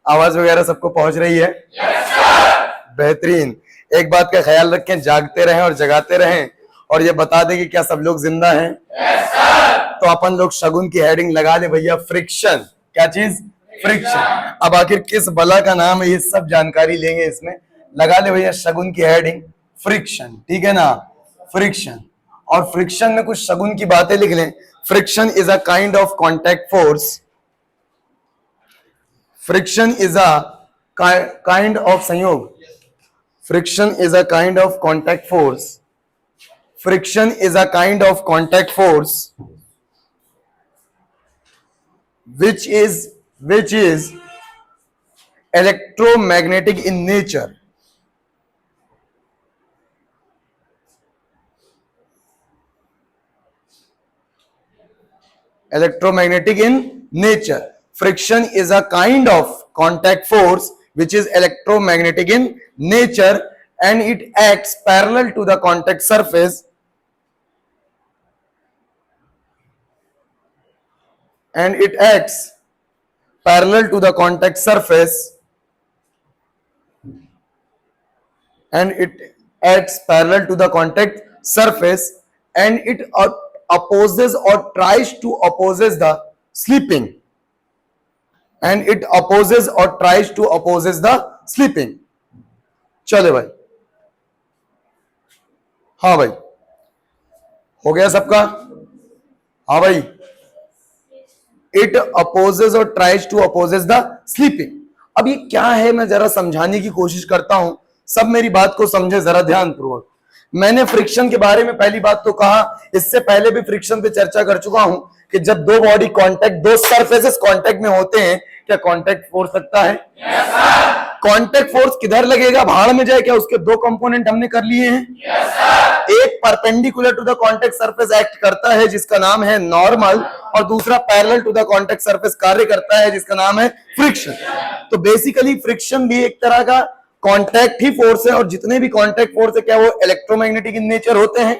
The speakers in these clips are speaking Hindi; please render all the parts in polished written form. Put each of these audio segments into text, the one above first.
आवाज वगैरह सबको पहुंच रही है? बेहतरीन। एक बात का ख्याल रखें, जागते रहें और जगाते रहें, और ये बता दें कि क्या सब लोग जिंदा हैं? तो अपन लोग शगुन की हेडिंग लगा ले भैया, फ्रिक्शन। क्या चीज? फ्रिक्शन। अब आखिर किस बला का नाम है, ये सब जानकारी लेंगे इसमें। लगा ले भैया शगुन की हेडिंग, फ्रिक्शन। ठीक है ना? फ्रिक्शन। और फ्रिक्शन में कुछ शगुन की बातें लिख लें। Friction is a kind of contact force. Friction is a kind of संयोग। Friction is a kind of contact force. Friction is a kind of contact force which is electromagnetic in nature. Electromagnetic in nature. Friction is a kind of contact force which is electromagnetic in nature, and it acts parallel to the contact surface, and it acts parallel to the contact surface, and it acts parallel to the contact surface, and it opposes or tries to opposes the slipping, and it opposes or tries to opposes the slipping. चले भाई, हाँ भाई, हो गया सबका? हाँ भाई, इट अपोजेस और tries to opposes the slipping. अब ये क्या है, मैं जरा समझाने की कोशिश करता हूं, सब मेरी बात को समझे जरा ध्यान पूर्वक। मैंने फ्रिक्शन के बारे में पहली बात तो कहा, इससे पहले भी फ्रिक्शन पे चर्चा कर चुका हूं कि जब दो बॉडी कांटेक्ट, दो सरफेसेस कांटेक्ट में होते हैं, क्या कांटेक्ट फोर्स लगता है? कांटेक्ट फोर्स किधर लगेगा? भाड़ में जाए क्या? उसके दो कंपोनेंट हमने कर लिए हैं। एक perpendicular to the contact surface act करता है जिसका नाम है नॉर्मल, और दूसरा parallel to the contact surface कार्य करता है जिसका नाम है फ्रिक्शन। तो बेसिकली फ्रिक्शन भी एक तरह का कांटेक्ट ही फोर्स है, और जितने भी कांटेक्ट फोर्स है क्या वो इलेक्ट्रोमैग्नेटिक इन नेचर होते हैं।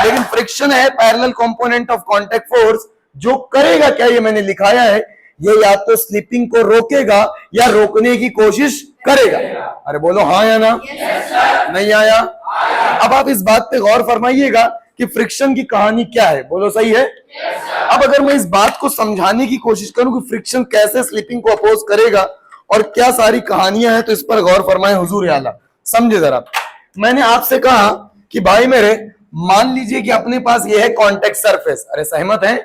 लेकिन फ्रिक्शन है parallel component of contact force, जो करेगा क्या ये मैंने लिखाया है, ये या तो स्लिपिंग को रोकेगा या रोकने की कोशिश करेगा। अरे बोलो हाँ या ना? नहीं आया? अब आप इस बात पे गौर फरमाइएगा कि फ्रिक्शन की कहानी क्या है। बोलो सही है? अब अगर मैं इस बात को समझाने की कोशिश करूं कि फ्रिक्शन कैसे स्लिपिंग को अपोज करेगा और क्या सारी कहानियां हैं, तो इस पर गौर फरमाए हुजूर आला। समझे जरा। मैंने आपसे कहा कि भाई मेरे, मान लीजिए कि अपने पास ये है कांटेक्ट सरफेस। अरे सहमत हैं?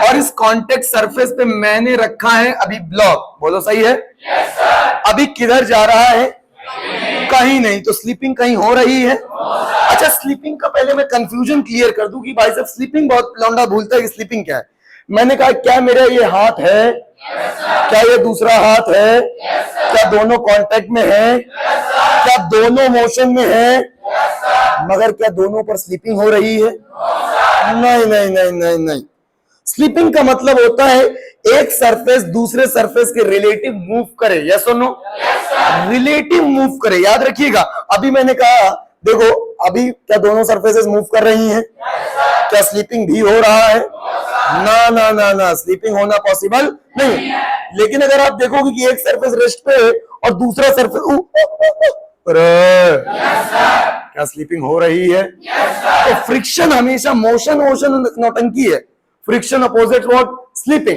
और इस कांटेक्ट सरफेस पे मैंने रखा है अभी ब्लॉक। बोलो सही है? अभी किधर जा रहा है? कहीं नहीं। तो स्लीपिंग कहीं हो रही है? अच्छा, स्लीपिंग का पहले मैं कंफ्यूजन क्लियर कर दूं कि भाई साहब स्लीपिंग बहुत लौंडा भूलता है कि स्लीपिंग क्या है। मैंने कहा क्या मेरा ये हाथ है? क्या ये दूसरा हाथ है? क्या दोनों कांटेक्ट में है? क्या दोनों मोशन में है? मगर क्या दोनों पर स्लीपिंग हो रही है? नहीं नहीं नहीं नहीं नहीं। स्लीपिंग का मतलब होता है एक सरफेस दूसरे सरफेस के रिलेटिव मूव करे। यस और नो? रिलेटिव मूव करे। याद रखिएगा, अभी मैंने कहा देखो, अभी क्या दोनों सरफेसेस मूव कर रही हैं? क्या स्लीपिंग भी हो रहा है? ना ना ना ना, स्लीपिंग होना पॉसिबल नहीं। लेकिन अगर आप देखोगे कि एक सरफेस रेस्ट पे है और दूसरा सरफेस, क्या स्लीपिंग हो रही है? तो फ्रिक्शन हमेशा मोशन नौटंकी है। Friction opposite what? Sleeping.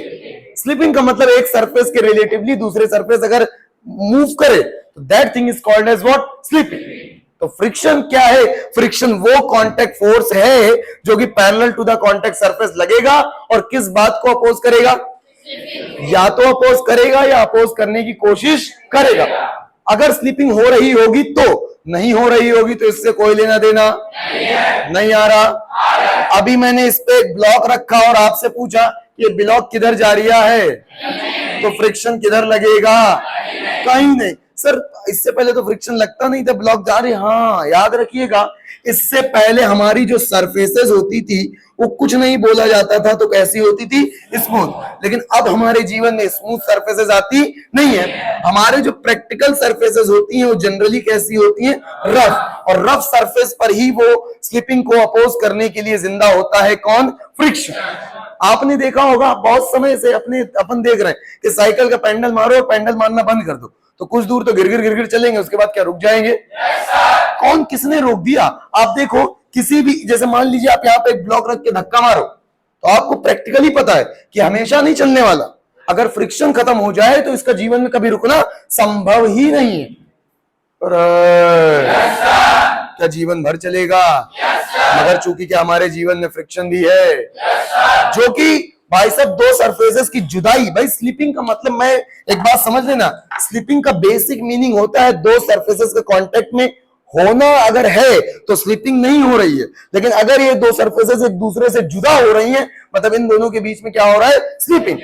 Sleeping का मतलब एक सरफेस के रिलेटिवली दूसरे सरफेस अगर मूव करे तो that thing is called as what? Slipping. तो फ्रिक्शन क्या है? फ्रिक्शन वो कांटेक्ट फोर्स है जो कि parallel to the contact surface लगेगा और किस बात को अपोज करेगा? या तो अपोज करेगा या अपोज करने की कोशिश करेगा। अगर स्लीपिंग हो रही होगी तो, नहीं हो रही होगी तो इससे कोई लेना देना नहीं आ रहा। अभी मैंने इस पे एक ब्लॉक रखा और आपसे पूछा कि ये ब्लॉक किधर जा रहा है, तो फ्रिक्शन किधर लगेगा? कहीं नहीं। सर इससे पहले तो फ्रिक्शन लगता नहीं था, ब्लॉक जा रहे। हाँ याद रखिएगा, इससे पहले हमारी जो सरफेसेस होती थी वो कुछ नहीं बोला जाता था तो कैसी होती थी? स्मूथ। लेकिन अब हमारे जीवन में स्मूथ सरफेसेस आती नहीं है। हमारे जो प्रैक्टिकल सरफेसेस होती हैं वो जनरली कैसी होती हैं? रफ। और रफ सरफेस पर ही वो स्लिपिंग को अपोज करने के लिए जिंदा होता है कौन? फ्रिक्शन। आपने देखा होगा बहुत समय से अपन देख रहे हैं कि साइकिल का पैडल मारो और पैडल मारना बंद कर दो तो कुछ दूर तो गिर चलेंगे, उसके बाद क्या रुक जाएंगे? कौन किसने रोक दिया? आप देखो किसी भी, जैसे मान लीजिए आप यहाँ पे एक ब्लॉक रख के धक्का मारो तो आपको प्रैक्टिकली पता है कि हमेशा नहीं चलने वाला। अगर फ्रिक्शन खत्म हो जाए तो इसका जीवन में कभी रुकना संभव ही नहीं है। क्या जीवन भर चलेगा? मगर चूंकि क्या हमारे जीवन में फ्रिक्शन भी है, जो कि भाई साहब दो सरफेसेस की जुदाई। भाई स्लिपिंग का मतलब, मैं एक बात समझ लेना, स्लिपिंग का बेसिक मीनिंग होता है दो सरफेसेस के कांटेक्ट में होना अगर है तो स्लिपिंग नहीं हो रही है, लेकिन अगर ये दो सरफेसेस एक दूसरे से जुदा हो रही हैं मतलब इन दोनों के बीच में क्या हो रहा है? स्लिपिंग।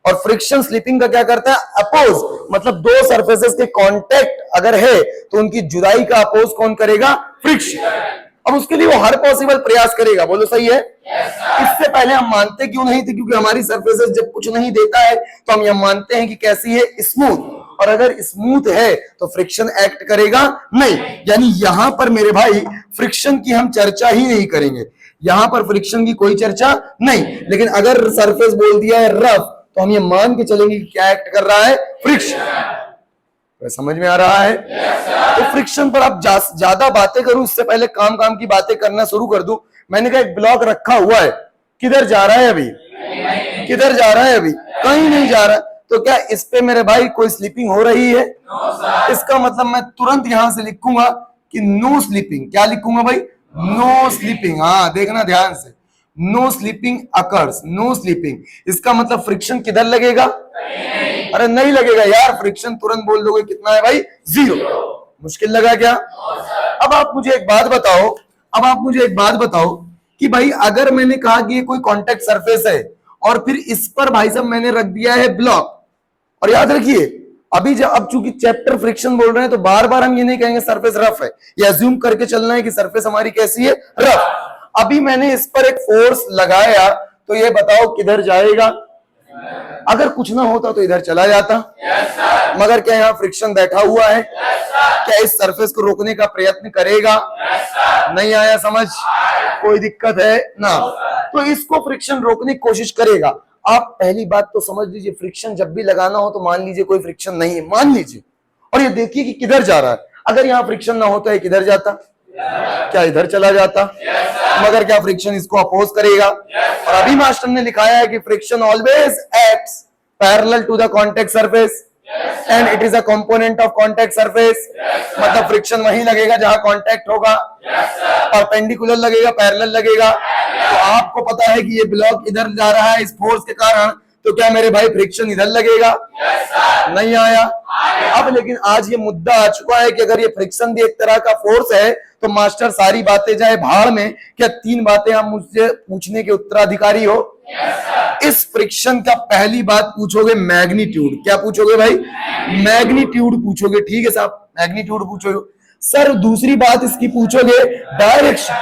और फ्रिक्शन स्लिपिंग का क्या करता है? अपोज। मतलब दो सरफेसेस के कांटेक्ट अगर है तो उनकी जुदाई का अपोज कौन करेगा? फ्रिक्शन। अब उसके लिए वो हर पॉसिबल प्रयास करेगा। बोलो सही है? इससे पहले हम मानते क्यों नहीं थे? क्योंकि हमारी सरफेसेस जब कुछ नहीं देता है तो हम यह मानते हैं कि कैसी है? स्मूथ। और अगर स्मूथ है तो फ्रिक्शन एक्ट करेगा नहीं। यानी यहां पर मेरे भाई फ्रिक्शन की हम चर्चा ही नहीं करेंगे, यहां पर फ्रिक्शन की कोई चर्चा नहीं। लेकिन अगर सरफेस बोल दिया है रफ तो हम ये मान के चलेंगे कि क्या एक्ट कर रहा है? फ्रिक्शन। समझ में आ रहा है? तो फ्रिक्शन पर आप ज्यादा बातें करूं इससे पहले काम की बातें करना शुरू कर दूं। मैंने कहा एक ब्लॉक रखा हुआ है, किधर जा रहा है अभी? किधर जा रहा है अभी? कहीं नहीं जा रहा। तो क्या इस पे मेरे भाई कोई स्लीपिंग हो रही है? इसका मतलब मैं तुरंत यहां से लिखूंगा कि नो स्लीपिंग। क्या लिखूंगा भाई? No slipping. हाँ देखना ध्यान से, no slipping occurs, no slipping. इसका मतलब फ्रिक्शन किधर लगेगा? अरे नहीं लगेगा यार, फ्रिक्शन तुरंत बोल दोगे कितना है भाई? 0। मुश्किल लगा क्या? अब आप मुझे एक बात बताओ कि भाई अगर मैंने कहा कि ये कोई कॉन्टेक्ट सरफेस है और फिर इस पर भाई साहब मैंने रख दिया है ब्लॉक, और याद रखिए अभी जब अब चूंकि चैप्टर फ्रिक्शन बोल रहे हैं तो बार बार हम ये नहीं कहेंगे सरफेस रफ है, ये अज्यूम करके चलना है कि सरफेस हमारी कैसी है? रफ। अभी मैंने इस पर एक फोर्स लगाया तो ये बताओ किधर जाएगा? अगर कुछ ना होता तो इधर चला जाता। मगर क्या यहाँ फ्रिक्शन बैठा हुआ है? क्या इस सरफेस को रोकने का प्रयत्न करेगा? नहीं आया समझ? कोई दिक्कत है ना? तो इसको फ्रिक्शन रोकने की कोशिश करेगा। आप पहली बात तो समझ लीजिए, फ्रिक्शन जब भी लगाना हो तो मान लीजिए कोई फ्रिक्शन नहीं है, मान लीजिए, और ये देखिए कि किधर जा रहा है। अगर यहाँ फ्रिक्शन ना होता है किधर जाता? क्या इधर चला जाता? मगर क्या फ्रिक्शन इसको अपोज करेगा? और अभी मास्टर ने लिखाया है कि friction always acts parallel to the contact surface and it is a component of contact surface. मतलब फ्रिक्शन वहीं लगेगा जहां कॉन्टेक्ट होगा, परपेंडिकुलर लगेगा, पैरेलल लगेगा। तो आपको पता है कि ये ब्लॉक इधर जा रहा है इस फोर्स के कारण, तो क्या मेरे भाई फ्रिक्शन इधर लगेगा? नहीं आया? अब लेकिन आज ये मुद्दा आ चुका है कि अगर ये फ्रिक्शन भी एक तरह का फोर्स है तो मास्टर सारी बातें जाए भाड़ में, क्या 3 बातें आप मुझसे पूछने के उत्तराधिकारी हो? इस फ्रिक्शन का पहली बात पूछोगे मैग्नीट्यूड। क्या पूछोगे भाई? मैग्नीट्यूड पूछोगे। ठीक है साहब, मैग्नीट्यूड पूछोगे। सर दूसरी बात इसकी पूछोगे डायरेक्शन,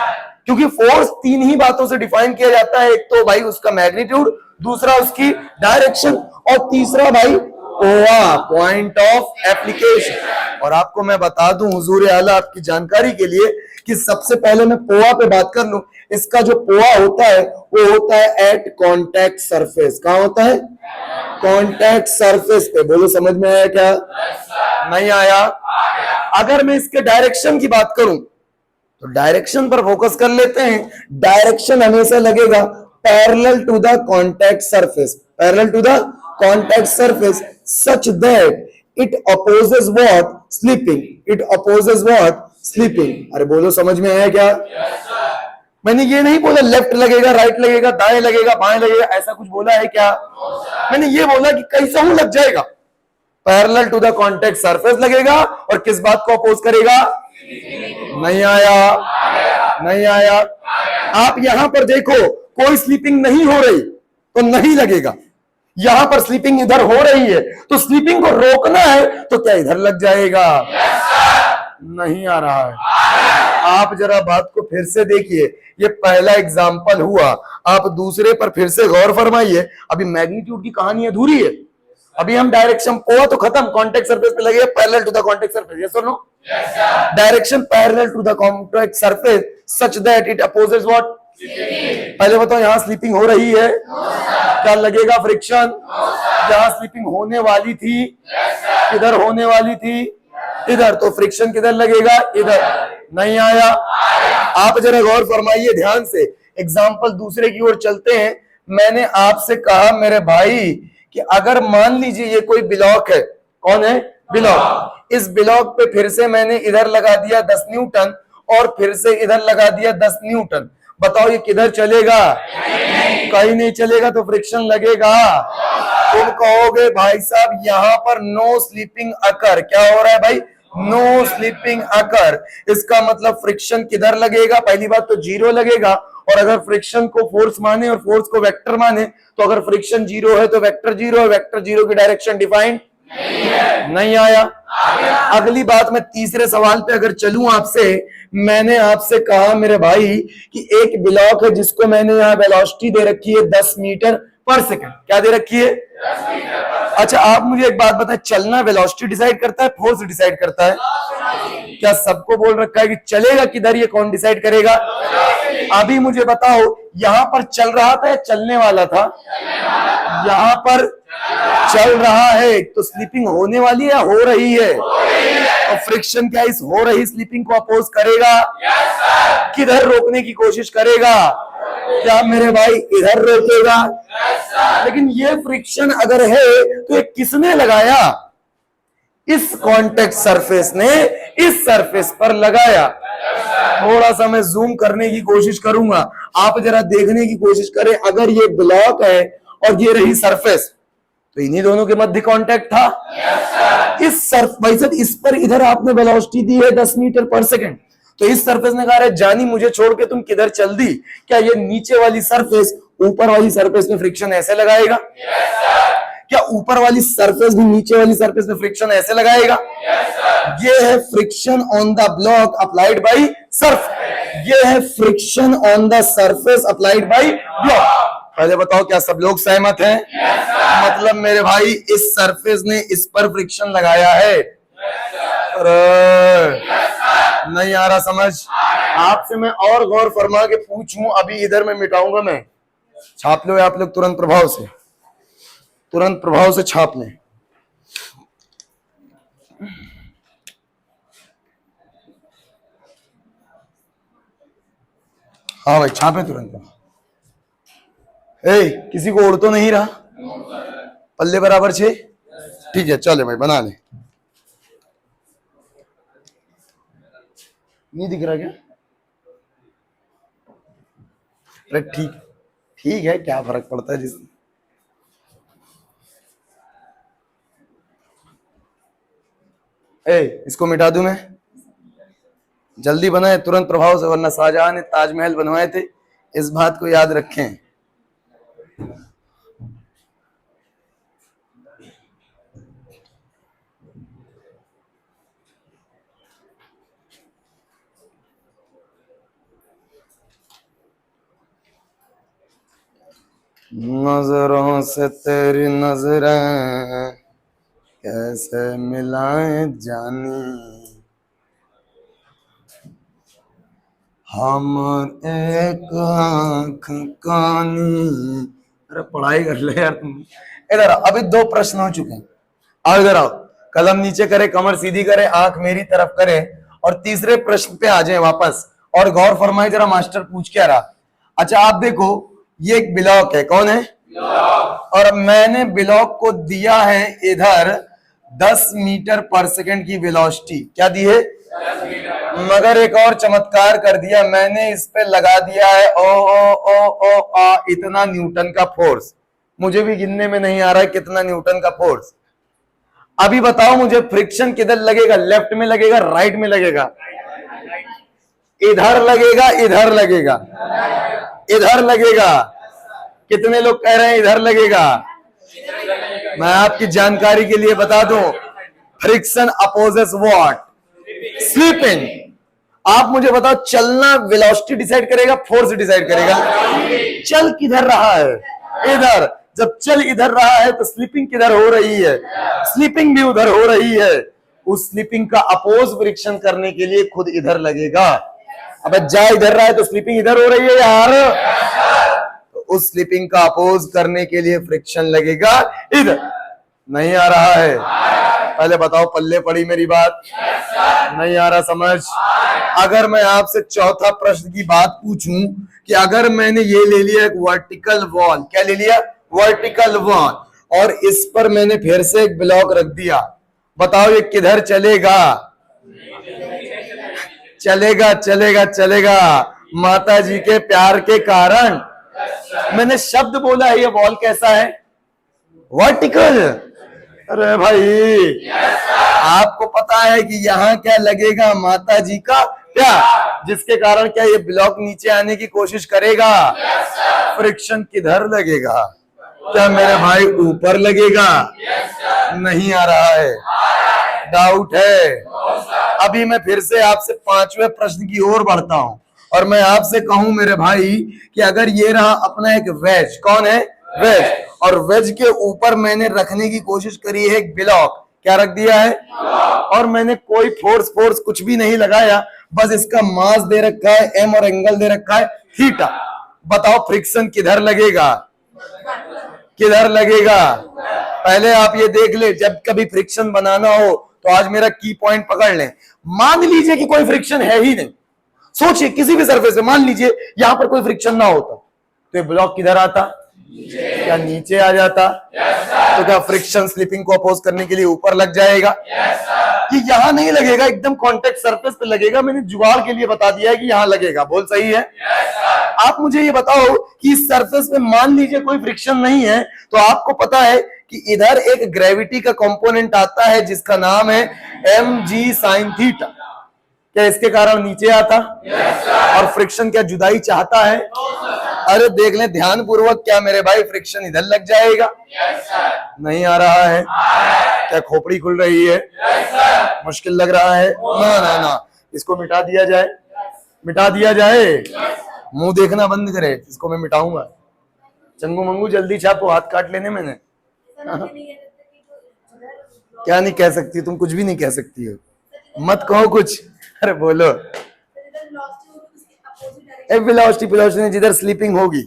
क्योंकि फोर्स 3 ही बातों से डिफाइन किया जाता है। एक तो भाई उसका मैग्नीट्यूड, दूसरा उसकी डायरेक्शन, और तीसरा भाई पोआ, पॉइंट ऑफ एप्लीकेशन। और आपको मैं बता दूं हुजूर आला आपकी जानकारी के लिए कि सबसे पहले मैं पोआ पे बात कर लूं। इसका जो पोआ होता है वो होता है एट कॉन्टैक्ट सरफेस। कहां होता है? कॉन्टैक्ट सरफेस पे। बोलो समझ में आया क्या? नहीं आया? अगर मैं इसके डायरेक्शन की बात करूं तो डायरेक्शन पर फोकस कर लेते हैं। डायरेक्शन हमेशा लगेगा parallel to the contact surface, parallel to the contact surface such that it opposes what? Slipping. It opposes what? Slipping. अरे बोलो समझ में आया क्या? मैंने ये नहीं बोला लेफ्ट लगेगा, राइट लगेगा, दाएं लगेगा, बाएं लगेगा, ऐसा कुछ बोला है क्या? मैंने ये बोला कि कैसा हूं लग जाएगा, parallel to the contact surface लगेगा और किस बात को अपोज करेगा? नहीं आया? नहीं आया? आप यहां पर देखो कोई स्लीपिंग नहीं हो रही तो नहीं लगेगा, यहां पर स्लीपिंग इधर हो रही है तो स्लीपिंग को रोकना है तो क्या इधर लग जाएगा? नहीं आ रहा है। आप जरा बात को फिर से देखिए, ये पहला एग्जाम्पल हुआ, आप दूसरे पर फिर से गौर फरमाइए। अभी मैग्नीट्यूड की कहानी अधूरी है। अभी हम डायरेक्शन पोआ तो खत्म, कॉन्टैक्ट सरफेस पे लगे parallel to the contact surface. Yes और no? Direction parallel to the contact surface such that it opposes what? पहले बताओ, यहां स्लीपिंग हो रही है, क्या लगेगा फ्रिक्शन? जहां स्लीपिंग होने वाली थी, किधर होने वाली थी? इधर। तो फ्रिक्शन किधर लगेगा? इधर। नहीं आया? आप जरा गौर फरमाइए ध्यान से। एग्जाम्पल दूसरे की ओर चलते हैं। मैंने आपसे कहा मेरे भाई कि अगर मान लीजिए ये कोई ब्लॉक है, कौन है? ब्लॉक। इस ब्लॉक पे फिर से मैंने इधर लगा दिया 10 न्यूटन और फिर से इधर लगा दिया 10 न्यूटन। बताओ ये किधर चलेगा? कहीं नहीं चलेगा, तो फ्रिक्शन लगेगा। तुम कहोगे भाई साहब यहां पर नो स्लीपिंग अकर। क्या हो रहा है भाई? नो स्लीपिंग अकर। इसका मतलब फ्रिक्शन किधर लगेगा? पहली बात तो जीरो लगेगा। और अगर फ्रिक्शन को फोर्स माने और फोर्स को वेक्टर माने, तो अगर फ्रिक्शन जीरो है तो वेक्टर जीरो है। वेक्टर जीरो की डायरेक्शन डिफाइंड नहीं आया? अगली बात, मैं तीसरे सवाल पे अगर चलूं आपसे, मैंने आपसे कहा मेरे भाई कि एक ब्लॉक है जिसको मैंने यहाँ वेलोसिटी दे रखी है 10 मीटर पर सेकंड। क्या दे रखी है? 10 मीटर। अच्छा आप मुझे एक बात बताएं, चलना वेलोसिटी डिसाइड करता है, फोर्स डिसाइड करता है? क्या सबको बोल रखा है कि चलेगा किधर, ये कौन डिसाइड करेगा? अभी मुझे बताओ, यहां पर चल रहा था या चलने वाला था? यहां पर चल रहा है, तो स्लीपिंग होने वाली है या हो रही है? और फ्रिक्शन क्या इस हो रही स्लीपिंग को अपोज करेगा? किधर रोकने की कोशिश करेगा? क्या मेरे भाई इधर रोकेगा? लेकिन ये फ्रिक्शन अगर है तो ये किसने लगाया? इस कॉन्टेक्ट सरफेस ने इस सरफेस पर लगाया। थोड़ा सा मैं जूम करने की कोशिश करूंगा, आप जरा देखने की कोशिश करें। अगर ये ब्लॉक है और ये रही सरफेस, तो इन्हीं दोनों के मध्य कांटेक्ट था। इस सरफ भाई साहब इस पर इधर आपने वेलोसिटी दी है 10 मीटर पर सेकंड, तो इस सरफेस ने कहा जानी मुझे छोड़ के तुम किधर चल दी। क्या ये नीचे वाली सरफेस ऊपर वाली सरफेस में फ्रिक्शन ऐसे लगाएगा? क्या ऊपर वाली सरफेस भी नीचे वाली सरफेस में फ्रिक्शन ऐसे लगाएगा? ये है friction on the block applied by Surf. ये है friction on the surface applied bye block. पहले बताओ क्या सब लोग सहमत हैं? मतलब मेरे भाई इस सरफेस ने इस पर फ्रिक्शन लगाया है। नहीं आ रहा समझ? आपसे मैं और गौर फरमा के पूछूं, अभी इधर में मिटाऊंगा, मैं छाप लो आप लोग तुरंत प्रभाव से छाप लें। हाँ भाई छापे तुरंत। किसी को उड़ तो नहीं रहा? पल्ले बराबर 6? ठीक है चले भाई बना ले। नहीं दिख रहा क्या? अरे ठीक है, क्या फर्क पड़ता है जिस इसको मिटा दूं मैं? जल्दी बनाए तुरंत प्रभाव से, वरना शाहजहां ने ताजमहल बनवाए थे, इस बात को याद रखें। नजरों से तेरी नजरें कैसे मिलाए जानी, हम एक आंख कानी। अरे पढ़ाई कर ले यार तुम। इधर अभी 2 प्रश्न हो चुके हैं। आओ इधर आओ, कदम नीचे करे, कमर सीधी करे, आंख मेरी तरफ करे और तीसरे प्रश्न पे आ जाए वापस। और गौर फरमाए जरा, मास्टर पूछ क्या रहा। अच्छा आप देखो, ये एक ब्लॉक है, कौन है? ब्लॉक। और मैंने ब्लॉक को दिया है इधर 10 मीटर पर सेकंड की वेलोसिटी। क्या दी है? 10 मीटर। मगर एक और चमत्कार कर दिया, मैंने इस पे लगा दिया है इतना न्यूटन का फोर्स। मुझे भी गिनने में नहीं आ रहा है कितना न्यूटन का फोर्स। अभी बताओ मुझे, फ्रिक्शन किधर लगेगा? लेफ्ट में लगेगा, राइट में लगेगा? इधर लगेगा, इधर लगेगा, इधर लगेगा। कितने लोग कह रहे हैं इधर लगेगा? मैं आपकी जानकारी के लिए बता दूं, फ्रिक्शन अपोजेस व्हाट? स्लीपिंग। आप मुझे बताओ, चलना वेलोसिटी डिसाइड करेगा, फोर्स डिसाइड करेगा? चल किधर रहा है? इधर। जब चल इधर रहा है तो स्लीपिंग किधर हो रही है? स्लीपिंग भी उधर हो रही है। उस स्लीपिंग का अपोज फ्रिक्शन करने के लिए खुद इधर लगेगा। अब जा इधर रहा है तो स्लिपिंग इधर हो रही है यार। तो उस स्लिपिंग का अपोज करने के लिए फ्रिक्शन लगेगा इधर। नहीं आ रहा है? पहले बताओ, पल्ले पड़ी मेरी बात? नहीं आ रहा समझ? अगर मैं आपसे चौथा प्रश्न की बात पूछूं कि अगर मैंने ये ले लिया एक वर्टिकल वॉल, क्या ले लिया? वर्टिकल वॉल, और इस पर मैंने फिर से एक ब्लॉक रख दिया, बताओ ये किधर चलेगा? चलेगा चलेगा चलेगा, माता जी के प्यार के कारण। मैंने शब्द बोला है, ये वॉल कैसा है? वर्टिकल। अरे भाई आपको पता है कि यहाँ क्या लगेगा? माता जी का प्यार, जिसके कारण क्या ये ब्लॉक नीचे आने की कोशिश करेगा? फ्रिक्शन किधर लगेगा? क्या मेरे भाई ऊपर लगेगा? नहीं आ रहा है? डाउट है? अभी मैं फिर से आपसे पांचवें प्रश्न की ओर बढ़ता हूं और मैं आपसे कहूं मेरे भाई कि अगर ये रहा अपना एक वेज, कौन है? वेज, और वेज के ऊपर मैंने रखने की कोशिश करी है एक ब्लॉक, क्या रख दिया है? और मैंने कोई फोर्स कुछ भी नहीं लगाया, बस इसका मास दे रखा है एम और एंगल दे रखा है थीटा। बताओ फ्रिक्शन किधर लगेगा? किधर लगेगा? पहले आप ये देख ले, जब कभी फ्रिक्शन बनाना हो तो आज मेरा की पॉइंट पकड़ लें। मान लीजिए कि कोई फ्रिक्शन है ही नहीं, सोचिए किसी भी सरफेस पे मान लीजिए यहां पर कोई फ्रिक्शन ना होता तो ये ब्लॉक किधर आता? क्या नीचे आ जाता? तो क्या फ्रिक्शन स्लिपिंग को अपोज करने के लिए ऊपर लग जाएगा? कि यहां नहीं लगेगा, एकदम कॉन्टेक्ट सरफेस पे लगेगा। मैंने जुगाड़ के लिए बता दिया है कि यहां लगेगा। बोल सही है? आप मुझे ये बताओ कि इस सरफेस पे मान लीजिए कोई फ्रिक्शन नहीं है, तो आपको पता है कि इधर एक ग्रेविटी का कंपोनेंट आता है जिसका नाम है mg sin थीटा। क्या इसके कारण नीचे आता? और फ्रिक्शन क्या जुदाई चाहता है? अरे देख लें ध्यान पूर्वक, क्या मेरे भाई फ्रिक्शन इधर लग जाएगा? नहीं आ रहा है? क्या खोपड़ी खुल रही है? मुश्किल लग रहा है? ना ना ना, इसको मिटा दिया जाए, मिटा दिया जाए। मुंह देखना बंद करे, इसको मैं मिटाऊंगा। चंगू मंगू जल्दी छापो, हाथ काट लेने मैंने। क्या नहीं कह सकती तुम? कुछ भी नहीं कह सकती हो, मत कहो कुछ। अरे बोलो। वेलोसिटी जिधर स्लीपिंग होगी,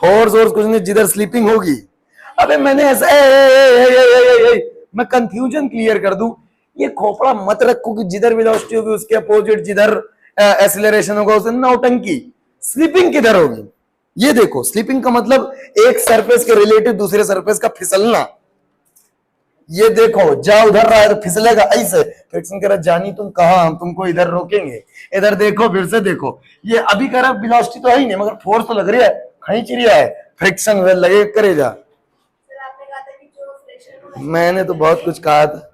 फोर्स और कुछ नहीं, जिधर स्लीपिंग होगी। अबे मैंने ऐसा मैं कंफ्यूजन क्लियर कर दूं, ये खोपड़ा मत रखो कि जिधर वेलोसिटी होगी उसके अपोजिट जिधर एक्सीलरेशन होगा उसे नौटंकी। स्लीपिंग किधर होगी? ये देखो, स्लीपिंग का मतलब एक सरफेस के रिलेटिव दूसरे सरफेस का फिसलना। ये देखो, जा उधर रहा है तो फिसलेगा ऐसे। फ्रिक्शन कह रहा जानी तुम कहा, हम तुमको इधर रोकेंगे। इधर देखो, फिर से देखो, ये अभी कह रहा वेलोसिटी तो है ही नहीं मगर फोर्स तो लग रही है, खींच रहा है। फ्रिक्शन लगे करेगा। मैंने तो बहुत कुछ कहा था।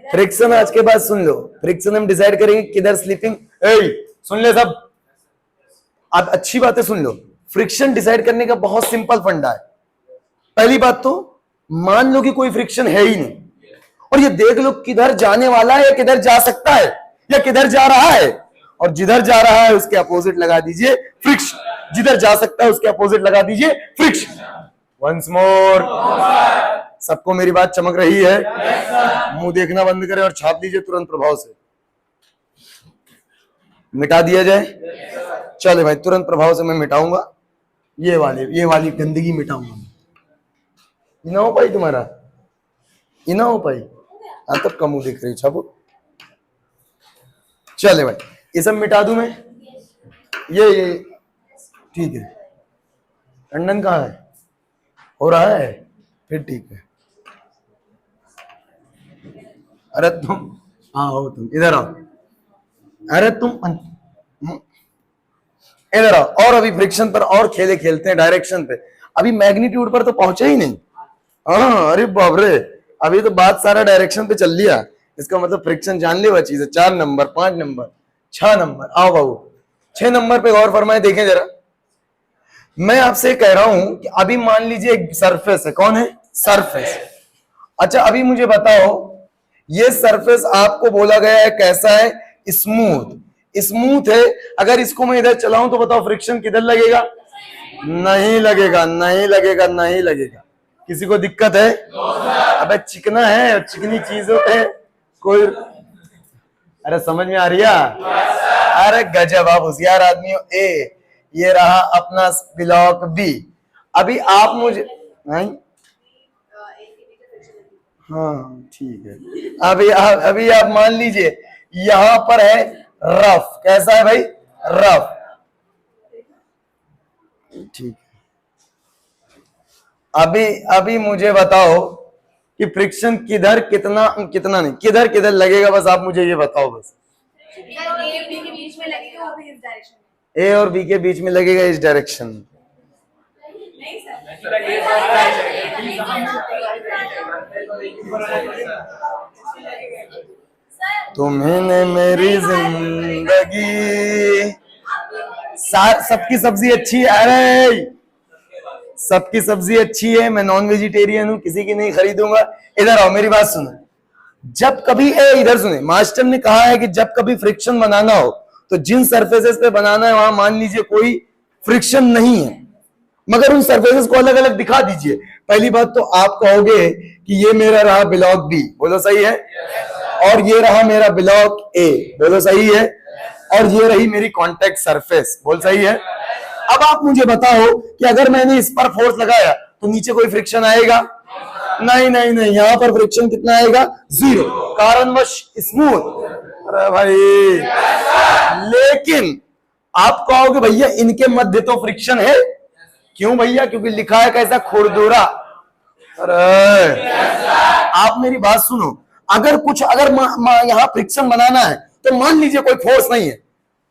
फ्रिक्शन आज के बाद सुन लो, फ्रिक्शन हम डिसाइड करेंगे किधर स्लीपिंग। सुन ले सब, आप अच्छी बातें सुन लो। फ्रिक्शन डिसाइड करने का बहुत सिंपल फंडा है। पहली बात तो मान लो कि कोई फ्रिक्शन है ही नहीं, और ये देख लो किधर जाने वाला है या किधर जा सकता है या किधर जा रहा है, और जिधर जा रहा है उसके अपोजिट लगा दीजिए फ्रिक्शन, जिधर जा सकता है उसके अपोजिट लगा दीजिए फ्रिक्शन। वंस मोर, सबको मेरी बात चमक रही है? मुंह देखना बंद करें और छाप लीजिए तुरंत प्रभाव से। मिटा दिया जाए? चले भाई, तुरंत प्रभाव से मैं मिटाऊंगा। ये वाली गंदगी मिटाऊंगा। इना हो पाई तुम्हारा? इना हो पाई? हाँ तब का मुंह देख रही, छापो। चले भाई, ये सब मिटा दूं मैं? ये ठीक है। टंडन कहाँ है? हो रहा है? फिर ठीक है। अरे तुम, हाँ हो तुम, इधर आओ। अरे तुम इधर आओ। और अभी फ्रिक्शन पर और खेले खेलते हैं डायरेक्शन पे। अभी मैग्नीट्यूड पर तो पहुंचे ही नहीं। हाँ अरे बाप रे, अभी तो बात सारा डायरेक्शन पे चल लिया। इसका मतलब फ्रिक्शन जान ली वह चीज है। 4 नंबर, 5 नंबर, 6 नंबर। आओ बाबू 6 नंबर पे गौर फरमाए, देखें जरा। मैं आपसे कह रहा हूं कि अभी मान लीजिए एक सरफेस है। कौन है? सरफेस। अच्छा अभी मुझे बताओ, ये सरफेस आपको बोला गया है कैसा है? स्मूथ। स्मूथ है। अगर इसको मैं इधर चलाऊं तो बताओ फ्रिक्शन किधर लगेगा? नहीं लगेगा, नहीं लगेगा, नहीं लगेगा। किसी को दिक्कत है? अबे चिकना है और चिकनी चीजों पे कोई, अरे समझ में आ रही है? अरे गजब, आप होशियार आदमी हो। ए, ये रहा अपना ब्लॉक बी। अभी आप मुझे नहीं, हाँ ठीक है। अभी आप मान लीजिए यहां पर है रफ, कैसा है भाई? रफ, ठीक। अभी मुझे बताओ कि फ्रिक्शन किधर कितना कितना नहीं, किधर किधर लगेगा, बस आप मुझे ये बताओ बस। ए और बी के बीच में लगेगा इस डायरेक्शन में। तुम्हें मेरी जिंदगी, सबकी सब्जी अच्छी है। अरे सबकी सब्जी अच्छी है, मैं नॉन वेजिटेरियन हूं, किसी की नहीं खरीदूंगा। इधर आओ, मेरी बात सुनो। जब कभी इधर सुने, मास्टर ने कहा है कि जब कभी फ्रिक्शन बनाना हो तो जिन सरफेसेस पे बनाना है वहां मान लीजिए कोई फ्रिक्शन नहीं है, मगर उन सरफेसेस को अलग अलग दिखा दीजिए। पहली बात तो आप कहोगे कि ये मेरा रहा ब्लॉक बी, बोलो सही है, और ये रहा मेरा ब्लॉक ए, बोलो सही है, और ये रही मेरी कॉन्टेक्ट सरफेस, बोल सही है। अब आप मुझे बताओ कि अगर मैंने इस पर फोर्स लगाया तो नीचे कोई फ्रिक्शन आएगा? नहीं नहीं नहीं, यहां पर फ्रिक्शन कितना आएगा? 0, कारणवश स्मूथ। अरे भाई, लेकिन आप कहोगे भैया इनके मध्य तो फ्रिक्शन है। क्यों भैया? क्योंकि लिखा है कैसा? खुरदुरा। अरे आप मेरी बात सुनो, अगर यहां फ्रिक्शन बनाना है तो मान लीजिए कोई फोर्स नहीं है,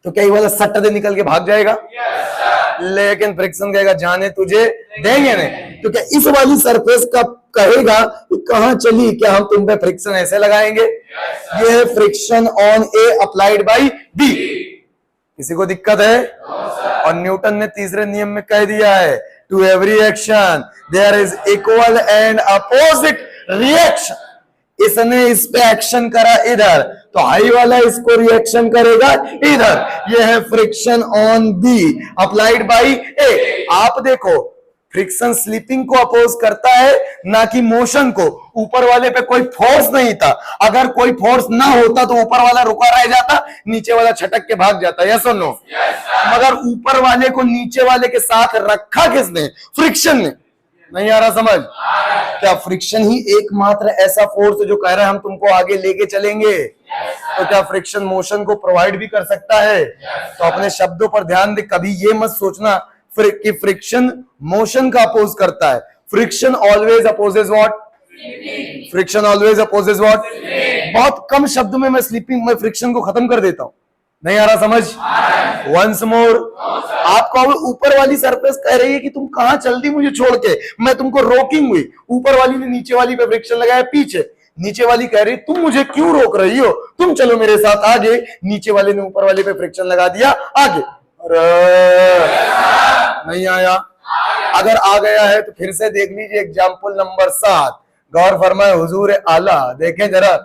तो क्या ये वाला सट्ट दे निकल के भाग जाएगा? लेकिन फ्रिक्शन कहेगा जाने तुझे देंगे नहीं। तो क्या इस वाली सरफेस का कहेगा कि कहां चली, क्या हम तुम पे फ्रिक्शन ऐसे लगाएंगे? ये है friction on A applied by B. किसी को दिक्कत है? और न्यूटन ने तीसरे नियम में कह दिया है, to every action there is equal and opposite reaction. इसने इस पे एक्शन करा इधर, तो हाई वाला इसको रिएक्शन करेगा इधर। यह है friction on B applied by A. आप देखो, फ्रिक्शन स्लिपिंग को अपोज करता है, ना कि मोशन को। ऊपर वाले पे कोई फोर्स नहीं था, अगर कोई फोर्स ना होता तो ऊपर वाला रुका रह जाता, नीचे वाला छटक के भाग जाता। यस और नो? मगर ऊपर वाले को नीचे वाले के साथ रखा किसने? फ्रिक्शन ने। नहीं आ रहा समझ? क्या फ्रिक्शन ही एकमात्र ऐसा फोर्स जो कह रहा है हम तुमको आगे लेके चलेंगे? तो क्या फ्रिक्शन मोशन को प्रोवाइड भी कर सकता है? तो अपने शब्दों पर ध्यान दे, कभी ये मत सोचना कि फ्रिक्शन मोशन का अपोज करता है। Friction always opposes what? Friction always opposes what? बहुत कम शब्द में मैं स्लीपिंग में फ्रिक्शन को खत्म कर देता हूं। नहीं आ रहा समझ? वंस मोर, आपका ऊपर वाली सरफेस कह रही है कि तुम कहां चल दी मुझे छोड़ के, मैं तुमको रोकिंग हुई। ऊपर वाली ने नीचे वाली पे फ्रिक्शन लगाया पीछे, नीचे वाली कह रही तुम मुझे क्यों रोक रही हो, तुम चलो मेरे साथ आगे। नीचे वाले ने ऊपर वाले पे फ्रिक्शन लगा दिया आगे। अरे नहीं आया? अगर आ गया है तो फिर से देख लीजिए एग्जाम्पल नंबर 7। गौर फरमाए हुजूर आला, देखें जरा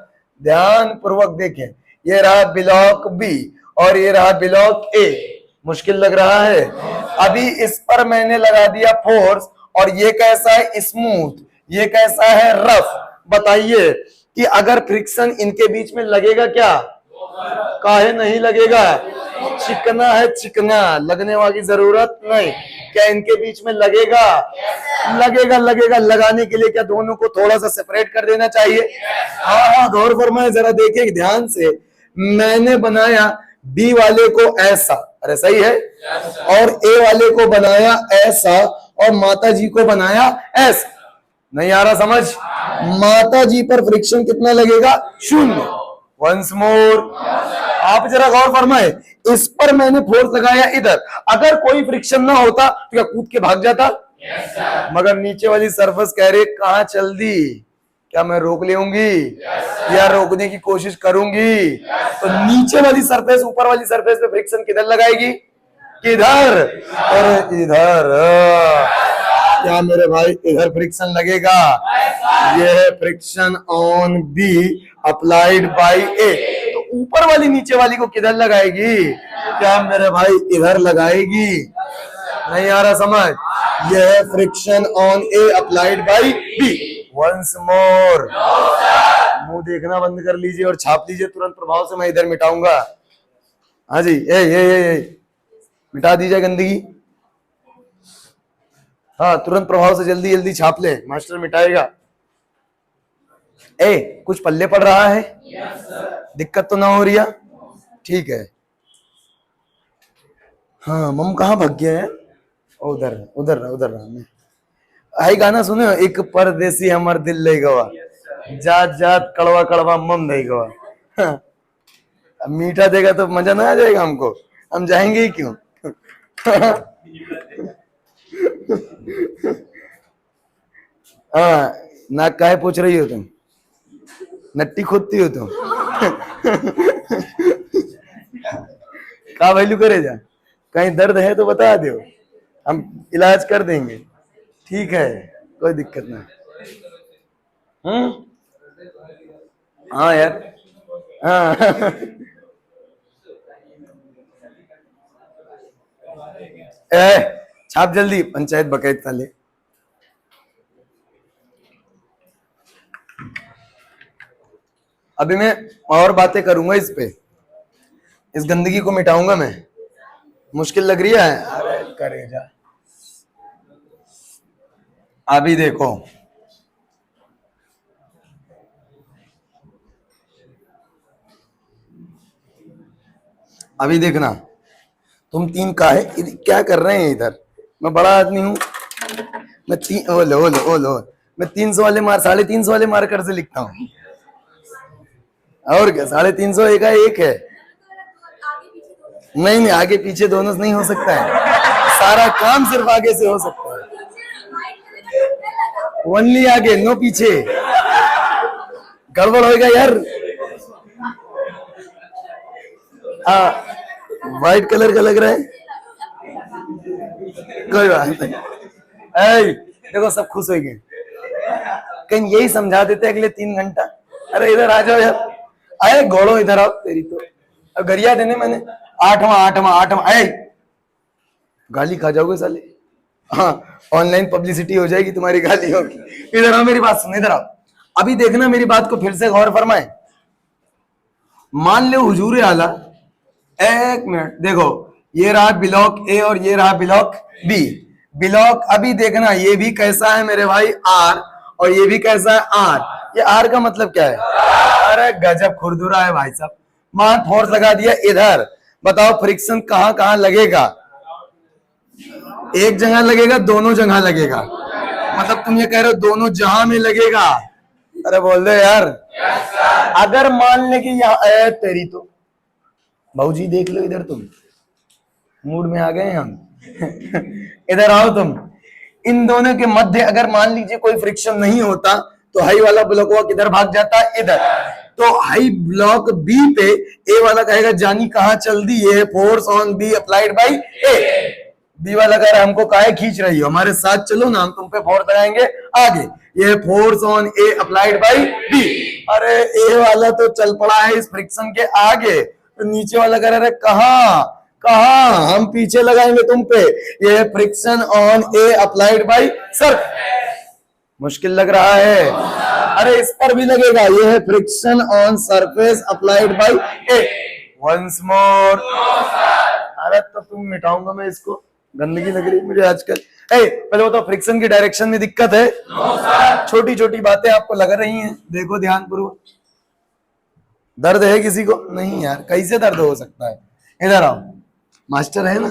ध्यान पूर्वक देखें। ये रहा ब्लॉक बी और ये रहा ब्लॉक ए। मुश्किल लग रहा है? अभी इस पर मैंने लगा दिया फोर्स, और ये कैसा है? स्मूथ। ये कैसा है? रफ। बताइए कि अगर फ्रिक्शन इनके बीच में लगेगा क्या? काहे नहीं लगेगा? चिकना है, चिकना, लगने वाली जरूरत नहीं। क्या इनके बीच में लगेगा? लगेगा लगेगा। लगाने के लिए क्या दोनों को थोड़ा सा सेपरेट कर देना चाहिए? हाँ हाँ, गौर फरमाए जरा, देखिए ध्यान से। मैंने बनाया बी वाले को ऐसा, अरे सही है, और ए वाले को बनाया ऐसा, और माता जी को बनाया ऐसा। नहीं आ रहा समझ? माता जी पर फ्रिक्शन कितना लगेगा? 0। वंस मोर, आप जरा गौर फरमाए, इस पर मैंने फोर्स लगाया इधर, अगर कोई फ्रिक्शन ना होता तो क्या कूद के भाग जाता? मगर नीचे वाली सरफेस कह रही कहां चल दी, क्या मैं रोक लेंगी या रोकने की कोशिश करूंगी? तो नीचे वाली सरफेस ऊपर वाली सरफेस पे फ्रिक्शन किधर लगाएगी? किधर? और इधर। क्या मेरे भाई इधर फ्रिक्शन लगेगा? ये है friction on B applied by A. तो ऊपर वाली नीचे वाली को किधर लगाएगी? क्या मेरे भाई इधर लगाएगी? नहीं आ रहा समझ? ये है friction on A applied by B. Once more, मुंह देखना बंद कर लीजिए और छाप लीजिए तुरंत प्रभाव से। मैं इधर मिटाऊंगा। हाँ जी, ए मिटा दीजिए गंदगी। हाँ, तुरंत प्रभाव से जल्दी जल्दी छाप ले, मास्टर मिटाएगा। कुछ पल्ले पड़ रहा है? दिक्कत तो ना हो रही है? ठीक है। हाँ, मम कहाँ भाग गया है? उधर उधर उधर मैं आई गाना सुने हो, एक परदेसी हमर दिल ले गवा, जात जात कड़वा कड़वा मम दे गवा। हाँ, मीठा देगा तो मजा ना आ जाएगा हमको? हम जाएंगे ही क्यों? हाँ, नाक काहे पूछ रही हो तुम? नट्टी खोदती हो तुम? का वैल्यू करे जा, कहीं दर्द है तो बता दो, हम इलाज कर देंगे। ठीक है, कोई दिक्कत नहीं। हाँ यार, हाँ। छाप जल्दी, पंचायत बकैत साले। अभी मैं और बातें करूंगा इस पे, इस गंदगी को मिटाऊंगा मैं। मुश्किल लग रही है? अरे करे जा। अभी देखो, अभी देखना, तुम तीन काहे क्या कर रहे हैं इधर? मैं बड़ा आदमी हूं, मैं ओलो मैं 300 वाले मार 350 वाले मार्कर से लिखता हूँ। और क्या, 350 एक है, एक है। नहीं, आगे पीछे दोनों से नहीं हो सकता है, सारा काम सिर्फ आगे से हो सकता है। ओनली आगे, नो पीछे। गड़बड़ होएगा यार। व्हाइट कलर का लग रहा है, कोई बात नहीं। देखो, सब खुश हो गए। कहीं यही समझा देते अगले 3 घंटा। अरे इधर आ जाओ यार, आए घोड़ो इधर आओ। तेरी तो अब गरिया देने मैंने, आठवां आए, गाली खा जाओगे साले। हाँ, ऑनलाइन पब्लिसिटी हो जाएगी, तुम्हारी गाली होगी। इधर आओ, मेरी बात सुनो, इधर आओ। अभी देखना, मेरी बात को फिर से गौर फरमाए। मान लो हुजूर आला, एक मिनट देखो, ये रहा ब्लॉक ए और ये रहा ब्लॉक बी। ब्लॉक, अभी देखना, ये भी कैसा है मेरे भाई? आर, और ये भी कैसा है? आर। ये आर का मतलब क्या है? अरे गजब खुरदुरा है भाई साहब। मान फोर्स लगा दिया इधर, बताओ फ्रिक्शन कहां कहां लगेगा? एक जगह लगेगा, दोनों जगह लगेगा? मतलब तुम ये कह रहे हो दोनों जहां में लगेगा? अरे बोल दो यार। अगर मान ले कि यहाँ तेरी तो भाऊजी देख लो इधर, तुम मूड में आ गए हम। इधर आओ तुम। इन दोनों के मध्य अगर मान लीजिए कोई फ्रिक्शन नहीं होता तो हाई वाला ब्लॉक किधर भाग जाता? इधर। तो हाई ब्लॉक बी पे ए वाला कहेगा जानी कहां चल दी है, force on B applied by A. B वाला कह रहा है हमको काहे खींच रही हो, हमारे साथ चलो ना, हम तुम पे फोर्स लगाएंगे आगे। ये force on A applied by B. अरे ए वाला तो चल पड़ा है इस फ्रिक्शन के आगे, तो नीचे वाला कह रहा है कहा हम पीछे लगाएंगे तुम पे। ये friction on A applied by Surf. मुश्किल लग रहा है? अरे इस पर भी लगेगा, ये है friction on surface applied by A. Once more. अरे तो तुम मिटाऊंगा मैं इसको, गंदगी लग रही है मुझे आजकल। पहले बताओ, फ्रिक्शन की डायरेक्शन में दिक्कत है? छोटी छोटी बातें आपको लग रही हैं, देखो ध्यान पूर्वक। दर्द है किसी को? नहीं यार, कैसे दर्द हो सकता है? इधर आओ, मास्टर है ना,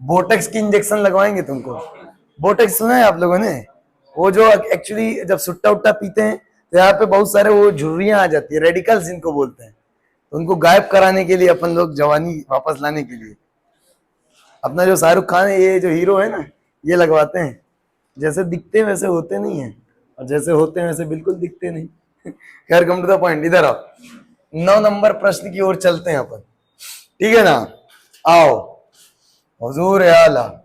बोटेक्स की इंजेक्शन लगवाएंगे तुमको। बोटेक्स सुना है आप लोगों ने? वो जो एक्चुअली जब सुट्टा उट्टा पीते हैं तो यहाँ पे बहुत सारे वो झुर्रियां आ जाती है, रेडिकल्स इनको बोलते हैं। तो उनको गायब कराने के लिए अपन लोग जवानी वापस लाने के लिए अपना जो शाहरुख खान है, ये जो हीरो है ना, ये लगवाते हैं। जैसे दिखते हैं वैसे होते नहीं है, और जैसे होते हैं वैसे बिल्कुल दिखते नहीं। खैर, कम टू द पॉइंट, इधर आओ। 9 नंबर प्रश्न की ओर चलते हैं अपन, ठीक है ना? आओ, हुजूर आला,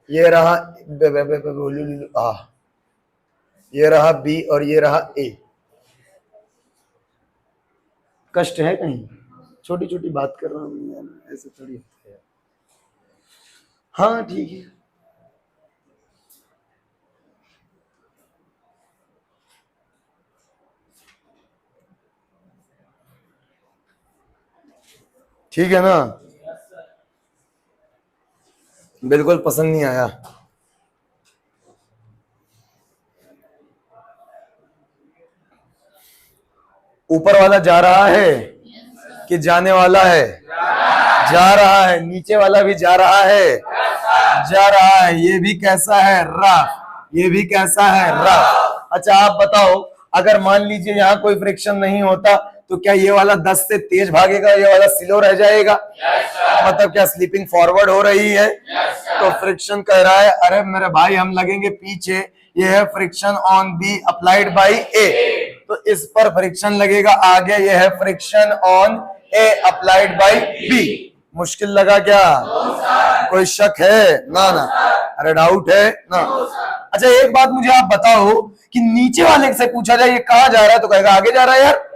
ये रहा ये रहा बी और ये रहा ए। कष्ट है कहीं? छोटी छोटी बात कर रहा हूँ यार, ऐसे थोड़ी होता है। हाँ ठीक है। ठीक है ना, बिल्कुल पसंद नहीं आया। ऊपर वाला जा रहा है कि जाने वाला है? जा रहा है। नीचे वाला भी जा रहा है? जा रहा है। ये भी कैसा है? रफ। ये भी कैसा है? रफ। अच्छा आप बताओ, अगर मान लीजिए यहाँ कोई फ्रिक्शन नहीं होता तो क्या ये वाला 10 से तेज भागेगा, ये वाला स्लो रह जाएगा? मतलब क्या स्लीपिंग फॉरवर्ड हो रही है? तो फ्रिक्शन कह रहा है अरे मेरे भाई हम लगेंगे पीछे, ये है friction on B applied by A, तो इस पर फ्रिक्शन लगेगा आगे, ये है friction on A applied by B. मुश्किल लगा क्या? कोई शक है? ना ना। अरे डाउट है ना? अच्छा एक बात मुझे आप बताओ कि नीचे वाले से पूछा जाए ये कहाँ जा रहा है तो कहेगा आगे जा रहा है यार।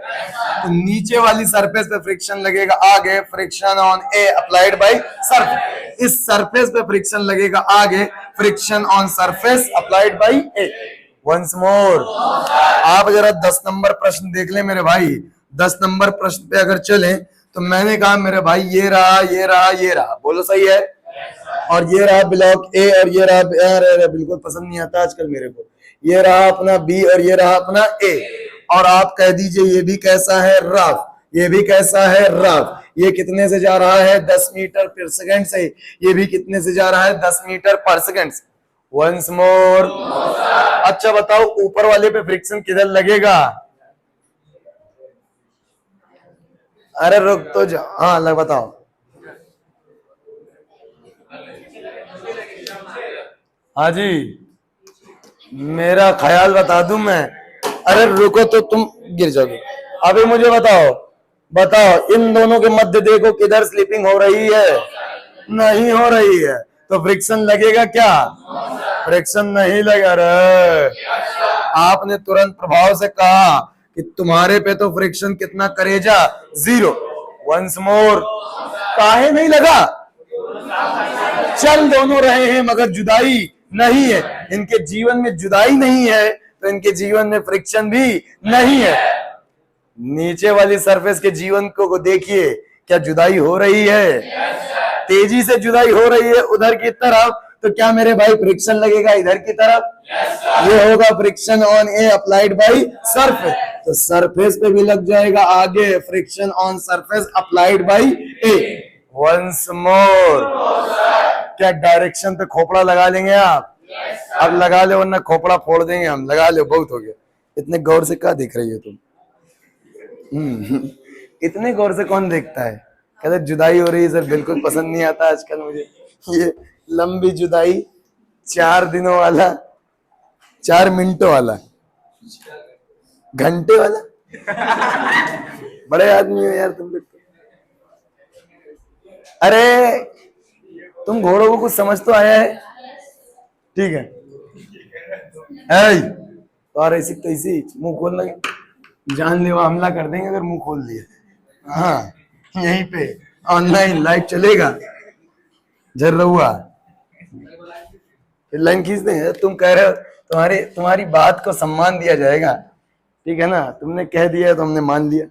तो नीचे वाली सरफेस पे फ्रिक्शन लगेगा आगे, friction on A applied by surface. इस सरफेस पे फ्रिक्शन लगेगा आगे, friction on surface applied by A. Once more, आप जरा 10 नंबर प्रश्न देख ले मेरे भाई। 10 नंबर प्रश्न पे अगर चले तो मैंने कहा मेरे भाई ये रहा, ये रहा, ये रहा, बोलो सही है? और ये रहा ब्लॉक ए और ये रहा, अरे बिल्कुल पसंद नहीं आता आजकल मेरे को, ये रहा अपना बी और ये रहा अपना ए। और आप कह दीजिए ये भी कैसा है? रफ। ये भी कैसा है? रफ। ये कितने से जा रहा है? 10 मीटर पर सेकंड से। ये भी कितने से जा रहा है? 10 मीटर पर सेकंड से। Once more. अच्छा बताओ ऊपर वाले पे फ्रिक्शन किधर लगेगा? अरे रुक तो जा, हाँ लग बताओ। हाँ जी, मेरा ख्याल बता दूं मैं? अरे रुको तो तुम गिर जाओगे। अभी मुझे बताओ, बताओ इन दोनों के मध्य देखो किधर स्लीपिंग हो रही है? नहीं हो रही है, तो फ्रिक्शन लगेगा क्या? फ्रिक्शन नहीं लगा रे। आपने तुरंत प्रभाव से कहा कि तुम्हारे पे तो फ्रिक्शन कितना करेजा? 0। वंस मोर, काहे नहीं लगा? चल दोनों रहे हैं मगर जुदाई नहीं है। इनके जीवन में जुदाई नहीं है तो इनके जीवन में फ्रिक्शन भी नहीं है। नीचे वाली सरफेस के जीवन को देखिए, क्या जुदाई हो रही है? तेजी से जुदाई हो रही है उधर की तरफ, तो क्या मेरे भाई फ्रिक्शन लगेगा इधर की तरफ? ये होगा friction on A applied by surface, तो सरफेस पे भी लग जाएगा आगे friction on surface applied by A. Once more, क्या डायरेक्शन पे खोपड़ा लगा लेंगे आप? अब लगा ले वरना खोपड़ा फोड़ देंगे हम। लगा लो, बहुत हो गया। इतने गौर से क्या देख रही हो तुम? इतने गौर से कौन देखता है? कहते जुदाई हो रही है सर, बिल्कुल पसंद नहीं आता आजकल मुझे ये लंबी जुदाई, 4 दिनों वाला, 4 मिनटों वाला, घंटे वाला। बड़े आदमी हो यार तुम लोग। अरे तुम घोड़ों को कुछ समझ तो आया है? ठीक है। और ऐसी तैसी मुंह खोल लगे, जानलेवा हमला कर देंगे अगर मुंह खोल दिया। हाँ यहीं पे ऑनलाइन लाइव चलेगा, जर्रुआ फिर लाइन खींच देंगे। तुम कह रहे हो तुम्हारी बात को सम्मान दिया जाएगा, ठीक है ना? तुमने कह दिया तो हमने मान लिया।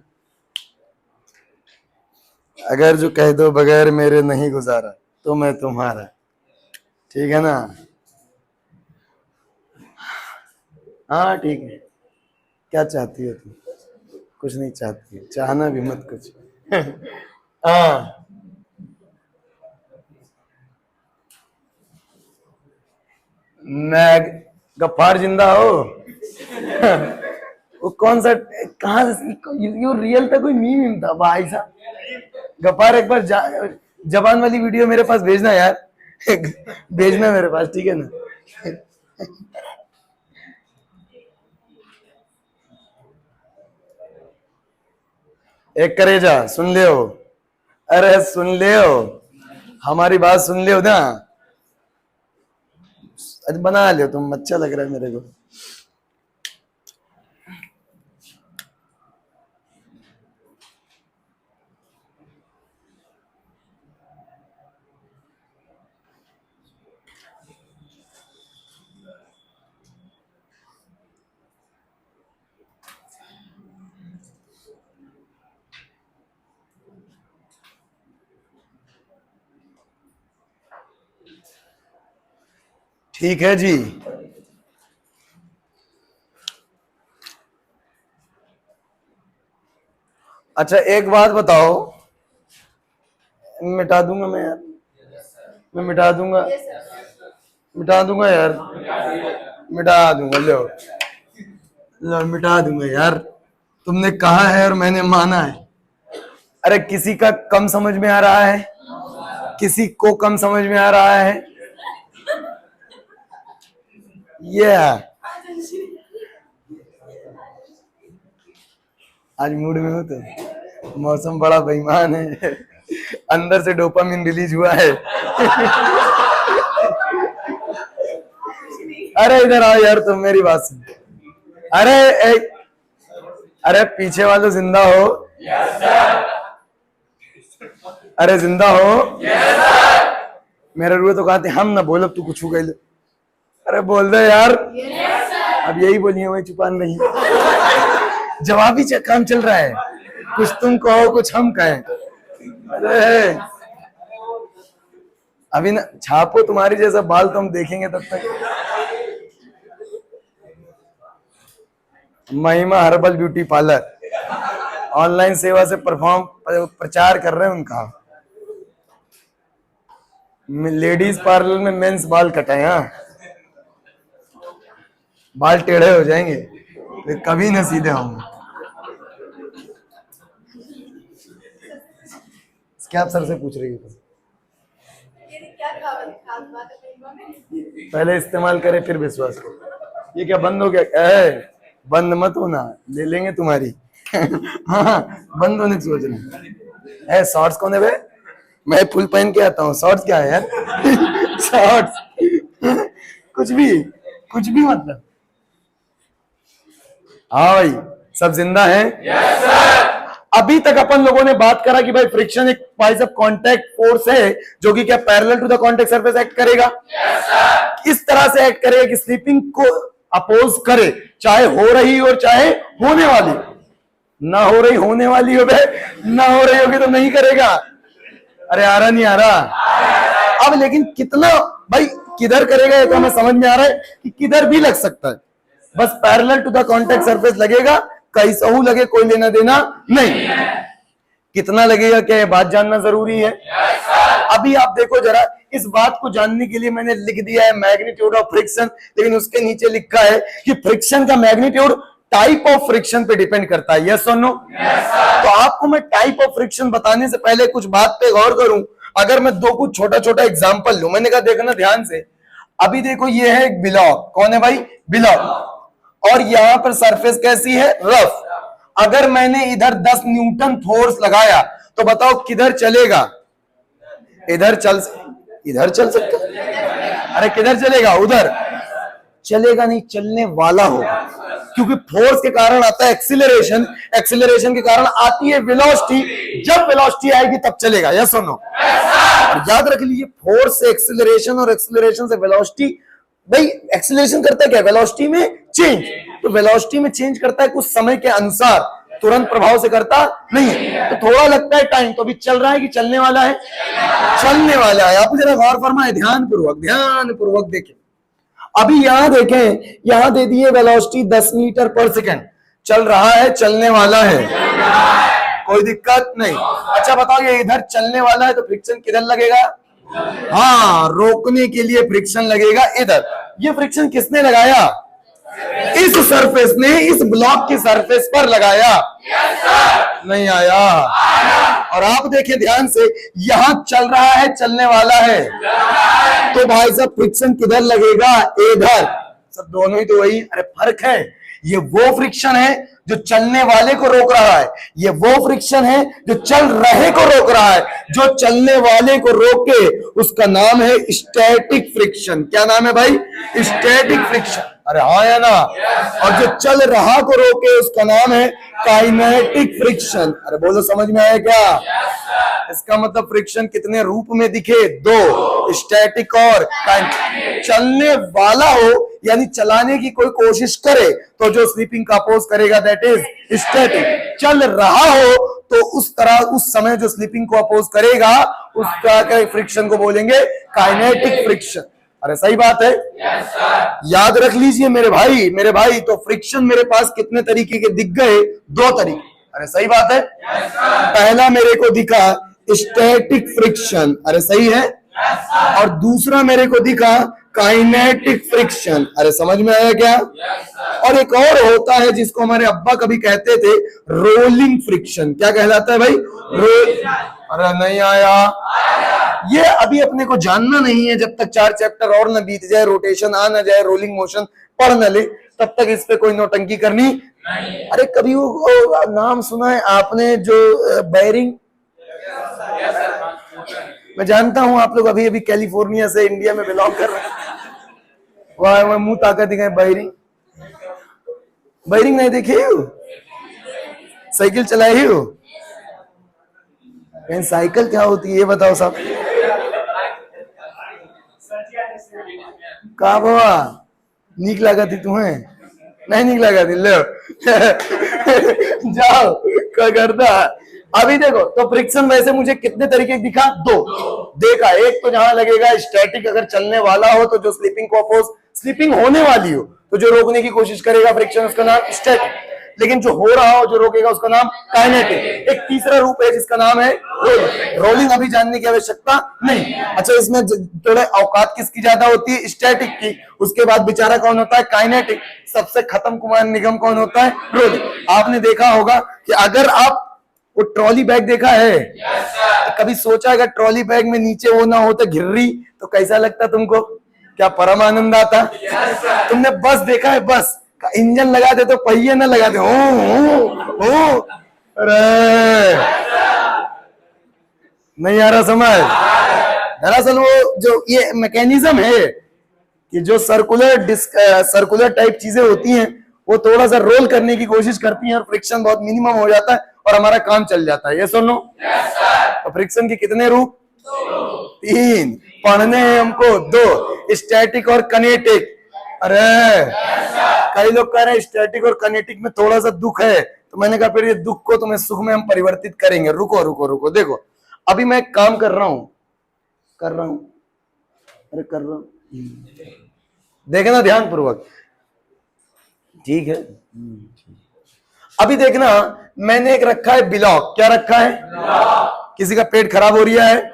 अगर जो कह दो बगैर मेरे नहीं गुजारा तो मैं तुम्हारा, ठीक है ना? हाँ ठीक है। क्या चाहती हो तुम? कुछ नहीं चाहती, चाहना भी मत कुछ। हाँ मैं गफ्फार जिंदा हो। वो कौन सा, कहाँ यो रियल था? कोई मीम था भाई साहब। गफ्फार एक बार जबान वाली वीडियो मेरे पास भेजना यार। भेजना मेरे पास, ठीक है ना? एक करेजा सुन ले हो। अरे सुन ले हो, हमारी बात सुन ले हो ना। आज बना लियो तुम, अच्छा लग रहा है मेरे को। ठीक है जी। अच्छा एक बात बताओ, मिटा दूंगा मैं यार, मैं मिटा दूंगा, मिटा दूंगा यार, मिटा दूंगा, लो लो मिटा दूंगा यार, तुमने कहा है और मैंने माना है। अरे किसी का कम समझ में आ रहा है, किसी को कम समझ में आ रहा है, ये आज मूड में हो तो मौसम बड़ा बेईमान है, अंदर से डोपामिन रिलीज हुआ है। अरे इधर आओ यार, तुम मेरी बात सुन। अरे अरे पीछे वाले जिंदा हो? अरे जिंदा हो? मेरे रुए तो कहते हम ना बोलो, तू कुछ गई। अरे बोल दे यार। अब यही बोलिए, वही छुपान नहीं, जवाबी काम चल रहा है, कुछ तुम कहो कुछ हम कहें। अरे अभी ना छापो, तुम्हारी जैसा बाल तो हम देखेंगे तब तक। महिमा हर्बल ब्यूटी पार्लर ऑनलाइन सेवा से प्रचार कर रहे हैं उनका। लेडीज पार्लर में मेंस बाल कटाए, हाँ बाल टेढ़े हो जाएंगे, वे कभी न सीधे होंगे। क्या आप सर से पूछ रही हो? पहले इस्तेमाल करे फिर विश्वास करो। ये क्या बंद हो गया? बंद मत होना, ले लेंगे तुम्हारी। हाँ बंद होने की सोच रहे। शॉर्ट्स कौन है बे? मैं फुल पहन के आता हूँ, शॉर्ट्स क्या है यार? शॉर्ट्स कुछ भी मतलब। हाँ भाई सब जिंदा है। yes, अभी तक अपन लोगों ने बात करा कि भाई फ्रिक्शन एक वाइज ऑफ कांटेक्ट फोर्स है जो कि क्या parallel to the contact surface act करेगा। yes, किस तरह से एक्ट करेगा कि स्लीपिंग को अपोज करे, चाहे हो रही और चाहे होने वाली। ना हो रही होने वाली हो बे, ना हो रही होगी तो नहीं करेगा। अरे आ रहा नहीं आ रहा? अब लेकिन कितना भाई किधर करेगा ये तो हमें समझ में आ रहा है कि किधर भी लग सकता है, बस parallel to the contact surface लगेगा, कैसा हूं लगे कोई लेना देना नहीं। कितना लगेगा क्या ये बात जानना जरूरी है। अभी आप देखो जरा, इस बात को जानने के लिए मैंने लिख दिया है मैग्नीट्यूड ऑफ फ्रिक्शन, लेकिन उसके नीचे लिखा है कि फ्रिक्शन का मैग्नीट्यूड टाइप ऑफ फ्रिक्शन पे डिपेंड करता है। यस और नो? तो आपको मैं टाइप ऑफ फ्रिक्शन बताने से पहले कुछ बात पे गौर करूं। अगर मैं दो कुछ छोटा छोटा एग्जांपल लूं, मैंने कहा देखना ध्यान से। अभी देखो ये है एक ब्लॉक, कौन है भाई? ब्लॉक। और यहां पर सरफेस कैसी है? रफ। अगर मैंने इधर 10 न्यूटन फोर्स लगाया तो बताओ किधर चलेगा? इधर चल सकता? अरे किधर चलेगा? उधर चलेगा नहीं, चलने वाला होगा, क्योंकि फोर्स के कारण आता है एक्सीलरेशन, एक्सीलरेशन के कारण आती है वेलोसिटी। जब वेलोसिटी आएगी तब चलेगा। यस और नो? याद रख लीजिए, फोर्स से एक्सीलरेशन और एक्सीलरेशन से वेलोसिटी। भाई एक्सीलरेशन करता है क्या? वेलोसिटी में चेंज। तो वेलोसिटी में चेंज करता है कुछ समय के अनुसार, तुरंत प्रभाव से करता नहीं है, तो थोड़ा लगता है टाइम। तो अभी चल रहा है कि चलने वाला है? चलने वाला है। आप जरा गौर फरमाए, ध्यान पूर्वक देखें। अभी यहां देखें, यहां दे दिए वेलोसिटी 10 मीटर पर सेकंड, चल रहा है, चलने वाला है, कोई दिक्कत नहीं। अच्छा बताओ, ये इधर चलने वाला है तो फ्रिक्शन किधर लगेगा? हाँ, रोकने के लिए फ्रिक्शन लगेगा इधर। ये फ्रिक्शन किसने लगाया? इस सरफेस ने इस ब्लॉक की सरफेस पर लगाया। नहीं आया? और आप देखें ध्यान से, यहां चल रहा है, चलने वाला है, तो भाई साहब फ्रिक्शन किधर लगेगा? इधर। सब दोनों ही तो वही। अरे फर्क है, ये वो फ्रिक्शन है जो चलने वाले को रोक रहा है, ये वो फ्रिक्शन है जो चल रहे को रोक रहा है। जो चलने वाले को रोके उसका नाम है स्टैटिक फ्रिक्शन। क्या नाम है भाई? Static friction. अरे हाँ या ना? और जो चल रहा को रोके उसका नाम है काइनेटिक फ्रिक्शन। अरे बोलो, समझ में आया क्या? इसका मतलब फ्रिक्शन कितने रूप में दिखे? दो, स्टैटिक और काइनेटिक। चलने वाला हो यानी चलाने की कोई कोशिश करे तो जो स्लीपिंग का अपोज करेगा दैट इज स्टैटिक। चल रहा हो तो उस तरह उस समय जो स्लीपिंग को अपोज करेगा उसका फ्रिक्शन को बोलेंगे काइनेटिक फ्रिक्शन। अरे सही बात है। याद रख लीजिए मेरे भाई, तो फ्रिक्शन मेरे पास कितने तरीके के दिख गए? 2 तरीके। अरे सही बात है। पहला मेरे को दिखा स्टैटिक फ्रिक्शन, अरे सही है। और दूसरा मेरे को दिखा काइनेटिक फ्रिक्शन, अरे समझ में आया क्या? और एक और होता है जिसको हमारे अब्बा कभी कहते थे रोलिंग फ्रिक्शन। क्या कहलाता है भाई? अरे नहीं आया। ये अभी अपने को जानना नहीं है, जब तक 4 चैप्टर और न बीत जाए, रोटेशन आ न जाए, रोलिंग मोशन पढ़ न ले, तब तक इस पे कोई नौटंकी करनी नहीं। अरे कभी वो नाम सुना है आपने जो बैरिंग? मैं जानता हूं आप लोग अभी अभी कैलिफोर्निया से इंडिया में बिलोंग कर रहे हैं, वह मुंह ताकत दिखाए। बैरिंग बैरिंग नहीं देखे हो? साइकिल चलाई हो? साइकिल क्या होती है ये बताओ साहब। का बाबा नीक लगा थी तुम्हें? नहीं नीक लगा थी, लो जाओ क्या करता। अभी देखो तो फ्रिक्शन वैसे मुझे कितने तरीके दिखा? 2 देखा। एक तो जहां लगेगा स्टैटिक, अगर चलने वाला हो तो जो स्लीपिंग को अपोज, स्लीपिंग होने वाली हो तो जो रोकने की कोशिश करेगा फ्रिक्शन, उसका नाम स्टैटिक। लेकिन जो हो रहा हो, जो रोकेगा, उसका नाम काइनेटिक। एक तीसरा रूप है जिसका नाम है रोलिंग। रोलिंग अभी जानने की आवश्यकता नहीं। अच्छा, इसमें थोड़े औकात किसकी ज्यादा होती है? स्टैटिक की। उसके बाद बेचारा कौन होता है? काइनेटिक। सबसे खत्म कुमार निगम कौन होता है? रोलिंग। आपने देखा होगा कि अगर आप वो ट्रॉली बैग देखा है? कभी सोचा अगर ट्रॉली बैग में नीचे वो ना होता घिर्री, तो कैसा लगता तुमको? क्या परम आनंद आता? तुमने बस देखा है? बस का इंजन लगा दे तो पहिए ना लगा दे, ओ अरे नहीं आ रहा समझ? दरअसल वो जो ये मैकेनिज्म है कि जो सर्कुलर टाइप चीजें होती हैं, वो थोड़ा सा रोल करने की कोशिश करती हैं और फ्रिक्शन बहुत मिनिमम हो जाता है और हमारा काम चल जाता है। ये सुनो, तो फ्रिक्शन के कितने रूप? 3 पढ़ने हैं हमको। 2 स्टैटिक और कनेटिक। अरे कई लोग कह रहे हैं स्टैटिक और कनेटिक में थोड़ा सा दुख है, तो मैंने कहा फिर ये दुख को तुम्हें सुख में हम परिवर्तित करेंगे। रुको रुको रुको, देखो अभी मैं काम कर रहा हूं, अरे कर रहा हूं, देखना ध्यान पूर्वक, ठीक है। अभी देखना, मैंने एक रखा है ब्लॉक। क्या रखा है? किसी का पेट खराब हो रहा है?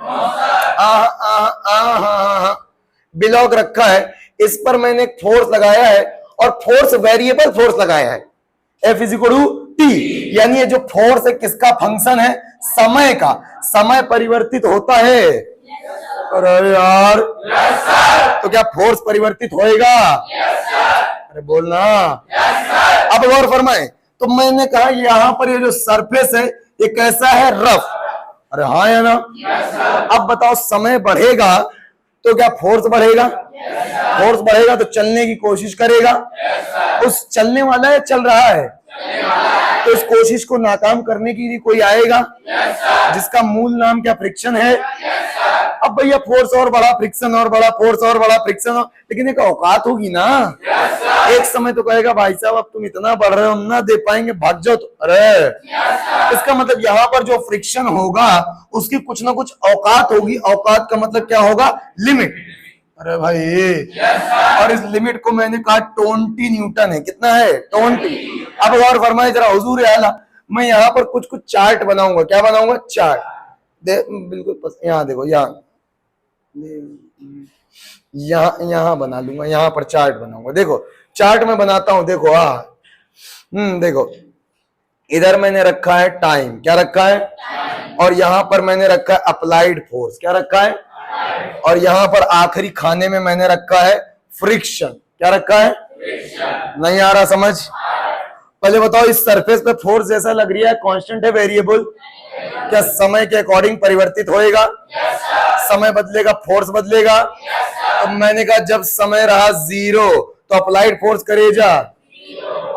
ब्लॉक रखा है, इस पर मैंने एक फोर्स लगाया है और फोर्स वेरिएबल फोर्स लगाया है, F is equal to T. यानी ये जो फोर्स है किसका फंक्शन है? समय का। समय परिवर्तित होता है। अरे यार तो क्या फोर्स परिवर्तित होएगा? अरे बोलना। अब गौर फरमाए, तो मैंने कहा यहां पर ये जो सरफेस है ये कैसा है? रफ। अरे हाँ या ना? अब बताओ, समय बढ़ेगा तो क्या फोर्स बढ़ेगा? फोर्स बढ़ेगा तो चलने की कोशिश करेगा। उस चलने वाला है, चल रहा है, तो इस कोशिश को नाकाम करने के लिए कोई आएगा, जिसका मूल नाम क्या? फ्रिक्शन है। अब भैया फोर्स और बड़ा, फ्रिक्शन और बड़ा, फोर्स और बड़ा, फ्रिक्शन और, लेकिन एक औकात होगी ना। एक समय तो कहेगा भाई साहब अब तुम इतना बढ़ रहे हो, हम ना दे पाएंगे, भाग जाओ। तो अरे इसका मतलब यहाँ पर जो फ्रिक्शन होगा उसकी कुछ ना कुछ औकात होगी। औकात का मतलब क्या होगा? लिमिट। अरे भाई और इस लिमिट को मैंने कहा 20 न्यूटन है। कितना है? 20। अब और फरमाए जरा हुजूर आला, मैं यहाँ पर कुछ कुछ चार्ट बनाऊंगा। क्या बनाऊंगा? चार्ट। बिल्कुल यहाँ देखो, यहाँ बना लूंगा, यहाँ पर चार्ट बनाऊंगा। देखो चार्ट में बनाता हूं, देखो देखो इधर मैंने रखा है टाइम। क्या रखा है? और यहां पर मैंने रखा है अप्लाइड फोर्स। क्या रखा है? और यहां पर आखिरी खाने में मैंने रखा है फ्रिक्शन। क्या रखा है? नहीं आ रहा समझ? पहले बताओ, इस सरफेस पे फोर्स जैसा लग रहा है, कांस्टेंट है, वेरिएबल? क्या समय के अकॉर्डिंग परिवर्तित होएगा? समय बदलेगा, फोर्स बदलेगा। तो मैंने कहा जब समय रहा 0 तो अप्लाइड फोर्स करेगा।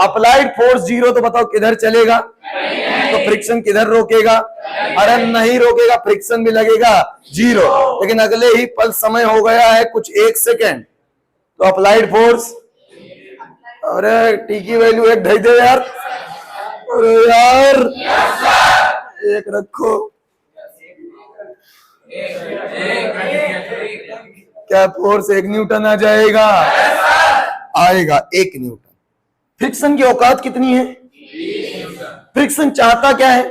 अप्लाइड फोर्स 0 तो बताओ किधर चलेगा? तो फ्रिक्शन किधर रोकेगा? अरे नहीं रोकेगा, फ्रिक्शन भी लगेगा 0। लेकिन अगले ही पल समय हो गया है कुछ 1 सेकेंड, तो अप्लाइड फोर्स, अरे टी की वैल्यू 1 ढक दे यार। अरे यार 1 रखो। क्या फोर्स 1 न्यूटन आ जाएगा? आएगा 1 न्यूटन। फ्रिक्शन की औकात कितनी है? फ्रिक्शन चाहता क्या है?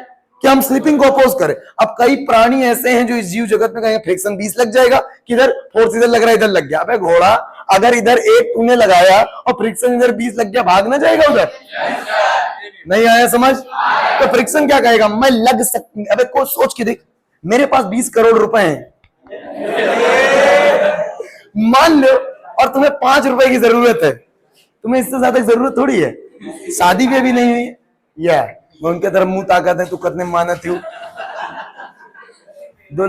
कि हम स्लिपिंग को अपोज करें। अब कई प्राणी ऐसे हैं जो इस जीव जगत में कहेंगे फ्रिक्शन 20 लग जाएगा, किधर फोर्स इधर लग रहा है, इधर लग गया। अबे घोड़ा, अगर इधर 1 तूने लगाया और फ्रिक्शन इधर 20 लग गया, भाग ना जाएगा उधर? नहीं आया समझ? तो फ्रिक्शन क्या कहेगा? मैं लग सकती। अबे को सोच के देख, मेरे पास 20 करोड़ रुपए हैं मान लो, और तुम्हें 5 रुपए की जरूरत है, तुम्हें इससे ज्यादा जरूरत थोड़ी है। शादी भी अभी नहीं हुई या मैं उनके तरफ मुंह ताकत है, तू कतने मानत हूँ। दो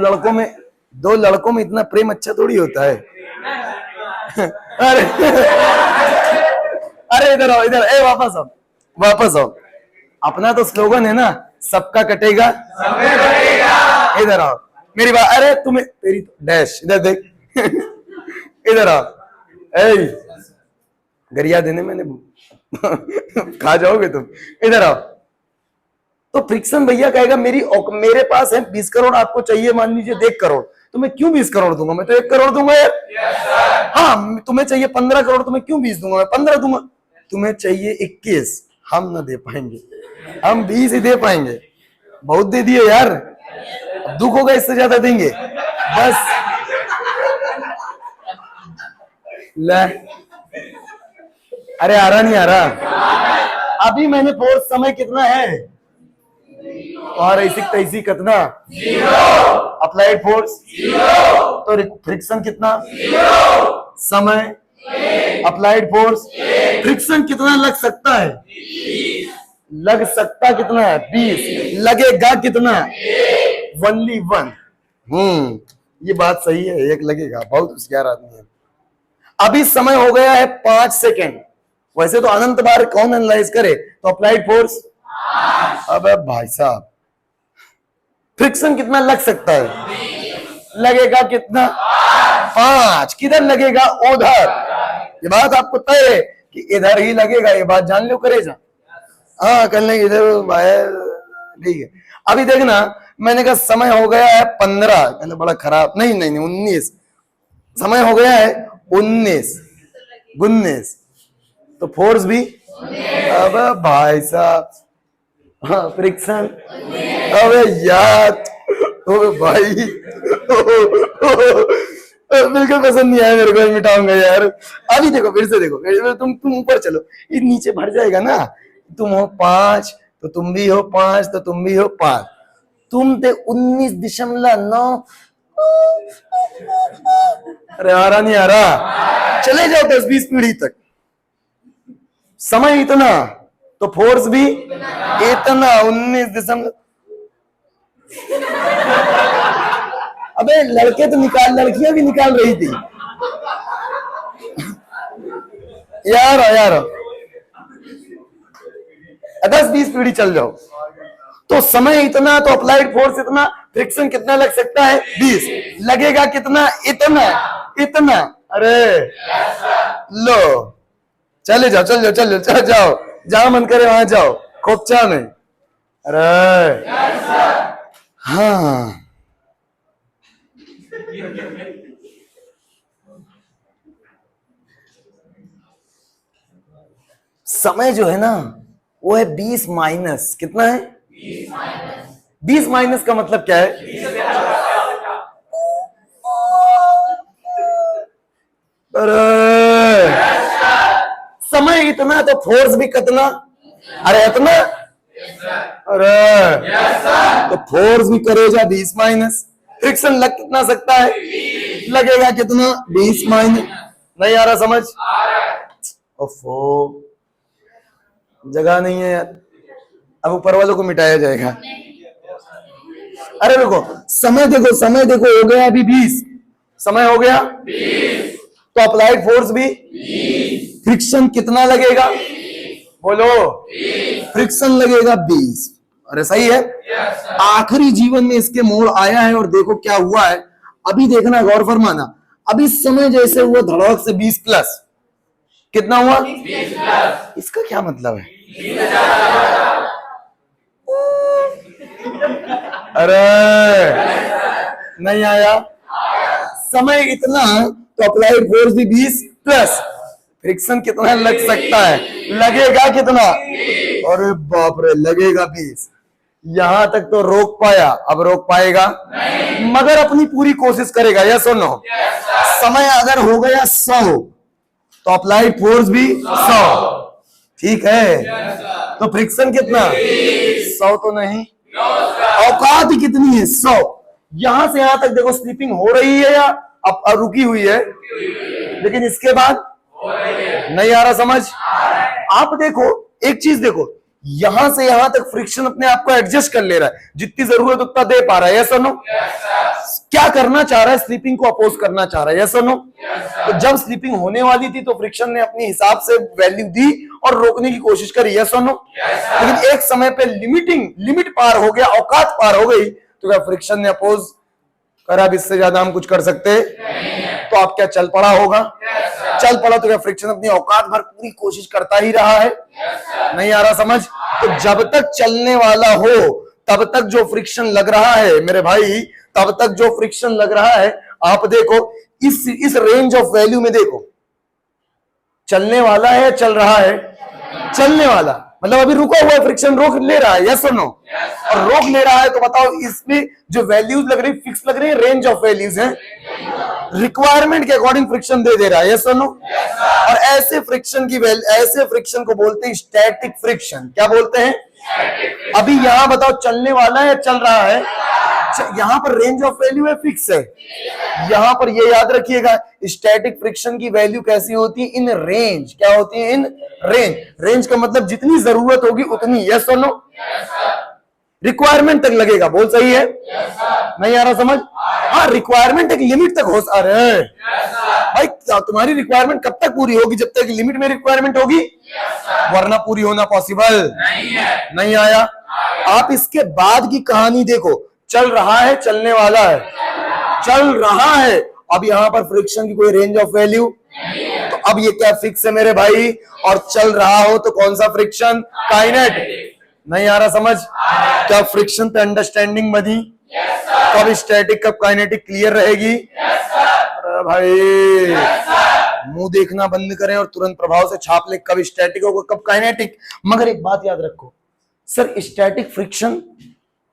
लड़कों में इतना प्रेम अच्छा थोड़ी होता है। अरे अरे इधर आओ, इधर, ए वापस आओ। अपना तो स्लोगन है ना, सबका कटेगा इधर आओ मेरी बात। अरे तुम्हें तेरी डैश, इधर देख इधर आओ। ए गरिया देने मैंने खा जाओगे तुम, इधर आओ। तो फ्रिक्शन भैया कहेगा मेरे पास है 20 करोड़, आपको चाहिए मान लीजिए 1 करोड़, तो मैं क्यों 20 करोड़ दूंगा? मैं तो 1 करोड़ दूंगा यार। हाँ, तुम्हें चाहिए 15 करोड़, तो मैं क्यों 20 दूंगा? मैं 15 दूंगा। तुम्हें चाहिए 21, हम ना दे पाएंगे, हम 20 ही दे पाएंगे। बहुत दे दिए यार, दुख होगा इससे ज्यादा देंगे बस। ले, अरे आ रहा नहीं आ रहा? अभी मैंने फोर्स समय कितना है और ऐसी तैसी कितना? अप्लाइड फोर्स तो फ्रिक्शन कितना? समय अप्लाइड फोर्स फ्रिक्शन कितना लग सकता है? लग सकता कितना है? 20। लगेगा कितना? ओनली 1। ये बात सही है, 1 लगेगा। बहुत होशियार आदमी है। अभी समय हो गया है 5 सेकेंड। वैसे तो अनंत बार कौन एनालाइज करे, तो अप्लाइड फोर्स। अब भाई साहब फ्रिक्शन कितना लग सकता है? लगेगा कितना? 5। किधर लगेगा? उधर। ये बात आपको तय है कि इधर ही लगेगा, ये बात जान लो, करे जा। हाँ कर लेंगे इधर, ठीक है। अभी देखना, मैंने कहा समय हो गया है 15, कहना बड़ा खराब, नहीं 19। समय हो गया है 19 तो फोर्स भी। अब भाई साहब हाँ फ्रिक्शन, अबे यार ओ भाई बिल्कुल पसंद नहीं आया मेरे को, मिटाऊंगा यार। अभी देखो, फिर से देखो, तुम ऊपर चलो, ये नीचे भर जाएगा ना। तुम हो 5 तो तुम भी हो 5 तो तुम भी हो 5, तुम थे 19.9। अरे आ रहा नहीं आ रहा? चले जाओ 10-20 पीढ़ी तक। समय इतना तो फोर्स भी इतना, 19 अबे लड़के तो लड़कियां भी निकाल रही थी यार 10-20 पीढ़ी चल जाओ। तो समय इतना तो अप्लाइड फोर्स इतना, फ्रिक्शन कितना लग सकता है? 20। लगेगा कितना? इतना। अरे लो, चले जाओ, जहां मन करे वहां जाओ, खोपचा में। अरे हाँ समय जो है ना वो है 20 माइनस, कितना है? 20 माइनस का मतलब क्या है? अरे समय इतना तो फोर्स भी कितना? अरे इतना। अरे तो फोर्स भी करेगा 20 माइनस। फ्रिक्शन लग कितना सकता है? लगेगा कितना? 20 माइनस। नहीं आ रहा समझ? ओफो, जगह नहीं है यार, अब ऊपर वालों को मिटाया जाएगा। अरे देखो समय देखो हो गया अभी 20, समय हो गया 20 तो अप्लाइड फोर्स भी 20। फ्रिक्शन कितना लगेगा? बोलो। फ्रिक्शन लगेगा 20। अरे सही है। आखिरी जीवन में इसके मोड़ आया है और देखो क्या हुआ है। अभी देखना, गौर फरमाना, अभी समय जैसे हुआ धड़क से 20 प्लस, कितना हुआ? 20 प्लस। इसका क्या मतलब है? अरे नहीं आया। समय इतना तो अप्लाइड फोर्स भी 20 प्लस फ्रिक्शन कितना लग सकता है, लगेगा कितना, अरे बाप रे लगेगा 20। यहां तक तो रोक पाया, अब रोक पाएगा मगर अपनी पूरी कोशिश करेगा, यस और नो। समय अगर हो गया 100 तो अप्लाइड फोर्स भी 100, ठीक है। तो फ्रिक्शन कितना, 100 तो नहीं, औकात ही कितनी है 100। यहां से यहां तक देखो स्लीपिंग हो रही है या अब रुकी हुई है, लेकिन इसके बाद नहीं आ रहा समझ। आप देखो एक चीज देखो, यहां से यहां तक फ्रिक्शन अपने आप को एडजस्ट कर ले रहा है, जितनी जरूरत उतना दे पा रहा है, यस और नो। क्या करना चाह रहा है, स्लीपिंग को अपोज करना चाह रहा है, यस और नो। तो जब स्लीपिंग होने वाली थी तो फ्रिक्शन ने अपने हिसाब से वैल्यू दी और रोकने की कोशिश करी, यस और नो। लेकिन एक समय पे लिमिट पार हो गया, औकात पार हो गई, तो क्या फ्रिक्शन ने अपोज करा, अब इससे ज्यादा हम कुछ कर सकते तो आप क्या चल पड़ा होगा, चल पड़ा तो क्या फ्रिक्शन अपनी औकात भर पूरी कोशिश करता ही रहा है, नहीं आ रहा समझ। तो जब तक चलने वाला हो तब तक जो फ्रिक्शन लग रहा है मेरे भाई, तब तक जो फ्रिक्शन लग रहा है, आप देखो इस रेंज ऑफ वैल्यू में देखो, चलने वाला है, चल रहा है, चलने वाला मतलब अभी रुका हुआ है, फ्रिक्शन रोक ले रहा है, यस और नो। और रोक ले रहा है तो बताओ इसमें जो वैल्यूज लग रही, फिक्स लग रही है, रेंज ऑफ वैल्यूज हैं, रिक्वायरमेंट के अकॉर्डिंग फ्रिक्शन दे दे रहा है, यस और नो। और ऐसे फ्रिक्शन की ऐसे फ्रिक्शन को बोलते हैं स्टैटिक फ्रिक्शन। क्या बोलते हैं, अभी यहां बताओ चलने वाला है, चल रहा है, यहां पर रेंज ऑफ वैल्यू है, फिक्स है। यहां पर ये याद रखिएगा, स्टैटिक फ्रिक्शन की वैल्यू कैसी होती है, इन रेंज। क्या होती है, इन रेंज। रेंज का मतलब जितनी जरूरत होगी उतनी, यस और नो। रिक्वायरमेंट तक लगेगा, बोल सही है, नहीं आ रहा समझ। हाँ रिक्वायरमेंट एक लिमिट तक हो, अरे भाई तुम्हारी रिक्वायरमेंट कब तक पूरी होगी, जब तक लिमिट में रिक्वायरमेंट होगी, वरना पूरी होना पॉसिबल नहीं आया। आप इसके बाद की कहानी देखो, चल रहा है, चलने वाला है, चल रहा है, अब यहां पर फ्रिक्शन की कोई रेंज ऑफ वैल्यू, तो अब ये क्या फिक्स है मेरे भाई, और चल रहा हो तो कौन सा फ्रिक्शन, काइनेटिक। नहीं आ रहा समझ। क्या फ्रिक्शन पे अंडरस्टैंडिंग बनी, कब स्टैटिक कब काइनेटिक क्लियर रहेगी। अरे भाई मुंह देखना बंद करें और तुरंत प्रभाव से छाप ले, कब स्टैटिक होगा कब काइनेटिक। मगर एक बात याद रखो सर, स्टैटिक फ्रिक्शन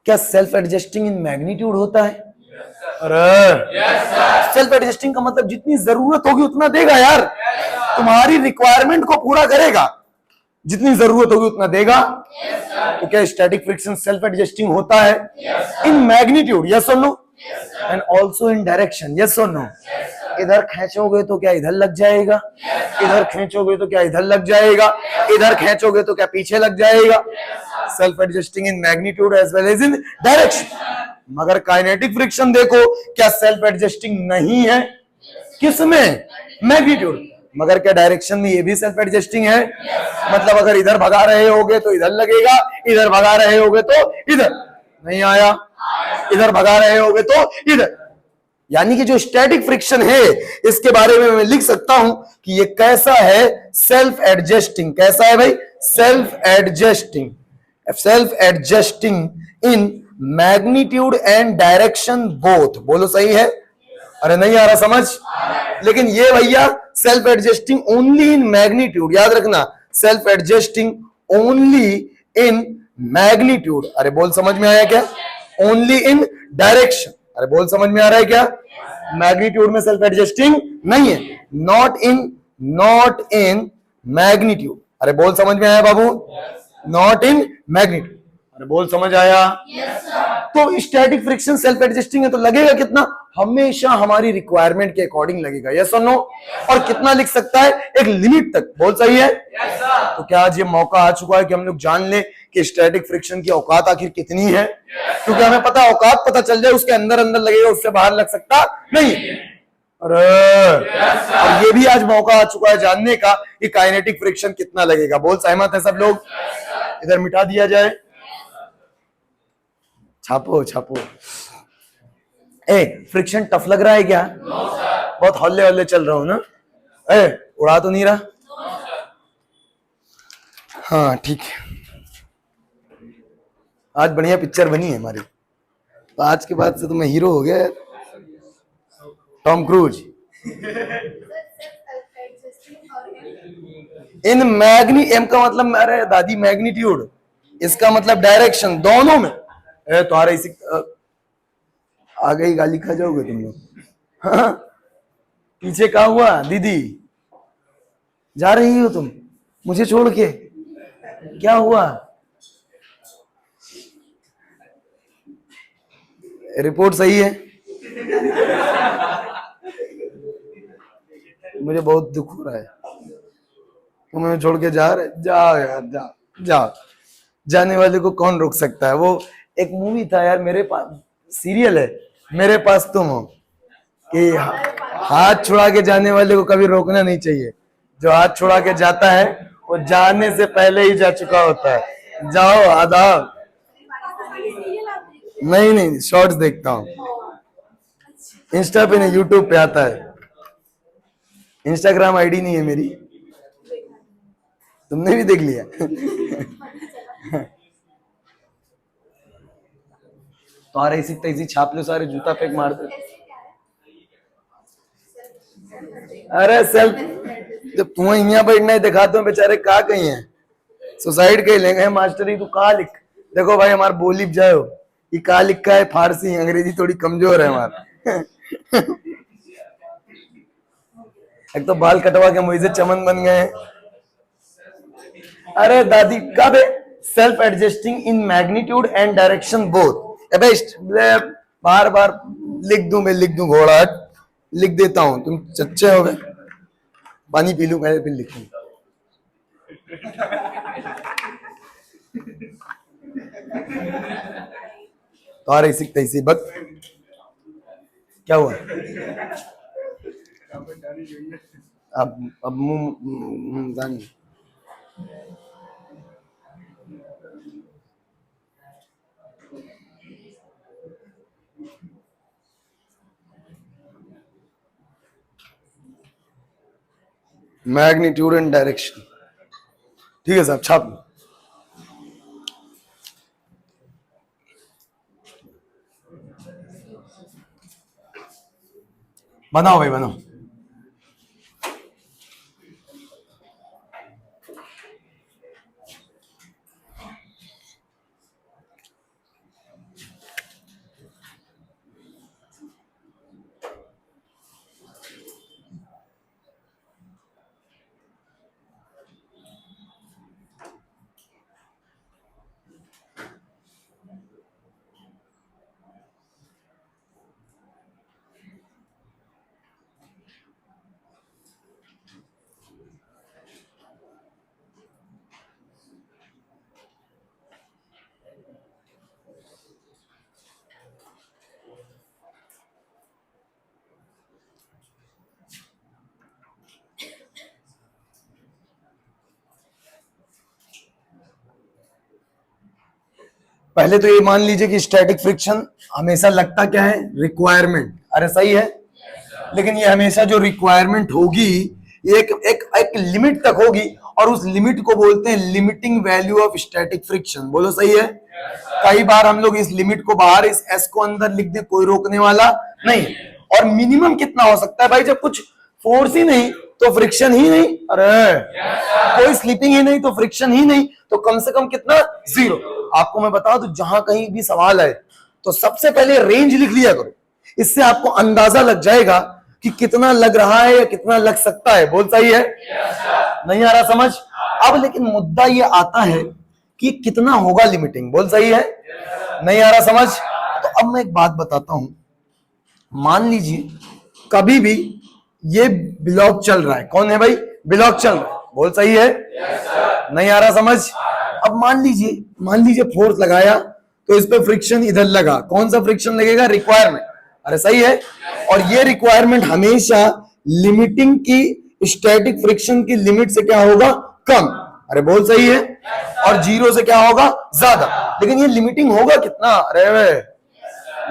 क्या सेल्फ एडजस्टिंग इन मैग्नीट्यूड होता है। अरे सेल्फ एडजस्टिंग का मतलब जितनी जरूरत होगी उतना देगा यार, तुम्हारी रिक्वायरमेंट को पूरा करेगा, जितनी जरूरत होगी उतना देगा। तो क्या स्टैटिक फ्रिक्शन सेल्फ एडजस्टिंग होता है इन मैग्नीट्यूड, यस और नो, and also in direction, yes और नो। इधर खींचोगे तो क्या इधर लग जाएगा, इधर खींचोगे तो क्या इधर लग जाएगा, इधर खींचोगे तो क्या पीछे लग जाएगा। Self adjusting in magnitude as well as in direction. मगर काइनेटिक फ्रिक्शन देखो क्या सेल्फ एडजस्टिंग नहीं है, किसमें, मैग्नीट्यूड। मगर क्या डायरेक्शन में ये भी सेल्फ एडजस्टिंग है। मतलब अगर इधर भगा रहे होगे तो इधर लगेगा, इधर भगा रहे होगे तो इधर, नहीं आया, इधर भगा रहे होगे तो इधर। यानी कि जो स्टैटिक फ्रिक्शन है इसके बारे में मैं लिख सकता हूं कि ये कैसा है, सेल्फ एडजस्टिंग। कैसा है भाई, self adjusting, self adjusting in magnitude and direction both. बोलो सही है, अरे नहीं आ रहा समझ। लेकिन ये भैया self adjusting only in magnitude, याद रखना, self adjusting only in magnitude. अरे बोल समझ में आया क्या, ओनली इन डायरेक्शन। अरे बोल समझ में आ रहा है क्या, मैग्नीट्यूड में सेल्फ एडजस्टिंग नहीं है, नॉट इन मैग्नीट्यूड। अरे बोल समझ में आया बाबू, नॉट इन मैग्नीट्यूड। अरे बोल समझ आया। तो स्टैटिक फ्रिक्शन सेल्फ एडजस्टिंग है तो लगेगा कितना, हमेशा हमारी रिक्वायरमेंट के अकॉर्डिंग लगेगा, यस और नो। और कितना लिख सकता है, एक लिमिट तक। बोल सही है। तो क्या आज ये मौका आ चुका है कि हम लोग जान ले कि स्टैटिक फ्रिक्शन की औकात आखिर कितनी है। क्योंकि हमें पता है औकात पता चल जाए, उसके अंदर अंदर लगेगा, उससे बाहर लग सकता नहीं। अरे और ये भी आज मौका आ चुका है जानने का कि काइनेटिक फ्रिक्शन कितना लगेगा। बोल सहमत है सब लोग, इधर मिटा दिया जाए, छापो छापो। ए फ्रिक्शन टफ लग रहा है क्या, बहुत हल्ले हल्ले चल रहा हूं ना, ए उड़ा तो नहीं रहा। हाँ ठीक है, आज बढ़िया पिक्चर बनी है हमारी, तो आज के बाद से तो मैं हीरो हो गया, टॉम क्रूज। इन मैग्नी, एम का मतलब मेरे दादी मैग्नीट्यूड, इसका मतलब डायरेक्शन, दोनों में। तुम्हारा इसी आ गई, गाली खा जाओगे तुम लोग। हाँ? पीछे क्या हुआ दीदी, जा रही हो तुम मुझे छोड़ के, क्या हुआ? रिपोर्ट सही है? मुझे बहुत दुख हो रहा है, तुम हमें छोड़ के जा रहे, जाओ यार, जाओ जाओ, जाने वाले को कौन रोक सकता है। वो एक मूवी था यार, मेरे पास सीरियल है, मेरे पास तुम हो, कि हाथ छुड़ा के जाने वाले को कभी रोकना नहीं चाहिए। जो हाथ छुड़ा के जाता है वो जाने से पहले ही जा चुका होता है। जाओ, आदाब। नहीं नहीं, शॉर्ट्स देखता हूँ, इंस्टा पे नहीं, यूट्यूब पे आता है। इंस्टाग्राम आईडी नहीं है मेरी, तुमने भी देख लिया। तो आ रही तैसी छाप लो सारे, जूता फेंक मार दो। अरे सेल्फ, जब तुम्हें यहाँ बैठना है दिखाते हो बेचारे कहा कहीं है, सुसाइड के लेंगे मास्टरी, तू कहा लिख। देखो भाई हमारे बोली जाओ, ये कहा लिखा है, फारसी अंग्रेजी थोड़ी कमजोर है हमारा। एक तो बाल कटवा के मुझे चमन बन गए। अरे दादी कब है? Self adjusting in magnitude and direction both. Best, बार बार लिख दूं मैं, लिख दूं घोड़ा, लिख देता हूं, तुम चच्चे हो गए। पानी पी लूं पहले फिर लिखूं। तो आ रही सीखते इसी बक, क्या हुआ? अब मुंह जानी। मैग्नीट्यूड एंड डायरेक्शन, ठीक है साहब, छाप लो। बनाओ भाई बनाओ। पहले तो ये मान लीजिए कि स्टैटिक फ्रिक्शन हमेशा लगता क्या है? रिक्वायरमेंट। अरे सही है, लेकिन ये हमेशा जो रिक्वायरमेंट होगी ये एक लिमिट तक होगी, और उस लिमिट को बोलते हैं limiting value of static friction. बोलो सही है? कई बार हम लोग इस लिमिट को बाहर, इस एस को अंदर लिख दे, कोई रोकने वाला नहीं। और मिनिमम कितना हो सकता है भाई? जब कुछ फोर्स ही नहीं तो फ्रिक्शन ही नहीं, अरे कोई स्लिपिंग ही नहीं तो फ्रिक्शन ही नहीं, तो कम से कम कितना? जीरो। आपको मैं बता दूं, जहां कहीं भी सवाल है तो सबसे पहले रेंज लिख लिया करो, इससे आपको अंदाजा लग जाएगा कि कितना लग रहा है या कितना लग सकता है। बोल सही है? नहीं आ रहा समझ? अब लेकिन मुद्दा ये आता है कि कितना होगा लिमिटिंग। बोल सही है? नहीं आ रहा समझ? तो अब मैं एक बात बताता हूं, मान लीजिए कभी भी ये ब्लॉक चल रहा है, कौन है भाई? ब्लॉक चल रहा है। बोल सही है? नहीं आ रहा समझ? अब मान लीजिए फोर्स लगाया तो इस पे फ्रिक्शन इधर लगा, कौन सा फ्रिक्शन लगेगा? रिक्वायरमेंट। अरे सही है? और ये रिक्वायरमेंट हमेशा लिमिटिंग की स्टैटिक फ्रिक्शन की लिमिट से क्या होगा? कम। अरे बोल सही है? और जीरो से क्या होगा? ज्यादा। लेकिन ये लिमिटिंग होगा कितना? अरे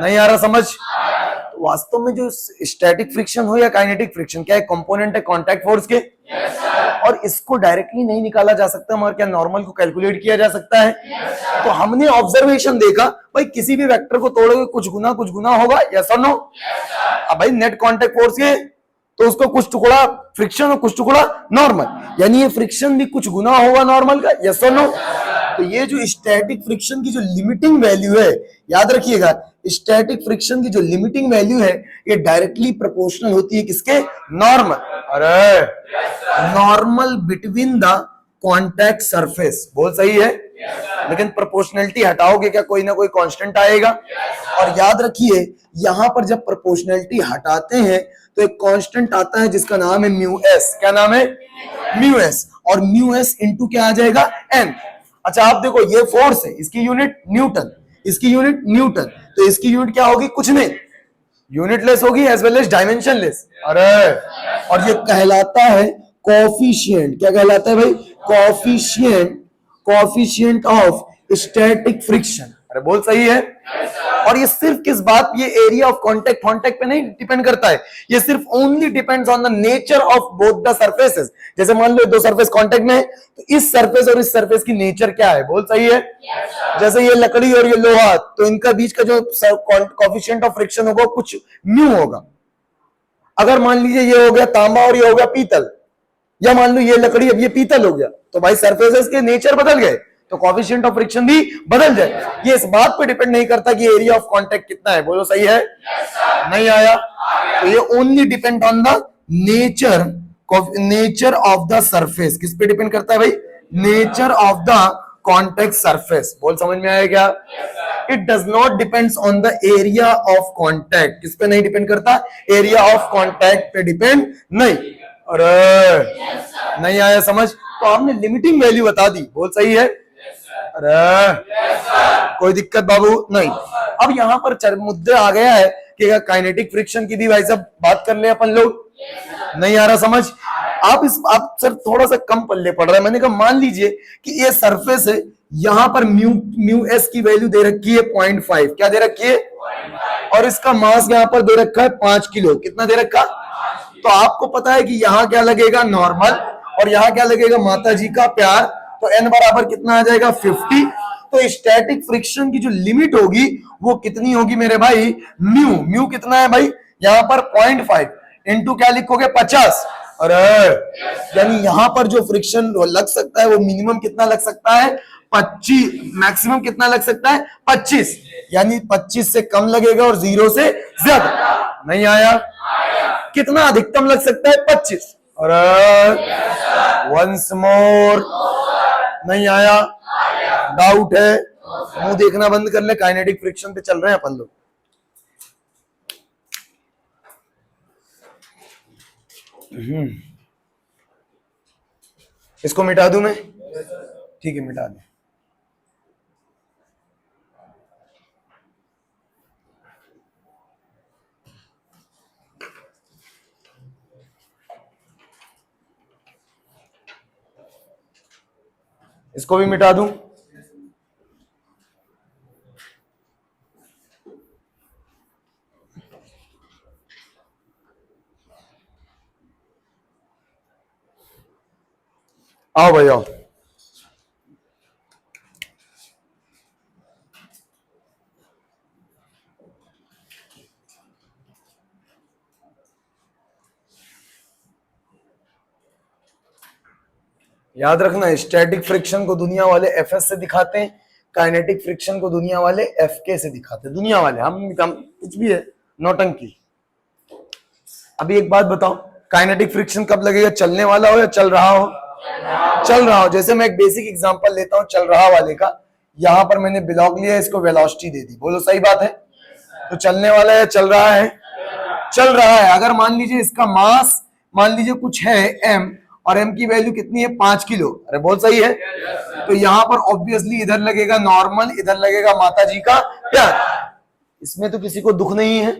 नहीं आ रहा समझ? वास्तव में जो स्टैटिक फ्रिक्शन हो या काइनेटिक फ्रिक्शन, क्या है? कंपोनेंट है कांटेक्ट फोर्स के। और इसको डायरेक्टली नहीं निकाला जा सकता, मगर क्या नॉर्मल को कैलकुलेट किया जा सकता है? तो हमने ऑब्जर्वेशन देखा भाई, किसी भी वेक्टर को तोड़ोगे कुछ गुना होगा, यस और नो? अब भाई नेट कांटेक्ट फोर्स के तो उसको कुछ टुकड़ा फ्रिक्शन और कुछ टुकड़ा नॉर्मल, यानी ये फ्रिक्शन भी कुछ गुना होगा नॉर्मल का, यस और नो। तो ये जो स्टैटिक फ्रिक्शन की जो लिमिटिंग वैल्यू है, याद रखिएगा, स्टैटिक फ्रिक्शन की जो लिमिटिंग वैल्यू है ये डायरेक्टली प्रोपोर्शनल होती है किसके, नॉर्मल, अरे normal between the contact surface, बहुत सही है। लेकिन प्रोपोर्शनलिटी हटाओगे क्या, कोई ना कोई कांस्टेंट आएगा। और याद रखिए यहां पर जब प्रोपोर्शनलिटी हटाते हैं तो एक कांस्टेंट आता है जिसका नाम है म्यू एस। क्या नाम है, म्यू एस। और म्यू एस इंटू क्या आ जाएगा, एन। अच्छा आप देखो ये फोर्स है, इसकी यूनिट न्यूटन, इसकी यूनिट न्यूटन, तो इसकी यूनिट क्या होगी, कुछ नहीं, यूनिटलेस होगी एज वेल एज डायमेंशनलेस। अरे और ये कहलाता है कोफिशिएंट, क्या कहलाता है भाई, coefficient, coefficient of static friction. अरे बोल सही है। और ये सिर्फ किस बात, ये एरिया ऑफ कांटेक्ट पे नहीं डिपेंड करता है, ये सिर्फ only depends on the nature of both the surfaces. जैसे मान लो दो सरफेस कांटेक्ट में है तो इस सरफेस और इस सरफेस की नेचर क्या है, बोल सही है। जैसे ये लकड़ी और ये लोहा, तो इनका बीच का जो कोफिशिएंट ऑफ फ्रिक्शन होगा कुछ म्यू होगा। अगर मान लीजिए ये हो गया तांबा और ये हो गया पीतल, या मान लो ये लकड़ी अब ये पीतल हो गया, तो भाई सरफेसेस के नेचर बदल गए तो कोफिशिएंट ऑफ फ्रिक्शन भी बदल जाए। ये इस बात पे डिपेंड नहीं करता कि एरिया ऑफ कांटेक्ट कितना है, बोलो सही है। नहीं आया, तो ये only depend on the nature of the surface. किस पे डिपेंड करता है भाई, nature of the contact surface. बोल समझ में आया क्या। It does not depends on the area of contact. किस पे नहीं डिपेंड करता, एरिया ऑफ कॉन्टेक्ट पे डिपेंड नहीं। अरे नहीं आया समझ, तो आपने लिमिटिंग वैल्यू बता दी, बोल सही है। अरे कोई दिक्कत बाबू नहीं। अब यहां पर मुद्दे आ गया है कि काइनेटिक फ्रिक्शन की भी भाई साहब बात कर ले अपन लोग, नहीं आ रहा समझ। आप सर थोड़ा सा कम पल्ले पड़ रहा है। मैंने कहा मान लीजिए कि ये सरफेस है, यहां पर म्यू एस की वैल्यू दे रखी है 0.5, क्या दे रखी है, और इसका मास यहां पर दे रखा है 5 किलो। कितना दे रखा, तो आपको पता है कि यहां क्या लगेगा, नॉर्मल, और यहां क्या लगेगा, माता जी का प्यार। तो n बराबर कितना आ जाएगा, 50। तो स्टैटिक फ्रिक्शन की जो लिमिट होगी वो कितनी होगी मेरे भाई, म्यू कितना है भाई, यहां पर 0.5 इंटू क्या लिखोगे, 50। अरे यानी यहां पर जो फ्रिक्शन लग सकता है वो मिनिमम कितना लग सकता है, 25, मैक्सिमम कितना लग सकता है, 25। यानी 25 से कम लगेगा और 0 से ज्यादा। नहीं आया, कितना अधिकतम लग सकता है, 25। और वंस मोर, नहीं आया, डाउट है, मुंह देखना बंद कर ले, काइनेटिक फ्रिक्शन पे चल रहे हैं अपन लोग। इसको मिटा दूं मैं, ठीक है मिटा दे। इसको भी मिटा दूं, आओ भाई आओ। याद रखना स्टैटिक फ्रिक्शन को दुनिया वाले एफएस से दिखाते हैं, काइनेटिक फ्रिक्शन को दुनिया वाले एफके से दिखाते हैं। दुनिया वाले, हम कुछ भी है नौटंकी। अभी एक बात बताओ, काइनेटिक फ्रिक्शन कब लगेगा, चलने वाला हो या चल रहा हो, चल रहा हो। जैसे मैं एक बेसिक एग्जांपल लेता हूं चल रहा वाले का, यहां पर मैंने ब्लॉक लिया, इसको वेलोसिटी दे दी, बोलो सही बात है। तो चलने वाला है, चल रहा है, चल रहा है। अगर मान लीजिए इसका मास मान लीजिए कुछ है m, और m की वैल्यू कितनी है, 5 किलो। अरे बहुत सही है। तो यहां पर ऑब्वियसली इधर लगेगा नॉर्मल, इधर लगेगा माता जी का प्यार। इसमें तो किसी को दुख नहीं है।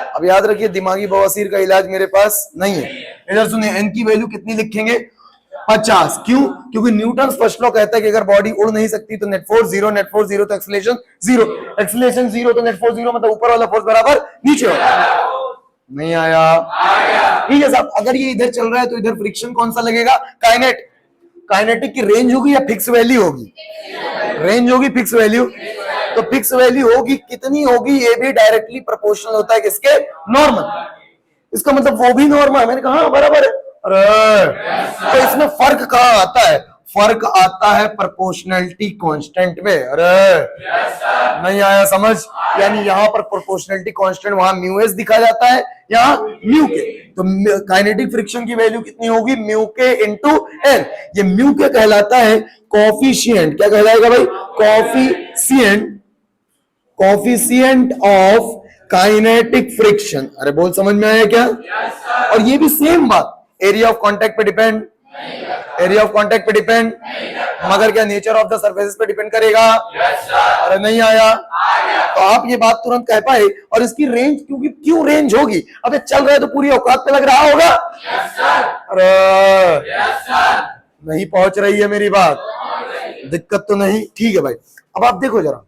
अब याद रखिए दिमागी बवासीर का इलाज मेरे पास नहीं है। इधर सुनिए, n की वैल्यू कितनी लिखेंगे, 50। क्यों, क्योंकि न्यूटन फर्स्ट लॉ कहता है कि अगर बॉडी उड़ नहीं सकती तो net force zero, net force zero तो एक्सीलरेशन जीरो, एक्सीलरेशन जीरो तो नेट फोर्स जीरो, मतलब ऊपर वाला फोर्स बराबर नीचे वाला। नहीं आया, ठीक है साहब। अगर ये इधर चल रहा है तो इधर फ्रिक्शन कौन सा लगेगा, काइनेटिक की रेंज होगी या फिक्स वैल्यू होगी, रेंज होगी, फिक्स वैल्यू। तो फिक्स वैल्यू होगी, कितनी होगी, ये भी डायरेक्टली प्रोपोर्शनल होता है किसके, नॉर्मल। इसका मतलब वो भी नॉर्मल है। मैंने कहा हाँ बराबर है। अरे तो इसमें फर्क कहाँ आता है? फर्क आता है प्रोपोर्शनैलिटी कांस्टेंट में। अरे नहीं आया समझ? यानी यहां पर प्रोपोर्शनैलिटी कांस्टेंट, वहां म्यू एस दिखा जाता है, यहाँ म्यू के। तो काइनेटिक फ्रिक्शन की वैल्यू कितनी होगी? म्यू के इंटू एन। ये म्यू के कहलाता है कोफिशिएंट। क्या कहलाएगा भाई? Coefficient of kinetic friction. अरे बोल समझ में आया क्या? और ये भी सेम बात एरिया ऑफ कांटेक्ट पे डिपेंड, एरिया ऑफ कांटेक्ट पे डिपेंड, मगर क्या नेचर ऑफ द सरफेसेस पे डिपेंड करेगा? अरे नहीं आया? तो आप ये बात तुरंत कह पाए। और इसकी रेंज क्योंकि क्यों रेंज होगी? अबे चल रहा है तो पूरी औकात पे लग रहा होगा। अरे नहीं पहुंच रही है मेरी बात? दिक्कत तो नहीं? ठीक है भाई। अब आप देखो जरा,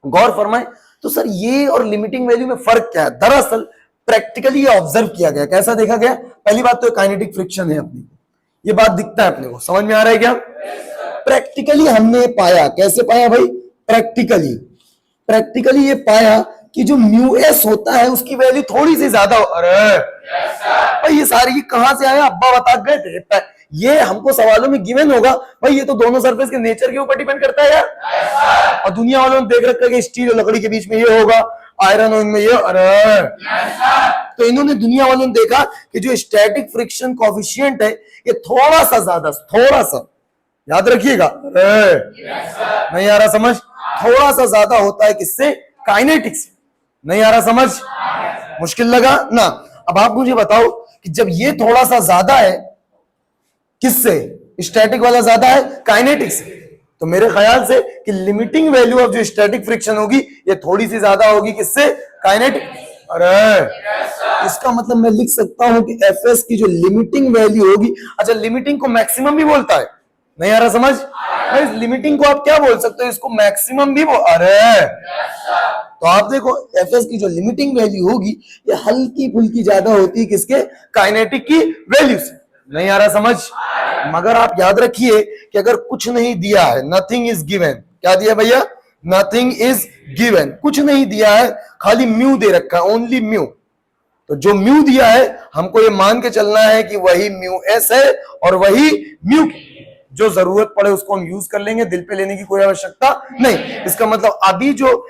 गौर फरमाए तो सर ये और लिमिटिंग वैल्यू में फर्क क्या है? दरअसल प्रैक्टिकली ऑब्जर्व किया गया। कैसा देखा गया? पहली बात तो काइनेटिक फ्रिक्शन है अपनी, ये बात दिखता है अपने को। समझ में आ रहा है क्या? प्रैक्टिकली हमने पाया। कैसे पाया भाई? प्रैक्टिकली ये पाया कि जो म्यू एस होता है उसकी वैल्यू थोड़ी सी ज्यादा हो। अरे भाई ये सारी कहां से आया? अब्बा बता गए थे। ये हमको सवालों में गिवन होगा भाई। ये तो दोनों सरफेस के नेचर के ऊपर डिपेंड करता है यार। और दुनिया वालों ने देख रखा है कि स्टील और लकड़ी के बीच में ये होगा, आयरन और इनमें ये। अरे तो इन्होंने, दुनिया वालों ने देखा कि जो स्टैटिक फ्रिक्शन कोएफिशिएंट है ये थोड़ा सा ज्यादा, थोड़ा सा याद रखिएगा। नहीं आ रहा समझ? थोड़ा सा ज्यादा होता है किससे? काइनेटिक से। नहीं आ रहा समझ? मुश्किल लगा ना? अब आप मुझे बताओ कि जब ये थोड़ा सा ज्यादा है किससे? स्टैटिक वाला ज्यादा है काइनेटिक से। तो मेरे ख्याल से कि लिमिटिंग वैल्यू ऑफ जो स्टैटिक फ्रिक्शन होगी ये थोड़ी सी ज्यादा होगी किससे? काइनेटिक। अरे इसका मतलब मैं लिख सकता हूं कि एफ एस की जो लिमिटिंग वैल्यू होगी, अच्छा लिमिटिंग को मैक्सिमम भी बोलता है। नहीं आ रहा समझ? भाई लिमिटिंग को आप क्या बोल सकते हो? इसको मैक्सिमम भी अरे तो आप देखो एफ एस की जो लिमिटिंग वैल्यू होगी ये हल्की फुल्की ज्यादा होती है किसके? काइनेटिक की वैल्यू से। नहीं आ रहा समझ? मगर आप याद रखिए कि अगर कुछ नहीं दिया है, नथिंग इज गिवन। क्या दिया भैया? Nothing is given. कुछ नहीं दिया है, खाली म्यू दे रखा है, ओनली म्यू। तो जो म्यू दिया है हमको ये मान के चलना है कि वही म्यू एस है और वही म्यू। जो जरूरत पड़े उसको हम यूज कर लेंगे, दिल पे लेने की कोई आवश्यकता नहीं। इसका मतलब अभी जो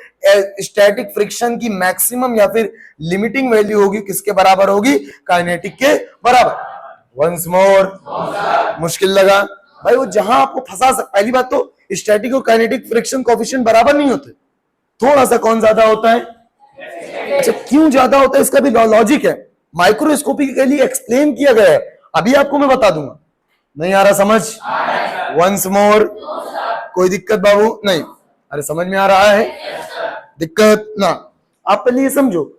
स्टैटिक फ्रिक्शन की मैक्सिमम या फिर लिमिटिंग वैल्यू होगी किसके बराबर होगी? काइनेटिक के बराबर। वंस मोर, मुश्किल लगा भाई? वो जहां आपको फंसा पहली बात तो स्टैटिक और काइनेटिक फ्रिक्शन कोएफिशिएंट बराबर नहीं होते, थोड़ा सा कौन ज्यादा होता है? अच्छा क्यों ज्यादा होता है इसका भी लॉजिक है, माइक्रोस्कोपी के लिए एक्सप्लेन किया गया है, अभी आपको मैं बता दूंगा। नहीं आ रहा समझ? वंस मोर, कोई दिक्कत बाबू? नहीं? अरे समझ में आ रहा है? दिक्कत ना? आप पहले ये समझो।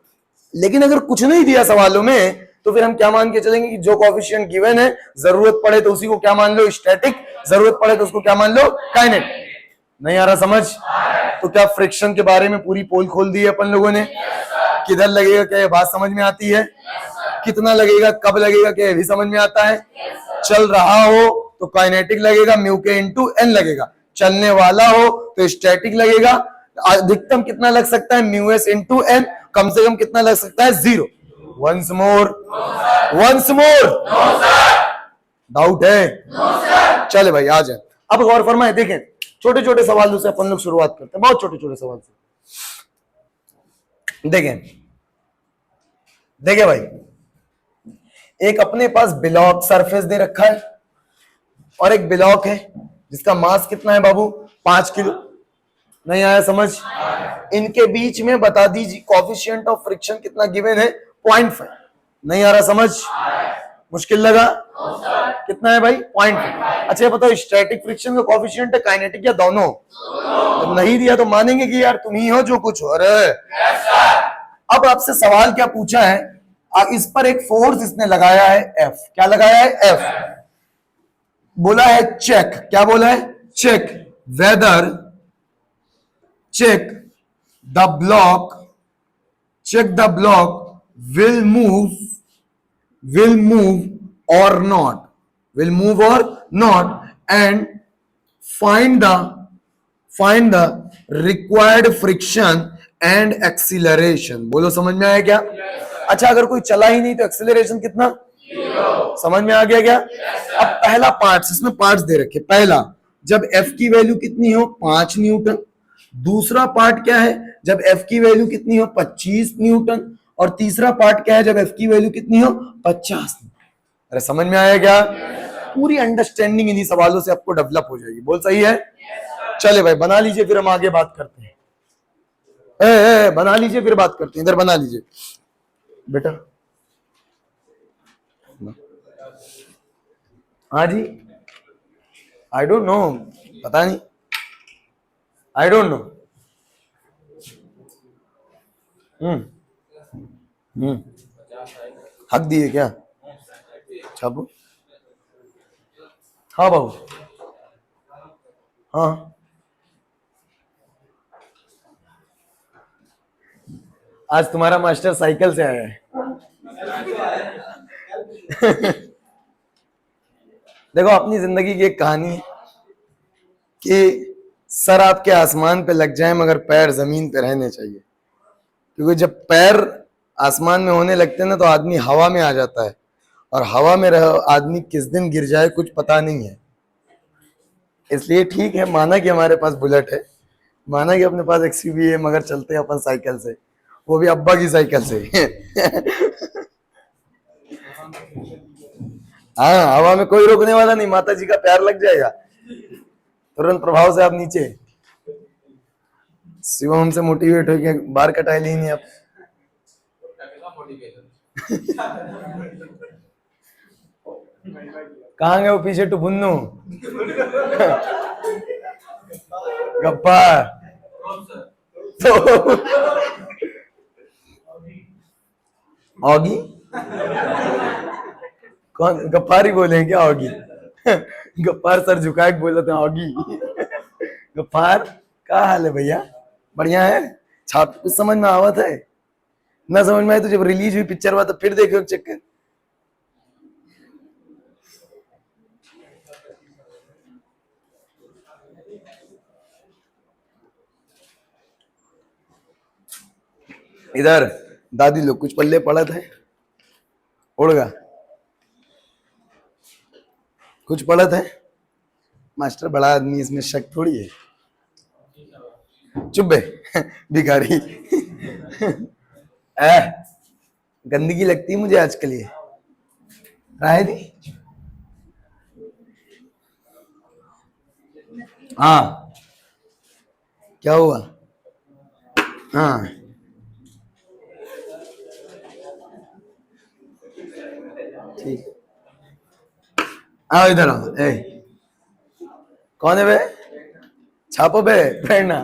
लेकिन अगर कुछ नहीं दिया सवालों में तो फिर हम क्या मान के चलेंगे कि जो कोएफिशिएंट गिवन है जरूरत पड़े तो उसी को क्या मान लो? स्टैटिक। जरूरत पड़े तो उसको क्या मान लो? काइनेटिक। नहीं आ रहा समझ? तो क्या फ्रिक्शन के बारे में पूरी पोल खोल दी है अपन लोगों ने? किधर लगेगा क्या ये बात समझ में आती है? कितना लगेगा, कब लगेगा क्या ये भी समझ में आता है? चल रहा हो तो काइनेटिक लगेगा, म्यू के इंटू एन लगेगा। चलने वाला हो तो स्टैटिक लगेगा। अधिकतम कितना लग सकता है? Mu s into N. कम से कम कितना लग सकता है? 0। Once more, once more, doubt है? चले भाई आ जाए। अब गौर फरमाए, देखें छोटे छोटे सवालों से अपन लोग शुरुआत करते हैं, बहुत छोटे छोटे सवाल से। देखें देखें भाई, एक अपने पास ब्लॉक सरफेस दे रखा है और एक ब्लॉक है जिसका मास कितना है बाबू? 5 किलो। नहीं आया समझ? इनके बीच में बता दीजिए कोएफिशिएंट ऑफ फ्रिक्शन कितना गिवन है? 0.5। नहीं आ रहा समझ? मुश्किल लगा? कितना है भाई? 0.5। अच्छा बताओ स्टैटिक फ्रिक्शन का कोएफिशिएंट है काइनेटिक या दोनों? जब नहीं दिया तो मानेंगे कि यार तुम ही हो जो कुछ हो। अरे अब आपसे सवाल क्या पूछा है? इस पर एक फोर्स इसने लगाया है F। क्या लगाया है? F। बोला है चेक। क्या बोला है? Check whether, check the block, check the block will move or not, will move or not, and find the required friction and acceleration। बोलो समझ में आया क्या? अच्छा, अगर कोई चला ही नहीं तो एक्सेलरेशन कितना? समझ में आ गया क्या? अब पहला पार्ट, इसमें पार्ट्स दे रखे। पहला, जब एफ की वैल्यू कितनी हो 5 न्यूटन। दूसरा पार्ट क्या है, जब एफ की वैल्यू कितनी हो 25 न्यूटन। और तीसरा पार्ट क्या है, जब एफ की वैल्यू कितनी हो 50। अरे समझ में आया क्या? पूरी अंडरस्टैंडिंग इन्हीं सवालों से आपको डेवलप हो जाएगी। बोल सही है? चले भाई बना लीजिए, फिर हम आगे बात करते हैं। बना लीजिए, फिर बात करते हैं। इधर बना लीजिए बेटा। हाँ जी, आई डोंट नो, पता नहीं, आई डोंट नो। हक दिए क्या? छापो। हाँ बाबू, हाँ आज तुम्हारा मास्टर साइकिल से आया है। देखो, अपनी जिंदगी की एक कहानी है कि सर आपके आसमान पे लग जाए मगर पैर जमीन पे रहने चाहिए। क्योंकि जब पैर आसमान में होने लगते हैं ना तो आदमी हवा में आ जाता है, और हवा में रह आदमी किस दिन गिर जाए कुछ पता नहीं है। इसलिए ठीक है, माना कि हमारे पास बुलेट है, माना कि अपने पास एक्सयूवी है, मगर चलते हैं अपन साइकिल से, वो भी अब्बा की साइकिल से। हाँ, हवा में कोई रोकने वाला नहीं, माता जी का प्यार लग जाएगा तुरंत प्रभाव से आप नीचे। शिवम हमसे मोटिवेट हो गया, बार कटाई ली नहीं आप। कहाँ गए वो पीछे टुपुन्नू? गप्पा तो ऑगी कौन? गफ्फार ही बोले हैं क्या ऑगी? गफ्फार सर झुका के बोल रहे थे ऑगी। गफ्फार क्या हाल है भैया? बढ़िया है? छाप कुछ समझ में आवत है? ना समझ में आए तो जब रिलीज हुई पिक्चर हुआ तो फिर देखो चक्कर। इधर दादी लोग कुछ पल्ले पड़ा था, उड़गा कुछ पड़ा था। मास्टर बड़ा आदमी, इसमें शक थोड़ी है। चुप बे भिखारी। गंदगी लगती है मुझे आजकल ये। राय दी। हाँ, क्या हुआ? हाँ ठीक, आओ इधर आओ। कौन है बे? छापो बे, प्रेरणा।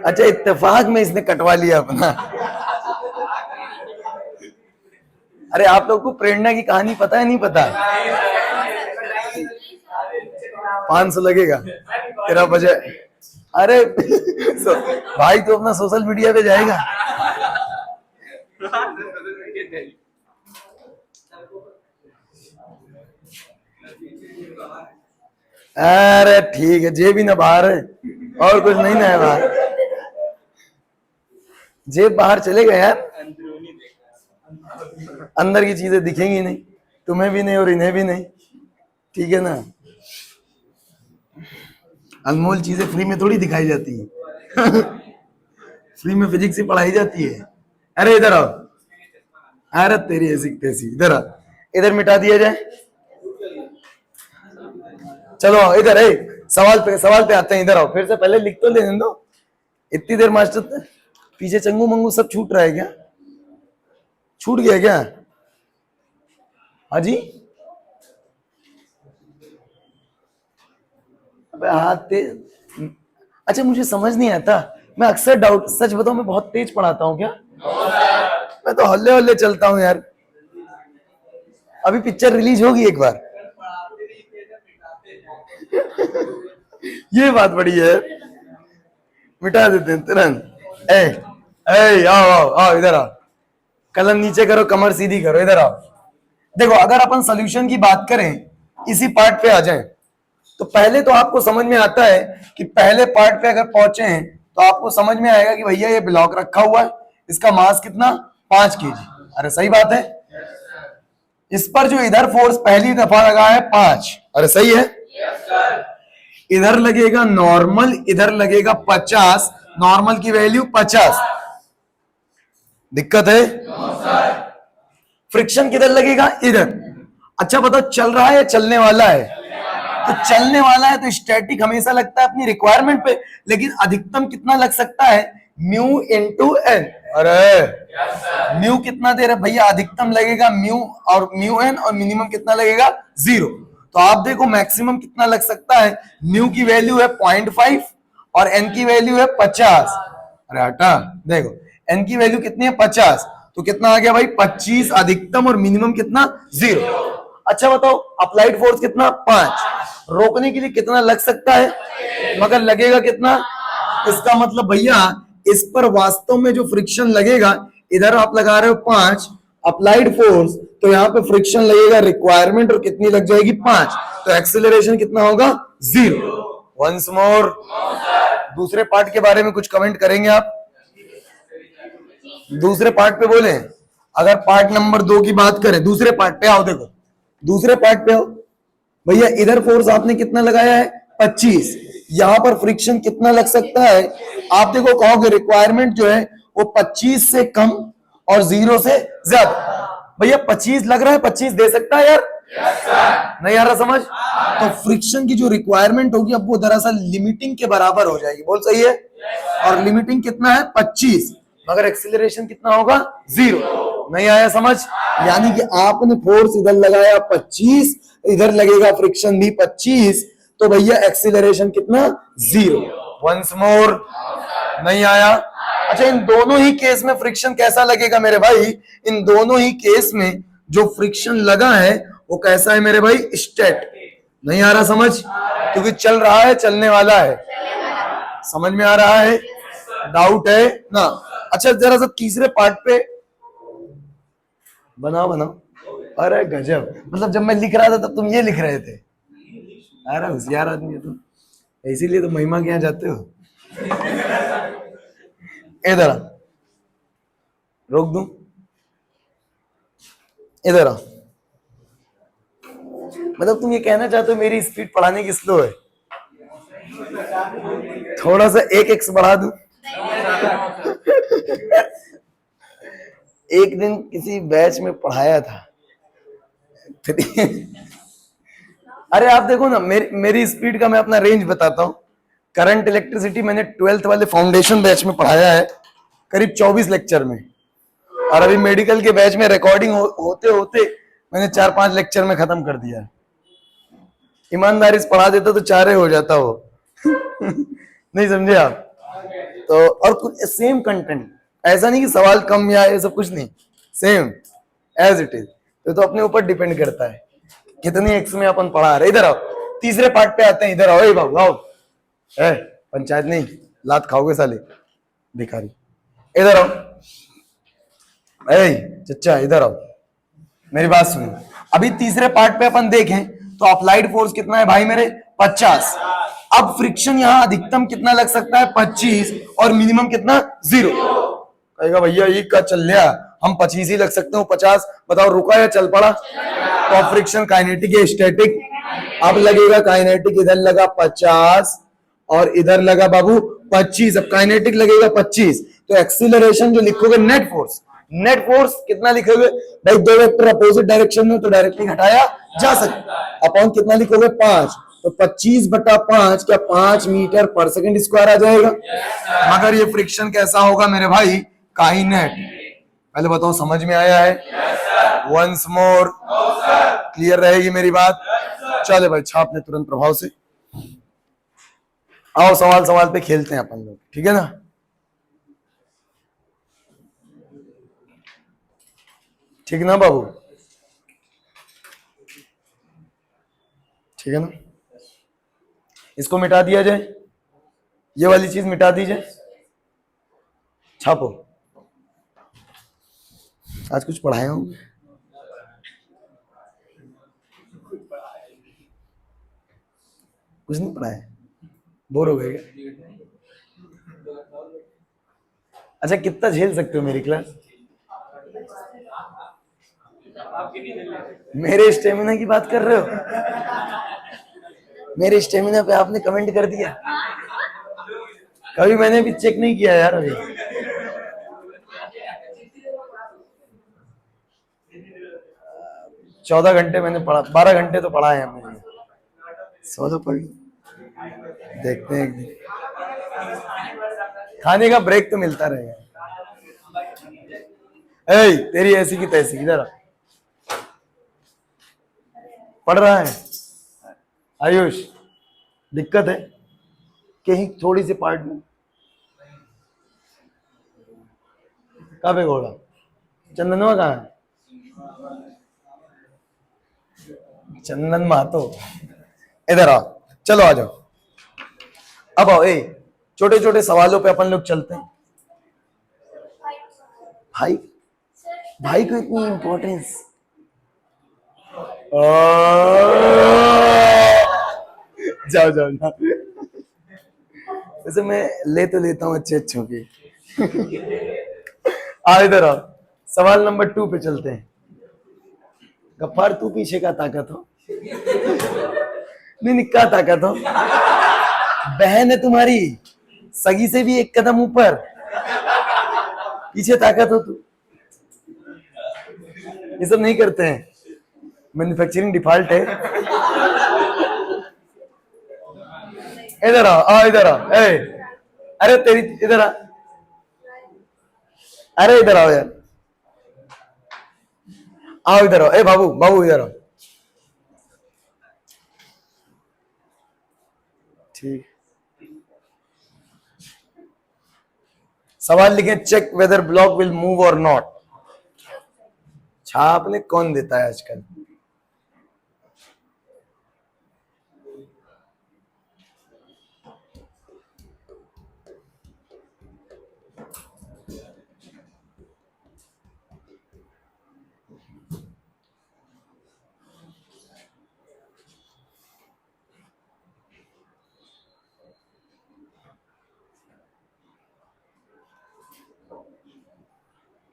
अच्छा, इत्तेफाक में इसने कटवा लिया अपना। अरे आप लोग को प्रेरणा की कहानी पता है नहीं पता? 500 लगेगा तेरा बजट। अरे भाई तो अपना सोशल मीडिया पे जाएगा। अरे ठीक है, जेब ही ना बाहर है और कुछ नहीं ना है बाहर। जेब बाहर चलेगा यार, अंदर की चीजें दिखेंगी नहीं, तुम्हें भी नहीं और इन्हें भी नहीं। ठीक है ना? अनमोल चीजें फ्री में थोड़ी दिखाई जाती है। फ्री में फिजिक्स ही पढ़ाई जाती है। अरे इधर आओ, अरे तेरी ऐसी तैसी, इधर आ, इधर मिटा दिया जाए। चलो इधर है, सवाल पे आते हैं। इधर आओ, फिर से पहले लिख तो लेने दो। इतनी देर मास्टर पीछे चंगू मंगू सब छूट रहा है क्या? छूट गया क्या? हाजी अबे हाथ तेज। अच्छा, मुझे समझ नहीं आता, मैं अक्सर डाउट, सच बताऊं मैं बहुत तेज पढ़ाता हूँ क्या? मैं तो हल्ले हल्ले चलता हूँ यार। अभी पिक्चर रिलीज होगी एक बार। ये बात बड़ी है, मिटा देते हैं तुरंत। आओ आओ आओ, इधर आओ, कलम नीचे करो, कमर सीधी करो, इधर आओ। देखो, अगर अपन सोल्यूशन की बात करें, इसी पार्ट पे आ जाए तो पहले तो आपको समझ में आता है कि पहले पार्ट पे अगर पहुंचे हैं तो आपको समझ में आएगा कि भैया ये ब्लॉक रखा हुआ है, इसका मास कितना 5 केजी। अरे सही बात है। इस पर जो इधर फोर्स पहली दफा लगा है 5, अरे सही है। इधर लगेगा नॉर्मल, इधर लगेगा 50, नॉर्मल की वैल्यू 50। दिक्कत है? फ्रिक्शन किधर लगेगा? इधर। अच्छा बताओ, चल रहा है या चलने वाला है? तो चलने वाला है तो स्टैटिक हमेशा लगता है अपनी रिक्वायरमेंट पे, लेकिन अधिकतम कितना लग सकता है? Mu into N. अरे म्यू कितना दे रहे भैया? अधिकतम लगेगा म्यू और म्यू एन, और मिनिमम कितना लगेगा? 0। तो आप देखो मैक्सिमम कितना लग सकता है? म्यू की वैल्यू है 0.5 और एन की वैल्यू है 50। अरे हटा, देखो एन की वैल्यू कितनी है? 50। तो कितना आ गया भाई? 25 अधिकतम, और मिनिमम कितना? 0। अच्छा बताओ, अप्लाइड फोर्स कितना? 5। रोकने के लिए कितना लग सकता है? मगर लगेगा कितना? इसका मतलब भैया इस पर वास्तव में जो फ्रिक्शन लगेगा, इधर आप लगा रहे हो 5 अप्लाइड फोर्स, तो यहाँ पे फ्रिक्शन लगेगा रिक्वायरमेंट, और कितनी लग जाएगी? 5। तो एक्सेलरेशन कितना होगा? 0। वंस मोर, दूसरे पार्ट के बारे में कुछ कमेंट करेंगे आप? दूसरे पार्ट पे बोले, अगर पार्ट नंबर 2 की बात करें, दूसरे पार्ट पे आओ। देखो दूसरे पार्ट पे आओ भैया, इधर फोर्स आपने कितना लगाया है? 25। यहां पर फ्रिक्शन कितना लग सकता है? आप देखो कहोगे रिक्वायरमेंट जो है वो 25 से कम और 0 से ज्यादा। भैया 25 लग रहा है, 25 दे सकता है यार? नहीं आ रहा समझ? तो फ्रिक्शन की जो रिक्वायरमेंट होगी अब वो दरअसल लिमिटिंग के बराबर हो जाएगी। बोल सही है? और लिमिटिंग कितना है? 25, मगर एक्सीलरेशन कितना होगा? 0। नहीं आया समझ? यानी कि आपने फोर्स इधर लगाया 25, इधर लगेगा फ्रिक्शन भी 25, तो भैया एक्सीलरेशन कितना? 0। वंस मोर, नहीं आया? अच्छा, इन दोनों ही केस में फ्रिक्शन कैसा लगेगा मेरे भाई? इन दोनों ही केस में जो फ्रिक्शन लगा है वो कैसा है मेरे भाई? स्टेट। नहीं आ रहा समझ? क्योंकि चल रहा है, चलने वाला है। समझ में आ रहा है? डाउट है ना? अच्छा जरा सा तीसरे पार्ट पे बनाओ बनाओ। अरे गजब, मतलब जब मैं लिख रहा था तब तुम ये लिख रहे थे। अरे होशियार आदमी है तुम, इसीलिए तो महिमा के यहाँ जाते हो। इधर आ, रोक दूं? इधर आ। मतलब तुम ये कहना चाहते हो मेरी स्पीड पढ़ाने की स्लो है? थोड़ा सा 1x बढ़ा दूं? एक दिन किसी बैच में पढ़ाया था। अरे आप देखो ना, मेरी स्पीड का मैं अपना रेंज बताता हूँ। करंट इलेक्ट्रिसिटी मैंने 12th वाले फाउंडेशन बैच में पढ़ाया है, करीब 24 लेक्चर में। और अभी मेडिकल के बैच में रिकॉर्डिंग होते होते मैंने 4-5 लेक्चर में खत्म कर दिया है। ईमानदारी से पढ़ा देता तो 4 हो जाता हो। नहीं समझे आप? तो और कुछ सेम कंटेंट, ऐसा नहीं कि सवाल कम या ये सब कुछ नहीं, सेम एज इट इज। तो अपने ऊपर डिपेंड करता है कितनी एक्स में अपन पढ़ा रहे। इधर आओ, तीसरे पार्ट पे आते हैं। इधर आओ, ए बाबू आओ। ए पंचायत नहीं, लात खाओगे साले भिखारी। इधर आओ, ए चच्चा इधर आओ, मेरी बात सुनो। अभी तीसरे पार्ट पे अपन देखें तो अप्लाइड फोर्स कितना है भाई मेरे? 50। अब फ्रिक्शन यहां अधिकतम कितना लग सकता है? 25, और मिनिमम कितना? 0। कहेगा भैया ये का चल लिया, हम 25 ही लग सकते हो, 50 बताओ रुका या चल पड़ा? तो फ्रिक्शन काइनेटिक या स्टैटिक? अब लगेगा काइनेटिक, इधर लगा 50 और इधर लगा बाबू 25। अब काइनेटिक लगेगा 25, तो एक्सीलरेशन जो लिखोगे नेट फोर्स, नेट फोर्स कितना लिखोगे भाई? दो वेक्टर अपोजिट डायरेक्शन में तो डायरेक्टली हटाया जा सकता है। अपॉन कितना लिखोगे? 5। तो 25/5 क्या 5 मीटर पर सेकंड स्क्वायर आ जाएगा? मगर ये फ्रिक्शन कैसा होगा मेरे भाई? काइनेट। पहले बताओ समझ में आया है? वंस मोर, क्लियर रहेगी मेरी बात? चले भाई छाप ले तुरंत प्रभाव से। आओ सवाल सवाल पे खेलते हैं अपन लोग, ठीक है ना? ठीक ना बाबू? ठीक है ना? इसको मिटा दिया जाए, ये वाली चीज मिटा दी जाए। छापो, आज कुछ पढ़ाया हूँ? कुछ नहीं पढ़ा है, बोर हो गए क्या? अच्छा कितना झेल सकते हो मेरी क्लास? मेरे स्टेमिना की बात कर रहे हो? मेरे स्टेमिना पे आपने कमेंट कर दिया। कभी मैंने भी चेक नहीं किया यार अभी। चौदह घंटे मैंने पढ़ा, 12 घंटे तो पढ़ा है मैंने। 16 पढ़ ली, देखते हैं एक दिन। खाने का ब्रेक तो मिलता रहेगा। ए, तेरी ऐसी की तैसी, इधर आ। पढ़ रहा है आयुष? दिक्कत है कहीं थोड़ी सी पार्ट में? कहाँ पे घोड़ा? चंदनवा कहाँ है? चंदन मातो, इधर आओ, चलो आ जाओ। अब आओ, छोटे छोटे सवालों पे अपन लोग चलते हैं। भाई, भाई को इतनी इंपॉर्टेंस? जाओ जाओ ना। वैसे मैं ले तो लेता हूँ अच्छे अच्छों की। आ इधर आओ, सवाल नंबर 2 पे चलते हैं। गफ्फार तू पीछे का ताकत हो? नहीं निक्का ताकत हो, बहन है तुम्हारी, सगी से भी एक कदम ऊपर, पीछे ताकत हो तू। ये सब नहीं करते हैं, मैन्युफैक्चरिंग डिफॉल्ट है। इधर आओ, इधर आओ। अरे तेरी, इधर आ, अरे इधर आओ यार, आओ इधर आओ। बाबू बाबू इधर आओ। ठीक, सवाल लिखे, check whether block will move और नॉट। छाप ने कौन देता है आजकल?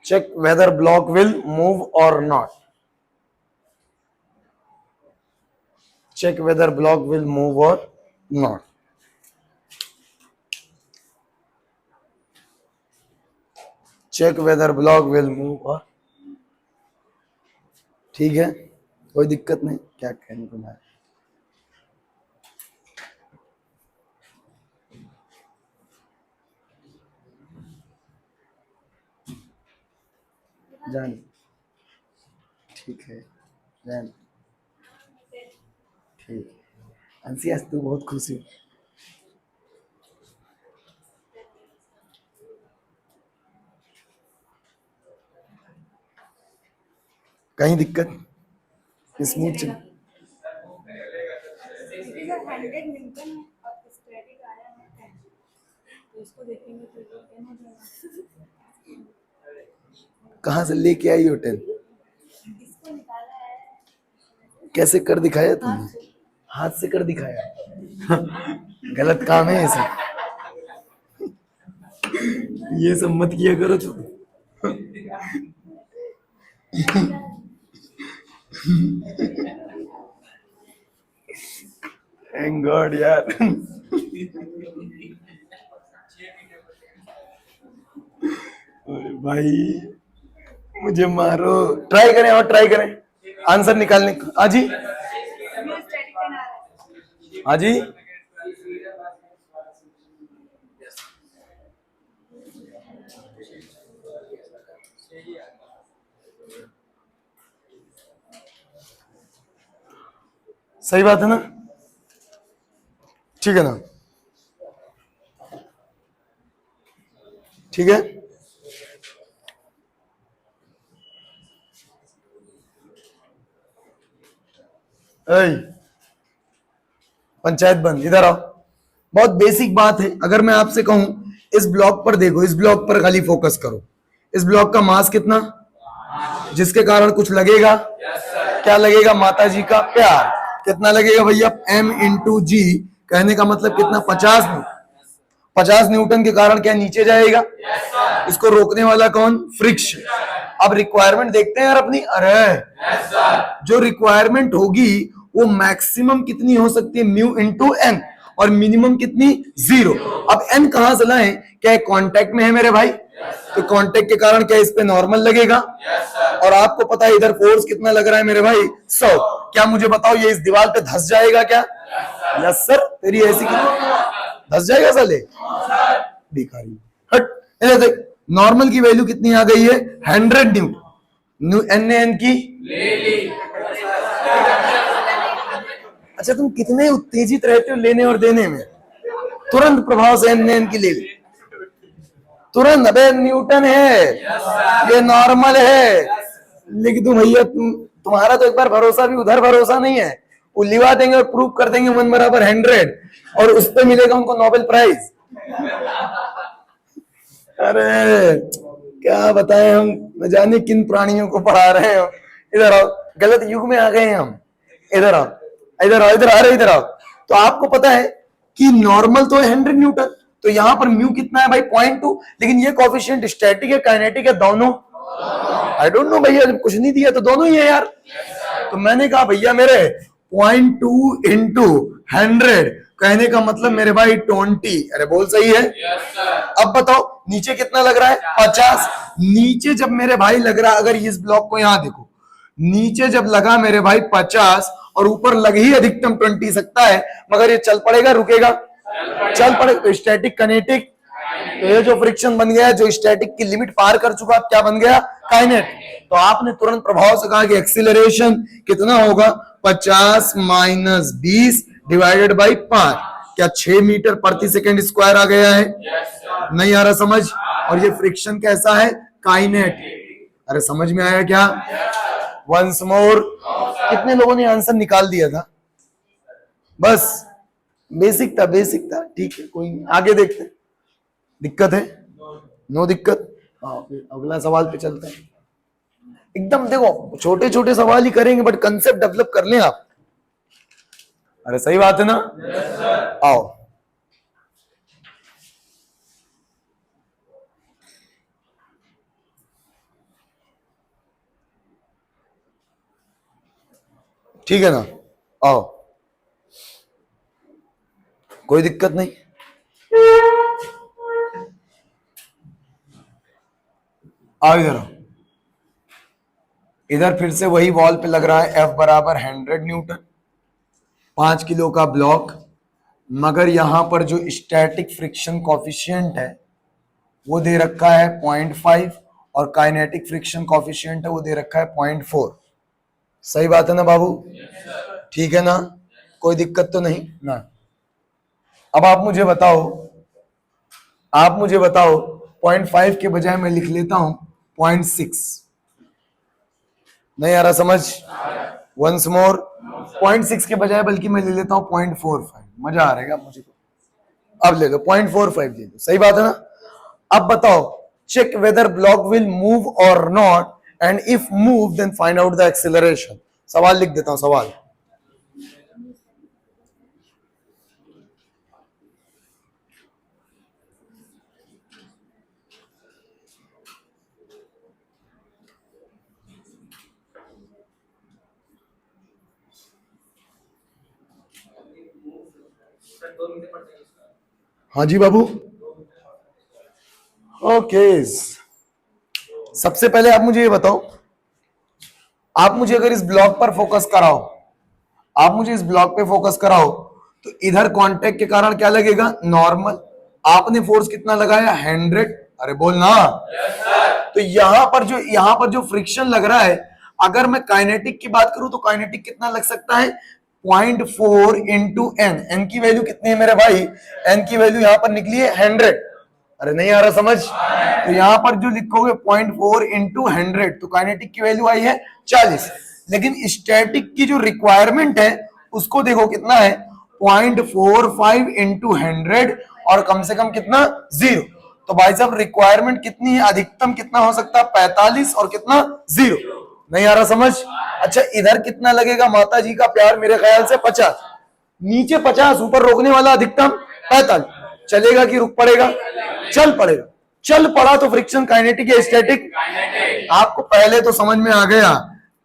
Check whether block will move or not. Check whether block will move or not. Check whether block will move or, ठीक है, कोई दिक्कत नहीं। क्या कहने को मैं, जान, ठीक है जान, ठीक। अंसी आज तू बहुत खुश है। कहीं दिक्कत? स्मूथ चल। कहाँ से लेके आई होटल? कैसे कर दिखाया तुमने? हाथ से कर दिखाया? गलत काम है ऐसा, ये सब मत किया करो तुम। थैंक गॉड यार। अरे भाई मुझे मारो। ट्राई करें और ट्राई करें आंसर निकालने का। हाँ जी, हाँ जी, सही बात है ना? ठीक है ना? ठीक है, पंचायत बंद, इधर आओ। बहुत बेसिक बात है, अगर मैं आपसे कहूं इस ब्लॉक पर देखो, इस ब्लॉक पर खाली फोकस करो। इस ब्लॉक का मास कितना? जिसके कारण कुछ लगेगा? क्या लगेगा? माता जी का प्यार। कितना लगेगा भैया? m इंटू जी कहने का मतलब कितना, 50 न्यूटन। 50 न्यूटन के कारण क्या नीचे जाएगा, इसको रोकने वाला कौन, फ्रिक्शन। अब रिक्वायरमेंट देखते हैं यार अपनी, अरे जो रिक्वायरमेंट होगी वो मैक्सिमम कितनी हो सकती है, म्यू इंटू एन, और मिनिमम कितनी, 0। अब एन कहां से लाएं, क्या कांटेक्ट में है मेरे भाई, तो कांटेक्ट के कारण क्या इस पे नॉर्मल लगेगा, और आपको पता है इधर फोर्स कितना लग रहा है मेरे भाई, 100। क्या मुझे बताओ ये इस दीवार पे धस जाएगा क्या, यस सर, तेरी ऐसी धस जाएगा साले, भिखारी हट। ये देख नॉर्मल की वैल्यू कितनी आ गई है, 100 न्यूटन, एन ने एन की ले ली। अच्छा तुम कितने उत्तेजित रहते हो लेने और देने में, तुरंत प्रभाव से एन ने एन की ले ली, तुरंत, अबे न्यूटन है, ये नॉर्मल है, लिख दूं भैया, तुम्हारा तो एक बार भरोसा भी उधर भरोसा नहीं है, वो लिवा देंगे और प्रूव कर देंगे 1 बराबर 100, और उस पर मिलेगा उनको नोबेल प्राइज। अरे क्या बताएं हम, न जाने किन प्राणियों को पढ़ा रहे हो। इधर आओ, गलत युग में आ गए हैं हम, इधर आओ, इधर आओ, इधर आ रहे, इधर आओ। तो आपको पता है कि नॉर्मल तो है 100 न्यूटन, तो यहां पर म्यू कितना है भाई, 0.2, लेकिन ये कोफिशिएंट स्टैटिक है काइनेटिक है दोनों, आई डोंट नो भैया, कुछ नहीं दिया तो दोनों ही है यार। तो मैंने कहा भैया मेरे 0.2 इंटू 100, कहने का मतलब मेरे भाई 20, अरे बोल सही है। अब बताओ नीचे कितना लग रहा है, 50। नीचे जब मेरे भाई लग रहा, अगर इस ब्लॉक को यहां देखो, नीचे जब लगा मेरे भाई 50 और ऊपर लग ही अधिकतम 20 सकता है, मगर ये चल पड़ेगा रुकेगा, चल पड़ेगा, तो स्टैटिक कनेटिक, तो ये जो फ्रिक्शन बन गया, जो स्टैटिक की लिमिट पार कर चुका, क्या बन गया, काइनेटिक। तो आपने तुरंत प्रभाव से कहा कि एक्सीलरेशन कितना होगा, 50 माइनस 20 डिवाइडेड बाई 5, क्या 6 मीटर प्रति सेकंड स्क्वायर आ गया है, नहीं आ रहा समझ। और ये फ्रिक्शन कैसा है, काइनेटिक, अरे समझ में आया क्या, वंस मोर। कितने लोगों ने आंसर निकाल दिया था, बस बेसिक था, बेसिक था, ठीक है, कोई नहीं, आगे देखते हैं। दिक्कत है, नो दिक्कत, अगला सवाल पे चलते हैं। एकदम देखो छोटे छोटे सवाल ही करेंगे, बट कंसेप्ट डेवलप कर लें आप, अरे सही बात है ना। आओ ठीक है ना, आओ, कोई दिक्कत नहीं। आओ इधर आओ, इधर फिर से वही वॉल पे लग रहा है, F बराबर 100 न्यूटन, 5 किलो का ब्लॉक, मगर यहां पर जो स्टैटिक फ्रिक्शन कॉफिशिएंट है वो दे रखा है 0.5, और काइनेटिक फ्रिक्शन कॉफिशिएंट है वो दे रखा है 0.4। सही बात है ना बाबू, ठीक है ना, कोई दिक्कत तो नहीं ना। अब आप मुझे बताओ, 0.5 के बजाय मैं लिख लेता हूं 0.6, नहीं आ रहा समझ, वंस मोर, 0.6 के बजाय बल्कि मैं ले लेता हूं 0.45, मजा आ रहेगा मुझे को। अब ले लो 0.45 ले लो, सही बात है ना। अब बताओ, check whether block will move और not, and if move then find out the acceleration. सवाल लिख देता हूं, सवाल, हाँ जी बाबू, ओके। सबसे पहले आप मुझे ये बताओ, आप मुझे अगर इस ब्लॉक पर फोकस कराओ, आप मुझे इस ब्लॉक पे फोकस कराओ, तो इधर कांटेक्ट के कारण क्या लगेगा, नॉर्मल। आपने फोर्स कितना लगाया, 100, अरे बोल ना। तो यहां पर जो फ्रिक्शन लग रहा है, अगर मैं काइनेटिक की बात करूं तो काइनेटिक कितना लग सकता है, 0.4 इंटू एन, एन की वैल्यू कितनी है मेरे भाई, एन की वैल्यू यहां पर निकली है 100, अरे नहीं आ रहा समझ। तो यहां पर जो लिखोगे 0.4 इंटू 100, तो काइनेटिक की वैल्यू आई है 40, लेकिन स्टैटिक की जो रिक्वायरमेंट है उसको देखो कितना है, 0.45 इंटू 100, और कम से कम कितना, 0। तो भाई साहब रिक्वायरमेंट कितनी है, अधिकतम कितना हो सकता है, 45, और कितना, 0, नहीं आ रहा समझ। अच्छा इधर कितना लगेगा, माता जी का प्यार, मेरे ख्याल से 50, नीचे 50, ऊपर रोकने वाला अधिकतम 45। चलेगा कि रुक पड़ेगा? चल पड़ेगा। चल पड़ा तो फ्रिक्शन काइनेटिक या स्टैटिक? आपको पहले तो समझ में आ गया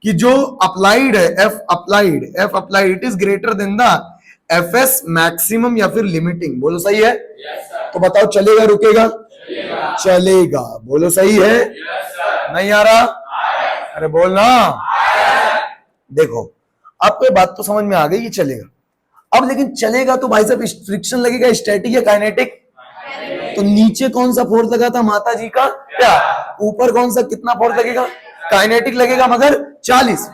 कि जो अप्लाइड है, F applied it is greater than the F S maximum या फिर लिमिटिंग। बोलो सही है? तो बताओ चलेगा रुकेगा? चलेगा। बोलो सही है? नहीं आ रहा? अरे बोलना। देखो आपको ये बात तो समझ में आ गई कि चलेगा। अब लेकिन चलेगा तो भाई साहब फ्रिक्शन लगेगा स्टैटिक या काइनेटिक? तो नीचे कौन सा फोर्स लगा था माता जी का? क्या? ऊपर कौन सा कितना फोर्स लगेगा? काइनेटिक लगेगा मगर 40।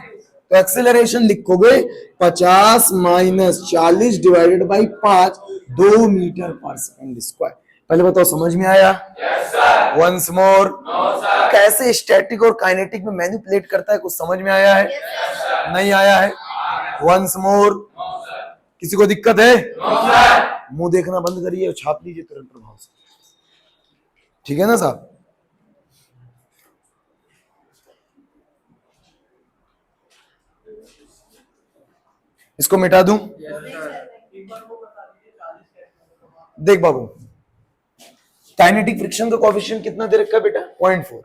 तो एक्सेलरेशन लिखोगे 50 माइनस 40 डिवाइडेड बाई 5, 2 मीटर पर सेकंड स्क्वायर। पहले बताओ समझ में आया? Once more. कैसे स्टैटिक और काइनेटिक में मैनिपुलेट करता है, कुछ समझ में आया है? नहीं आया है? Once more. किसी को दिक्कत है? मुंह देखना बंद करिए और छाप लीजिए तुरंत प्रभाव से। ठीक है ना साहब? इसको मिटा दूं? देख बाबू, काइनेटिक फ्रिक्शन का कोएफिशिएंट कितना दे रखा है बेटा? 0.4।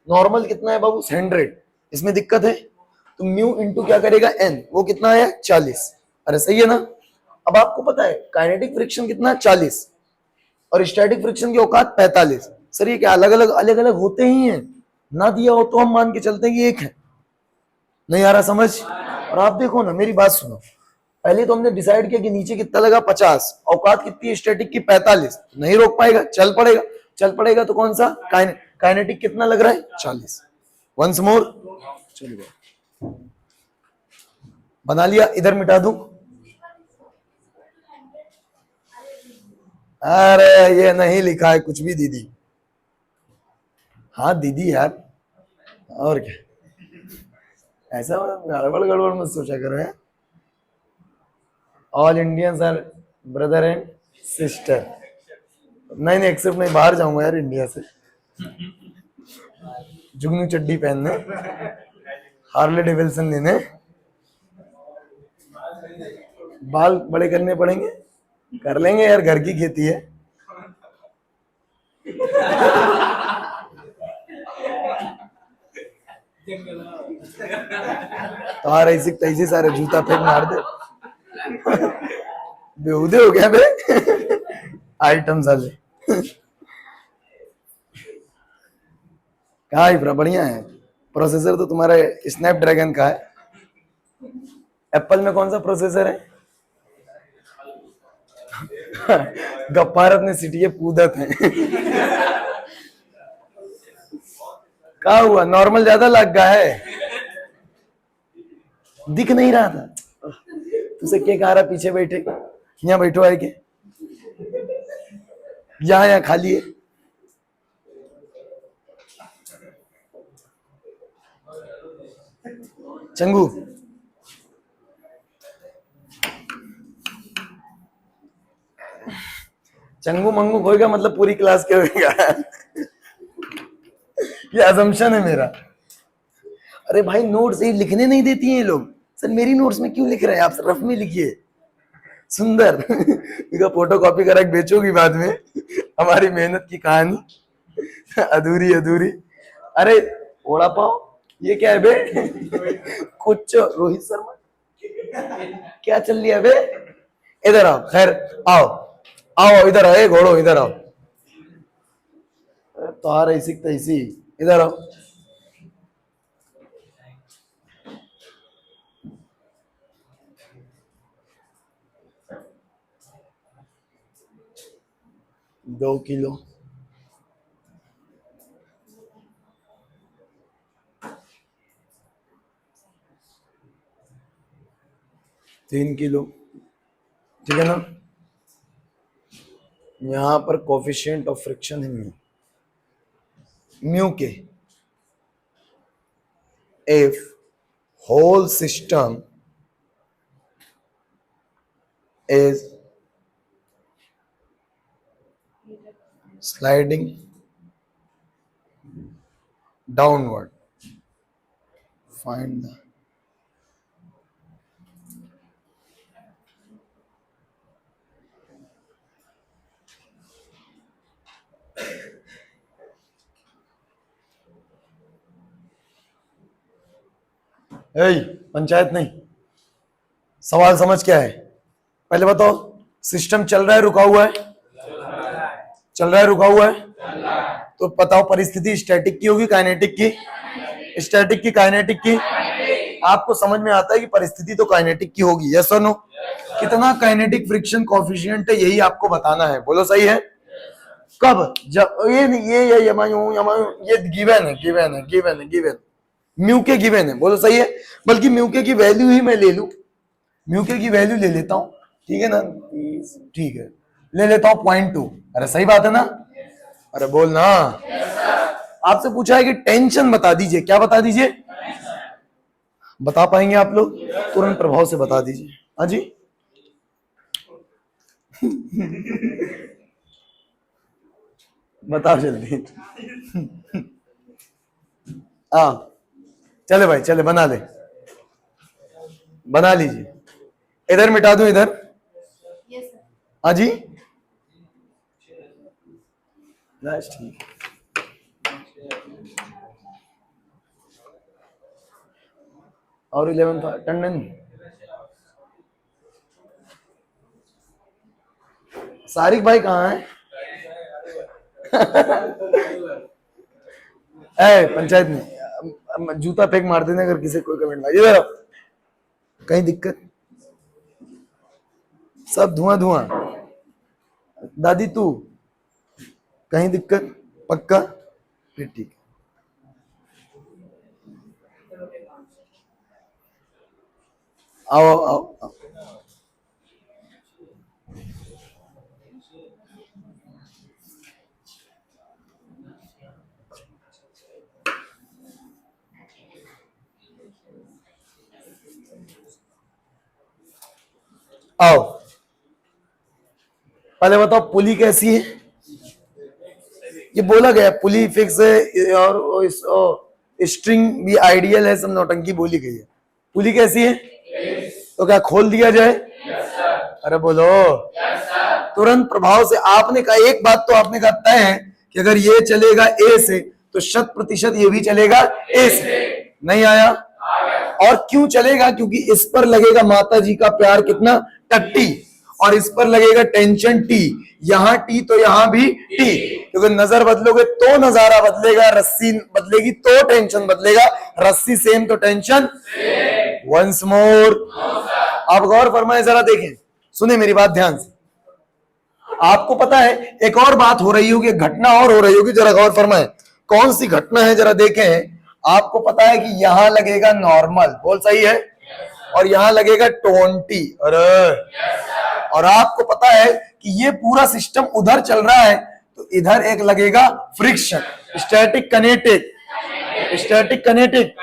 नॉर्मल कितना है बाबू? 100। इसमें दिक्कत है? तो म्यू इंटू क्या करेगा? एन। वो कितना है? 40। अरे सही है ना? अब आपको पता है काइनेटिक फ्रिक्शन कितना? 40 और स्टैटिक फ्रिक्शन की औकात 45। सर ये क्या अलग अलग होते ही हैं? ना दिया हो तो हम मान के चलते हैं कि एक है। नहीं आ रहा समझ? और आप देखो ना, मेरी बात सुनो। पहले तो हमने डिसाइड किया कि नीचे कितना लगा? 50। औकात कितनी है स्टैटिक की? 45। नहीं रोक पाएगा, चल पड़ेगा। चल पड़ेगा तो कौन सा? काइनेटिक कितना लग रहा है? 40। Once more. चलिए बना लिया। इधर मिटा दूं? अरे ये नहीं लिखा है कुछ भी दीदी। हाँ दीदी यार, और क्या ऐसा गड़बड़ गड़बड़ मत सोचा करो है। All Indians are brother and sister. नहीं नहीं एक्सेप्ट नहीं, बाहर जाऊंगा यार इंडिया से जुगनू चड्डी पहनने, हार्ले डेविल्सन लेने, बाल बड़े करने पड़ेंगे। कर लेंगे यार, घर की खेती है। तो ऐसी तैसी सारे जूता फेंक मार दे। बेहूदे हो गया बे। आइटम साले कहा है? बढ़िया है। प्रोसेसर तो तुम्हारा स्नैपड्रैगन का है। एप्पल में कौन सा प्रोसेसर है? गप्पार अपने सिटी पूदत है। क्या हुआ? नॉर्मल ज्यादा लग गया है? दिख नहीं रहा था तुझे? क्या कह रहा? पीछे बैठे, यहाँ बैठो आए के, यहाँ खाली है। चंगू चंगू मंगू होएगा मतलब पूरी क्लास के होएगा। ये असम्पशन है मेरा। अरे भाई नोट्स ये लिखने नहीं देती हैं ये लोग। सर मेरी नोट्स में क्यों लिख रहे हैं आप? रफ में लिखिए सुंदर। इनका फोटो कॉपी करा के बेचोगी बाद में। हमारी मेहनत की कहानी अधूरी अधूरी। अरे ओड़ा पाओ ये क्या है बे? कुछ रोहित शर्मा क्या चल रही है बे? इधर आओ, खैर आओ आओ इधर आओ, घोड़ो इधर आओ। तो आ रही सीखता इसी, इधर आओ। दो किलो, तीन किलो, ठीक है ना? यहां पर कोफिशिएंट ऑफ फ्रिक्शन है म्यू, म्यू के if whole system is sliding downward, find the ए, पंचायत नहीं, सवाल समझ क्या है? पहले बताओ, सिस्टम चल रहा है रुका हुआ है? चल रहा है रुका हुआ है? तो बताओ परिस्थिति स्टैटिक की होगी काइनेटिक की? स्टैटिक की काइनेटिक की? आपको समझ में आता है कि परिस्थिति तो काइनेटिक की होगी, यस और नो? कितना काइनेटिक फ्रिक्शन कोएफिशिएंट है यही आपको बताना है, बोलो सही है? कब? जब ये गिवन है, गिवन है, गिवन है, गिवन म्यू के गिवन है, बोलो सही है? बल्कि म्यू के की वैल्यू ही मैं ले लूं, म्यू के की वैल्यू ले लेता हूं, ठीक है ना? ठीक है, ले लेता हूं 0.2। अरे सही बात है ना? अरे बोल ना। आपसे पूछा है कि टेंशन बता दीजिए, क्या बता दीजिए? बता पाएंगे आप लोग? तुरंत प्रभाव से बता दीजिए। हाँ जी। बताओ जल्दी। हाँ चले भाई, चले बना ले, बना लीजिए। इधर मिटा दूं इधर? हाँ जी, ठीक। और 11 था टंडन। सारिक भाई कहाँ है? ए, पंचायत में जूता फेंक मार देना अगर किसी कोई कमेंट मार। इधर कहीं दिक्कत? सब धुआं धुआं। दादी तू कहीं दिक्कत? पक्का? फिर ठीक। आओ आओ आओ। आओ, पहले बताओ पुली कैसी है? ये बोला गया पुली फिक्स है और स्ट्रिंग भी आइडियल है, सब नौटंकी बोली गई है। पुली कैसी है? तो क्या खोल दिया जाए? अरे बोलो। तुरंत प्रभाव से आपने कहा, एक बात तो आपने कहा तय है कि अगर ये चलेगा ए से तो 100% ये भी चलेगा ए से। नहीं आया? और क्यों चलेगा? क्योंकि इस पर लगेगा माता जी का प्यार कितना, टट्टी, और इस पर लगेगा टेंशन टी, यहां टी तो यहां भी टी, क्योंकि नजर बदलोगे तो नजारा बदलेगा, रस्सी बदलेगी तो टेंशन बदलेगा, रस्सी सेम तो टेंशन। वंस मोर, आप गौर फरमाए, जरा देखें, सुने मेरी बात ध्यान से। आपको पता है एक और बात हो रही होगी, घटना और हो रही होगी, जरा गौर फरमाए। कौन सी घटना है जरा देखें। आपको पता है कि यहां लगेगा नॉर्मल, बोल सही है, और यहां लगेगा 20। और आपको पता है कि ये पूरा सिस्टम उधर चल रहा है तो इधर एक लगेगा friction, static kinetic, static kinetic.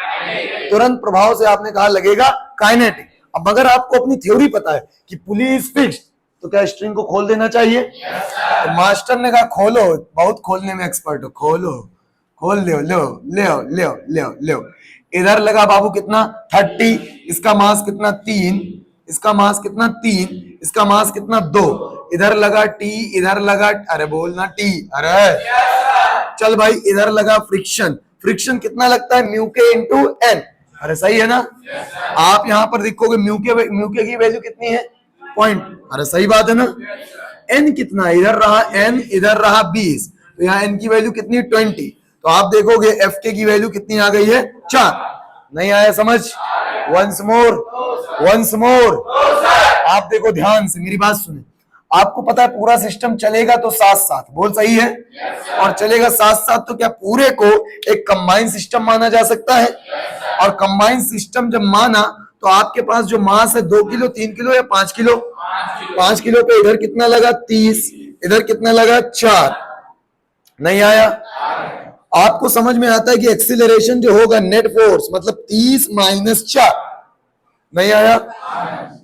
तुरंत प्रभाव से आपने कहा लगेगा काइनेटिक। अब अगर आपको अपनी थ्योरी पता है कि पुली इज फिक्स्ड तो क्या स्ट्रिंग को खोल देना चाहिए? तो मास्टर ने कहा खोलो, बहुत खोलने में एक्सपर्ट हो, खोलो, खोल ले, ले ले ले ले ले। इधर लगा बाबू कितना 30, इसका मास कितना 3, इसका मास कितना 3, इसका मास कितना 2, इधर लगा टी, इधर लगा, अरे बोलना टी, अरे चल भाई, इधर लगा फ्रिक्शन, फ्रिक्शन कितना लगता है म्यू के इंटू एन, अरे सही है ना? आप यहां पर देखोगे म्यू के की वैल्यू कितनी है? पॉइंट, अरे सही बात है ना? एन कितना, इधर रहा एन, इधर रहा 20, तो यहाँ एन की वैल्यू कितनी 20, तो आप देखोगे एफ के की वैल्यू कितनी आ गई है 4। नहीं आया समझ? Once more, once more. आप देखो ध्यान से मेरी बात सुने। आपको पता है पूरा सिस्टम चलेगा तो साथ साथ, बोल सही है, और चलेगा साथ साथ तो क्या पूरे को एक कंबाइंड सिस्टम माना जा सकता है? और कंबाइंड सिस्टम जब माना तो आपके पास जो मास है 2 किलो, 3 किलो या 5 किलो? 5 किलो पे इधर कितना लगा 30, इधर कितना लगा 4। नहीं आया? आपको समझ में आता है कि एक्सीलरेशन जो होगा नेट फोर्स मतलब 30 माइनस 4। नहीं आया?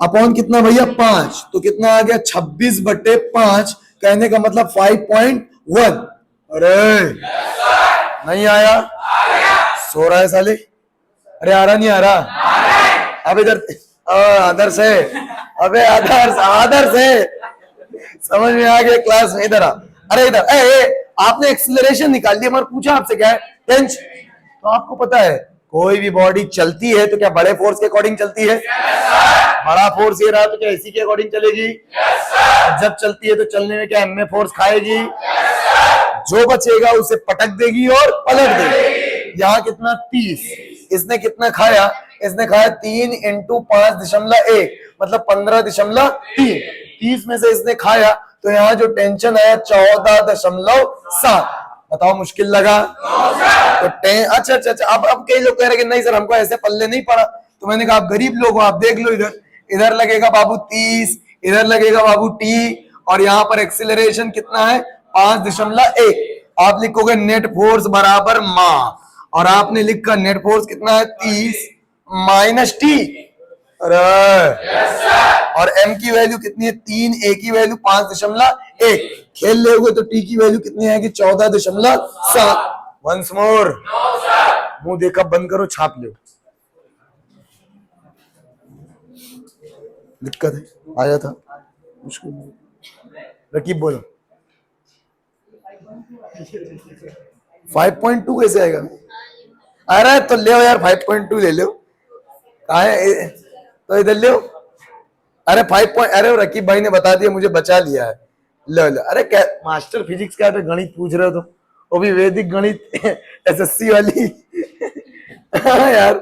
अपॉन कितना भैया 5, तो कितना आ गया 26/5, कहने का मतलब 5.1। अरे नहीं आया? सो रहा है साले? अरे आ रहा नहीं आ रहा? अब इधर आदर्श है, अबे आदर्श, आदर्श है, समझ में आ गया क्लास में? इधर आ, अरे इधर, आपने एक्सीलरेशन निकाल लिया, मगर पूछा आपसे क्या है? टेंशन। तो आपको पता है कोई भी बॉडी चलती है तो क्या बड़े फोर्स के अकॉर्डिंग चलती है? बड़ा फोर्स ये रहा तो क्या इसी के अकॉर्डिंग चलेगी? जब चलती है तो चलने में क्या एमए फोर्स खाएगी? जो बचेगा उसे पटक देगी और पलट देगी। यहाँ कितना 30, इसने कितना खाया? इसने खाया 3 इंटू 5.1 मतलब 15.3। 30 में से इसने खाया तो यहाँ जो टेंशन है 14.7। बताओ मुश्किल लगा? तो अच्छा अच्छा अच्छा। अब कई लोग कह रहे कि नहीं सर हमको ऐसे पल्ले नहीं पड़ा, तो मैंने कहा आप गरीब लोग हो, आप देख लो इधर, इधर लगेगा बाबू 30, इधर लगेगा बाबू टी, और यहाँ पर एक्सिलरेशन कितना है? 5.1। आप लिखोगे नेट फोर्स बराबर माँ, और आपने लिखा नेट फोर्स कितना है? 30 माइनस टी। अरे और m की वैल्यू कितनी है? 3, a की वैल्यू 5.1। खेल ले हुए तो t की वैल्यू कितनी आएगी? 14.7। वंस मोर, मुंह देखा बंद करो, छाप लो। दिक्कत है, आया था मुश्किल। रकीब बोलो 5.2 कैसे आएगा? अरे तो ले यार 5.2 ले लो। कहा है तो इधर ले। अरे 5 अरे रकीब भाई ने बता दिया, मुझे बचा लिया है। लो लो। अरे क्या मास्टर फिजिक्स का तो गणित पूछ रहे हो तुम, वो भी वैदिक गणित एसएससी वाली। हाँ यार,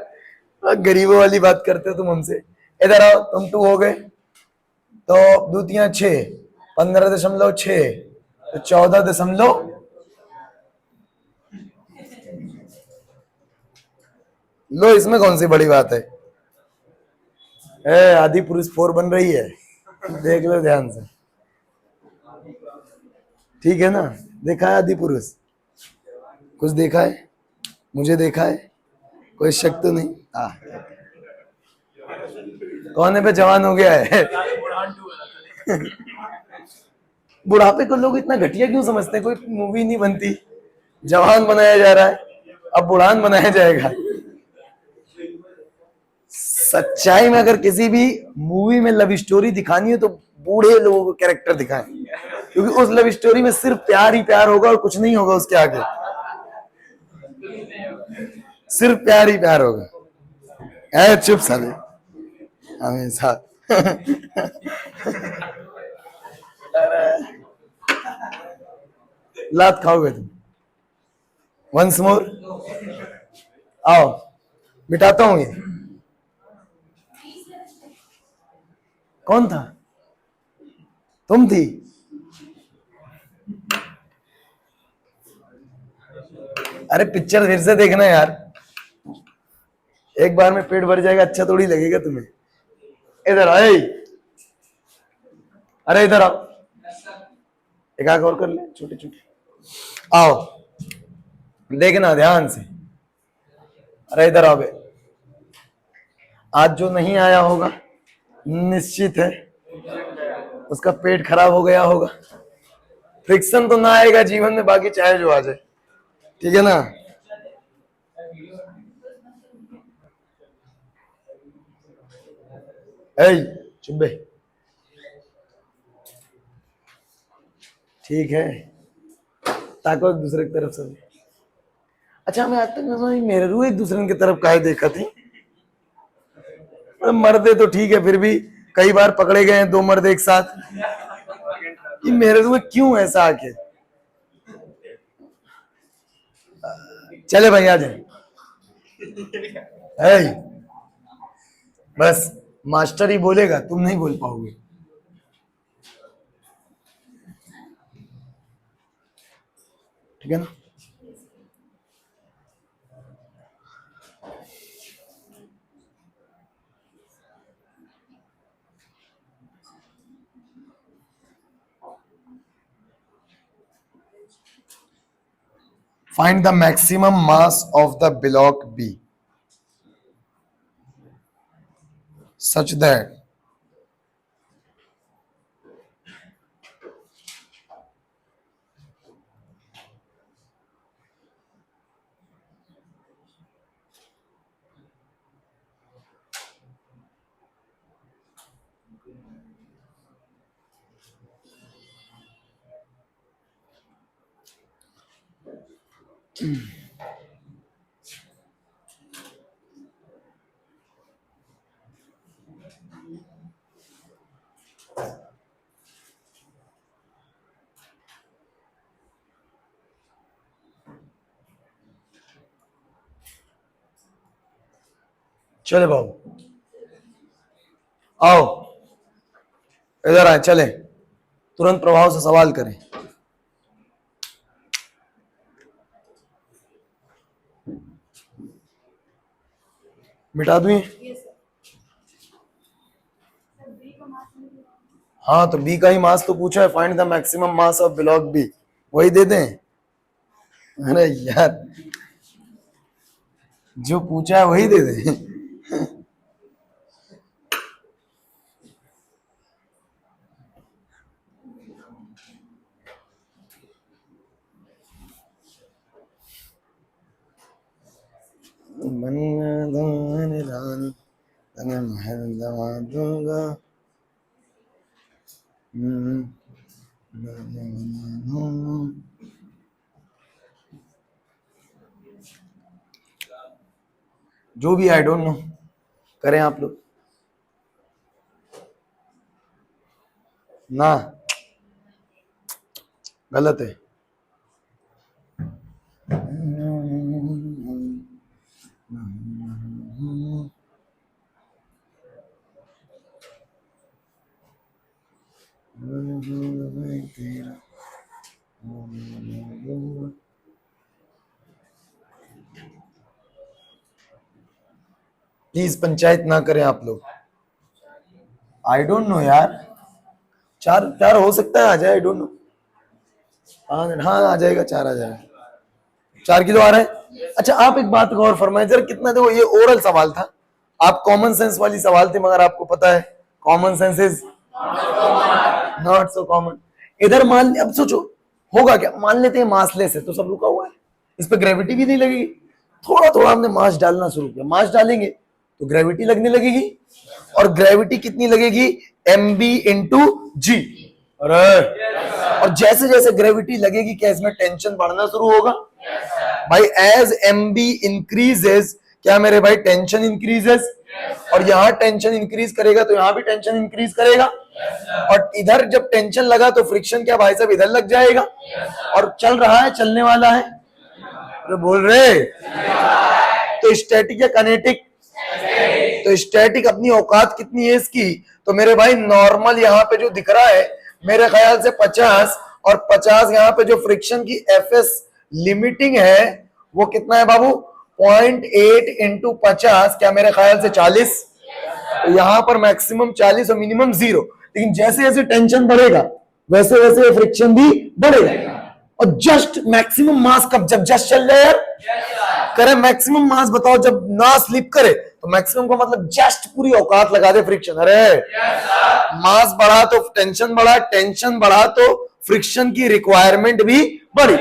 गरीबों वाली बात करते हो तुम हमसे। इधर आओ, तुम 2 हो गए तो दूतियां 6, 15.6 तो 14. लो, इसमें कौन सी बड़ी बात है? आदि पुरुष 4 बन रही है, देख लो ध्यान से। ठीक है ना? देखा है आदि पुरुष? कुछ देखा है? मुझे देखा है? कोई शक तो नहीं? कौन है पे जवान हो गया है? बुढ़ापे को लोग इतना घटिया क्यों समझते हैं? कोई मूवी नहीं बनती, जवान बनाया जा रहा है, अब बुढ़ान बनाया जाएगा। सच्चाई में अगर किसी भी मूवी में लव स्टोरी दिखानी है तो बूढ़े लोगों को कैरेक्टर दिखाएं, क्योंकि उस लव स्टोरी में सिर्फ प्यार ही प्यार होगा और कुछ नहीं होगा उसके आगे, सिर्फ प्यार ही प्यार होगा। चुप साले हमेशा। लात खाओगे तुम। वंस मोर, आओ मिटाता हूं ये। कौन था? तुम थी? अरे पिक्चर फिर से देखना यार, एक बार में पेट भर जाएगा, अच्छा थोड़ी लगेगा तुम्हें। इधर आओ, अरे इधर आओ, एक आंख और कर ले छोटी छोटी। आओ देखना ध्यान से। अरे इधर आओ बे। आज जो नहीं आया होगा निश्चित है उसका पेट खराब हो गया होगा। फ्रिक्शन तो ना आएगा जीवन में, बाकी चाहे जो आ जाए, ठीक है ना? चुप बे, ठीक है? ताको एक दूसरे की तरफ से। अच्छा, मैं आज तक नहीं समझी मेरे रू एक दूसरे की तरफ काहे देखा थी? मर्दे तो ठीक है, फिर भी कई बार पकड़े गए हैं 2 मर्द एक साथ। ये मेरे रू क्यों ऐसा आके? चले भाई आ जाए। बस मास्टर ही बोलेगा, तुम नहीं बोल पाओगे। ठीक है ना? Find the maximum mass of the block B such that चले बाबू, आओ इधर आए, चले तुरंत प्रभाव से सवाल करें। मिटा दूं ये? हाँ तो बी का ही मास तो पूछा है, find the maximum mass of block B, वही दे दें? अरे यार जो पूछा है वही दे दें। दूंगा जो भी, आई डोंट नो, करें आप लोग ना, गलत है। प्लीज पंचायत ना करें आप लोग। आई डोंट नो यार, चार चार हो सकता है आ जाए, आई डोंट नो। हाँ आ जाएगा, चार आ जाएगा, 4 किलो आ रहा है। अच्छा आप एक बात गौर फरमाए जरा, कितना, देखो ये ओरल सवाल था, आप कॉमन सेंस वाली सवाल थे, मगर आपको पता है common sense is not so common. इधर मान, अब सोचो होगा क्या, मान लेते हैं मासलेस है तो सब रुका हुआ है, इस पे ग्रेविटी भी नहीं लगेगी। थोड़ा थोड़ा हमने मास डालना शुरू किया, मास डालेंगे तो ग्रेविटी लगने लगेगी, और ग्रेविटी कितनी लगेगी, mb इंटू जी। अरे और जैसे जैसे ग्रेविटी लगेगी क्या इसमें टेंशन बढ़ना शुरू होगा? भाई एज mb इंक्रीजेस, क्या मेरे भाई टेंशन इंक्रीजेस, और यहां टेंशन इंक्रीज करेगा तो यहां भी टेंशन इंक्रीज करेगा, और इधर जब टेंशन लगा तो फ्रिक्शन क्या भाई साहब इधर लग जाएगा, और चल रहा है, चलने वाला है। अरे बोल रहे तो स्टैटिक या काइनेटिक? तो स्टैटिक अपनी औकात कितनी है इसकी, तो मेरे भाई नॉर्मल यहाँ पे जो दिख रहा है मेरे ख्याल से 50, और 50 यहाँ पे जो फ्रिक्शन की एफएस लिमिटिंग है वो कितना है बाबू, 0.8 इंटू 50, क्या मेरे ख्याल से 40। तो यहाँ पर मैक्सिमम 40 और मिनिमम 0, लेकिन जैसे जैसे टेंशन बढ़ेगा वैसे वैसे फ्रिक्शन भी बढ़ेगा। और जस्ट मैक्सिमम मास कब, जब जस्ट चल जाए यार, करे मैक्सिमम मास बताओ जब ना स्लिप करे, तो मैक्सिमम का मतलब जस्ट पूरी औकात लगा दे फ्रिक्शन। अरे मास बढ़ा तो टेंशन बढ़ा, टेंशन बढ़ा तो फ्रिक्शन की रिक्वायरमेंट भी बढ़ी।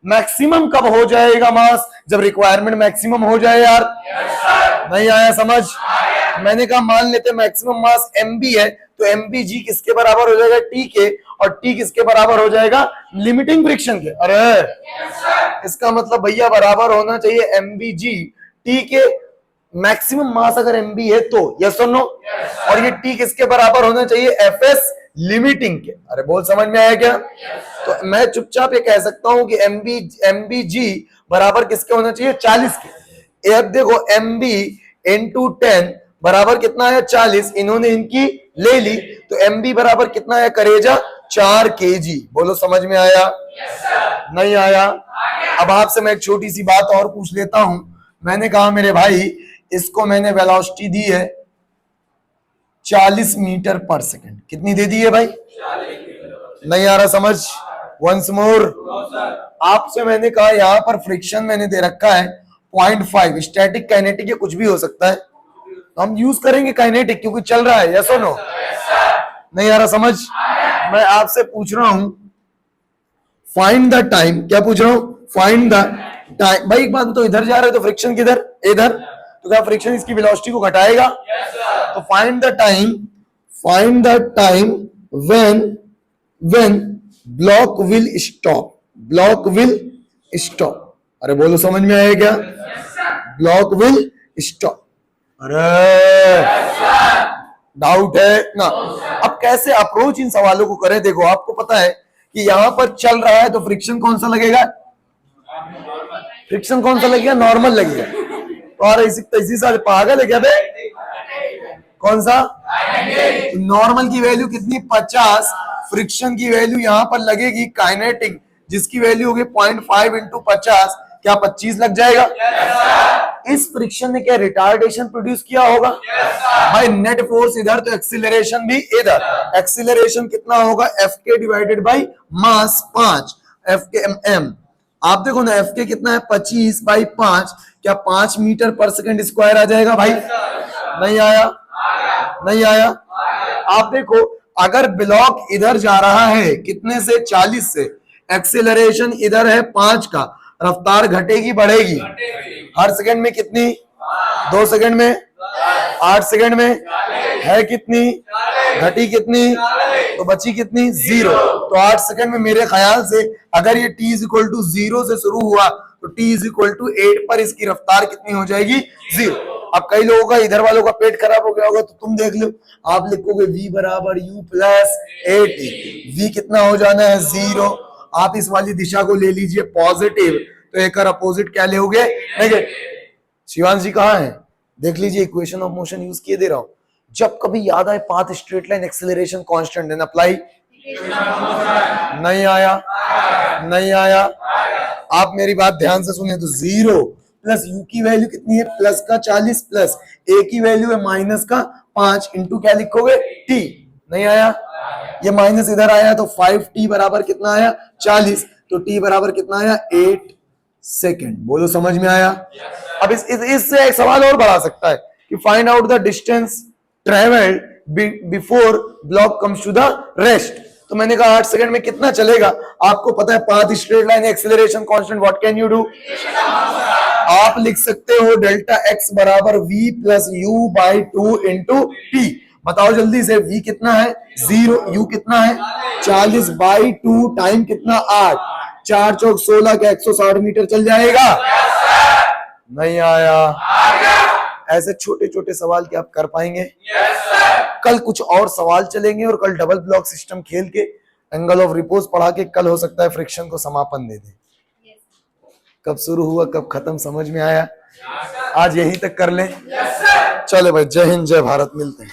मैक्सिमम कब हो जाएगा मास, जब रिक्वायरमेंट मैक्सिमम हो जाए यार। नहीं आया समझ? मैंने कहा मान लेते मैक्सिमम मास mb है तो mb जी किसके बराबर हो जाएगा, t के, और t किसके बराबर हो जाएगा, लिमिटिंग फ्रिक्शन के। अरे इसका मतलब भैया बराबर होना चाहिए mb जी t के, मैक्सिमम मास अगर mb है तो, यस और नो, और ये t किसके बराबर होना चाहिए, fs लिमिटिंग के। अरे बोल समझ में आया क्या? तो मैं चुपचाप ये कह सकता हूं कि mb जी बराबर किसके होना चाहिए, 40 के। अब देखो mb इंटू 10 बराबर कितना है, 40, इन्होंने इनकी ले ली तो mb बराबर कितना है करेजा, 4 kg। बोलो समझ में आया? नहीं आया? अब आपसे मैं एक छोटी सी बात और पूछ लेता हूं। मैंने कहा मेरे भाई इसको मैंने वेलोसिटी दी है 40 मीटर पर सेकंड, कितनी दे दी है भाई? नहीं आ रहा समझ? वंस मोर, आपसे मैंने कहा यहां पर फ्रिक्शन मैंने दे रखा है 0.5, स्टैटिक काइनेटिक या कुछ भी हो सकता है, तो हम यूज करेंगे काइनेटिक क्योंकि चल रहा है, यस और नो? नहीं आ रहा समझ? मैं आपसे पूछ रहा हूं फाइंड द टाइम, क्या पूछ रहा हूं, फाइंड द टाइम। भाई एक बात तो इधर जा रहे तो फ्रिक्शन किधर, इधर, तो क्या फ्रिक्शन इसकी वेलोसिटी को घटाएगा? तो find the time when block will stop, block will stop. अरे बोलो समझ में आया क्या? Block will stop. अरे डाउट है ना? अब कैसे अप्रोच इन सवालों को करें, देखो आपको पता है कि यहां पर चल रहा है तो फ्रिक्शन कौन सा लगेगा, फ्रिक्शन कौन सा लगेगा, नॉर्मल लगेगा। तो आ रही इसी साल पागल है क्या बे? कौन सा? नॉर्मल की वैल्यू कितनी? 50। फ्रिक्शन की वैल्यू यहां पर लगेगी काइनेटिक, जिसकी वैल्यू होगी 0.5 इंटू 50, क्या 25 लग जाएगा? इस फ्रिक्शन ने क्या रिटार्डेशन प्रोड्यूस किया होगा? भाई नेट फोर्स इधर तो एक्सीलरेशन भी इधर। एक्सीलरेशन कितना होगा? एफ के डिवाइडेड बाई मास 5, एफ के एम। आप देखो ना, एफ के कितना है? 25 बाई 5, क्या 5 मीटर पर सेकंड स्क्वायर आ जाएगा भाई? नहीं आया? नहीं आया? आप देखो, अगर ब्लॉक इधर जा रहा है कितने से? 40 से, एक्सीलरेशन इधर है 5 का, रफ्तार घटेगी बढ़ेगी? हर सेकंड में कितनी? 2 सेकंड में, 8 सेकंड में है कितनी? घटी कितनी? तो बची कितनी? 0। तो 8 सेकंड में मेरे ख्याल से अगर ये t इज इक्वल टू 0 से शुरू हुआ तो t इज इक्वल टू 8 पर इसकी रफ्तार कितनी हो जाएगी? 0। अब कई लोगों का, इधर वालों का पेट खराब हो गया होगा तो तुम देख लो, आप लिखोगे v बराबर u प्लस 8t। v कितना हो जाना है? 0। आप इस वाली दिशा को ले लीजिए पॉजिटिव, तो एक अपोजिट क्या लोगे? नेगेटिव। शिवांश जी कहाँ है? देख लीजिए, इक्वेशन ऑफ मोशन यूज किए दे रहा हूं। जब कभी याद आए path straight line acceleration constant, then apply. नहीं आया? नहीं आया? आप मेरी बात ध्यान से सुनिए, तो 0 प्लस u की वैल्यू कितनी है? प्लस का 40 प्लस a की वैल्यू है माइनस का 5 इंटू क्या लिखोगे? t। नहीं आया? ये माइनस इधर आया तो 5t बराबर कितना आया? 40। तो t बराबर कितना आया? 8 सेकेंड। बोलो समझ में आया? अब इससे एक सवाल और बढ़ा सकता है कि find out the distance travelled before block comes to the rest. तो मैंने कहा 8 सेकंड में कितना चलेगा? आपको पता है path straight line acceleration constant, what can you do? आप लिख सकते हो डेल्टा x बराबर v plus you by 2 into T. बताओ जल्दी से, v कितना है? 0, u कितना है? 40 बाई 2, टाइम कितना? 8, 4 चौक 16, क्या 160 मीटर चल जाएगा? नहीं आया? ऐसे छोटे छोटे सवाल क्या आप कर पाएंगे? कल कुछ और सवाल चलेंगे और कल डबल ब्लॉक सिस्टम खेल के एंगल ऑफ रिपोज पढ़ा के कल हो सकता है फ्रिक्शन को समापन दे दे। कब शुरू हुआ कब खत्म समझ में आया? आज यहीं तक कर लें। चले भाई, जय हिंद जय भारत, मिलते हैं।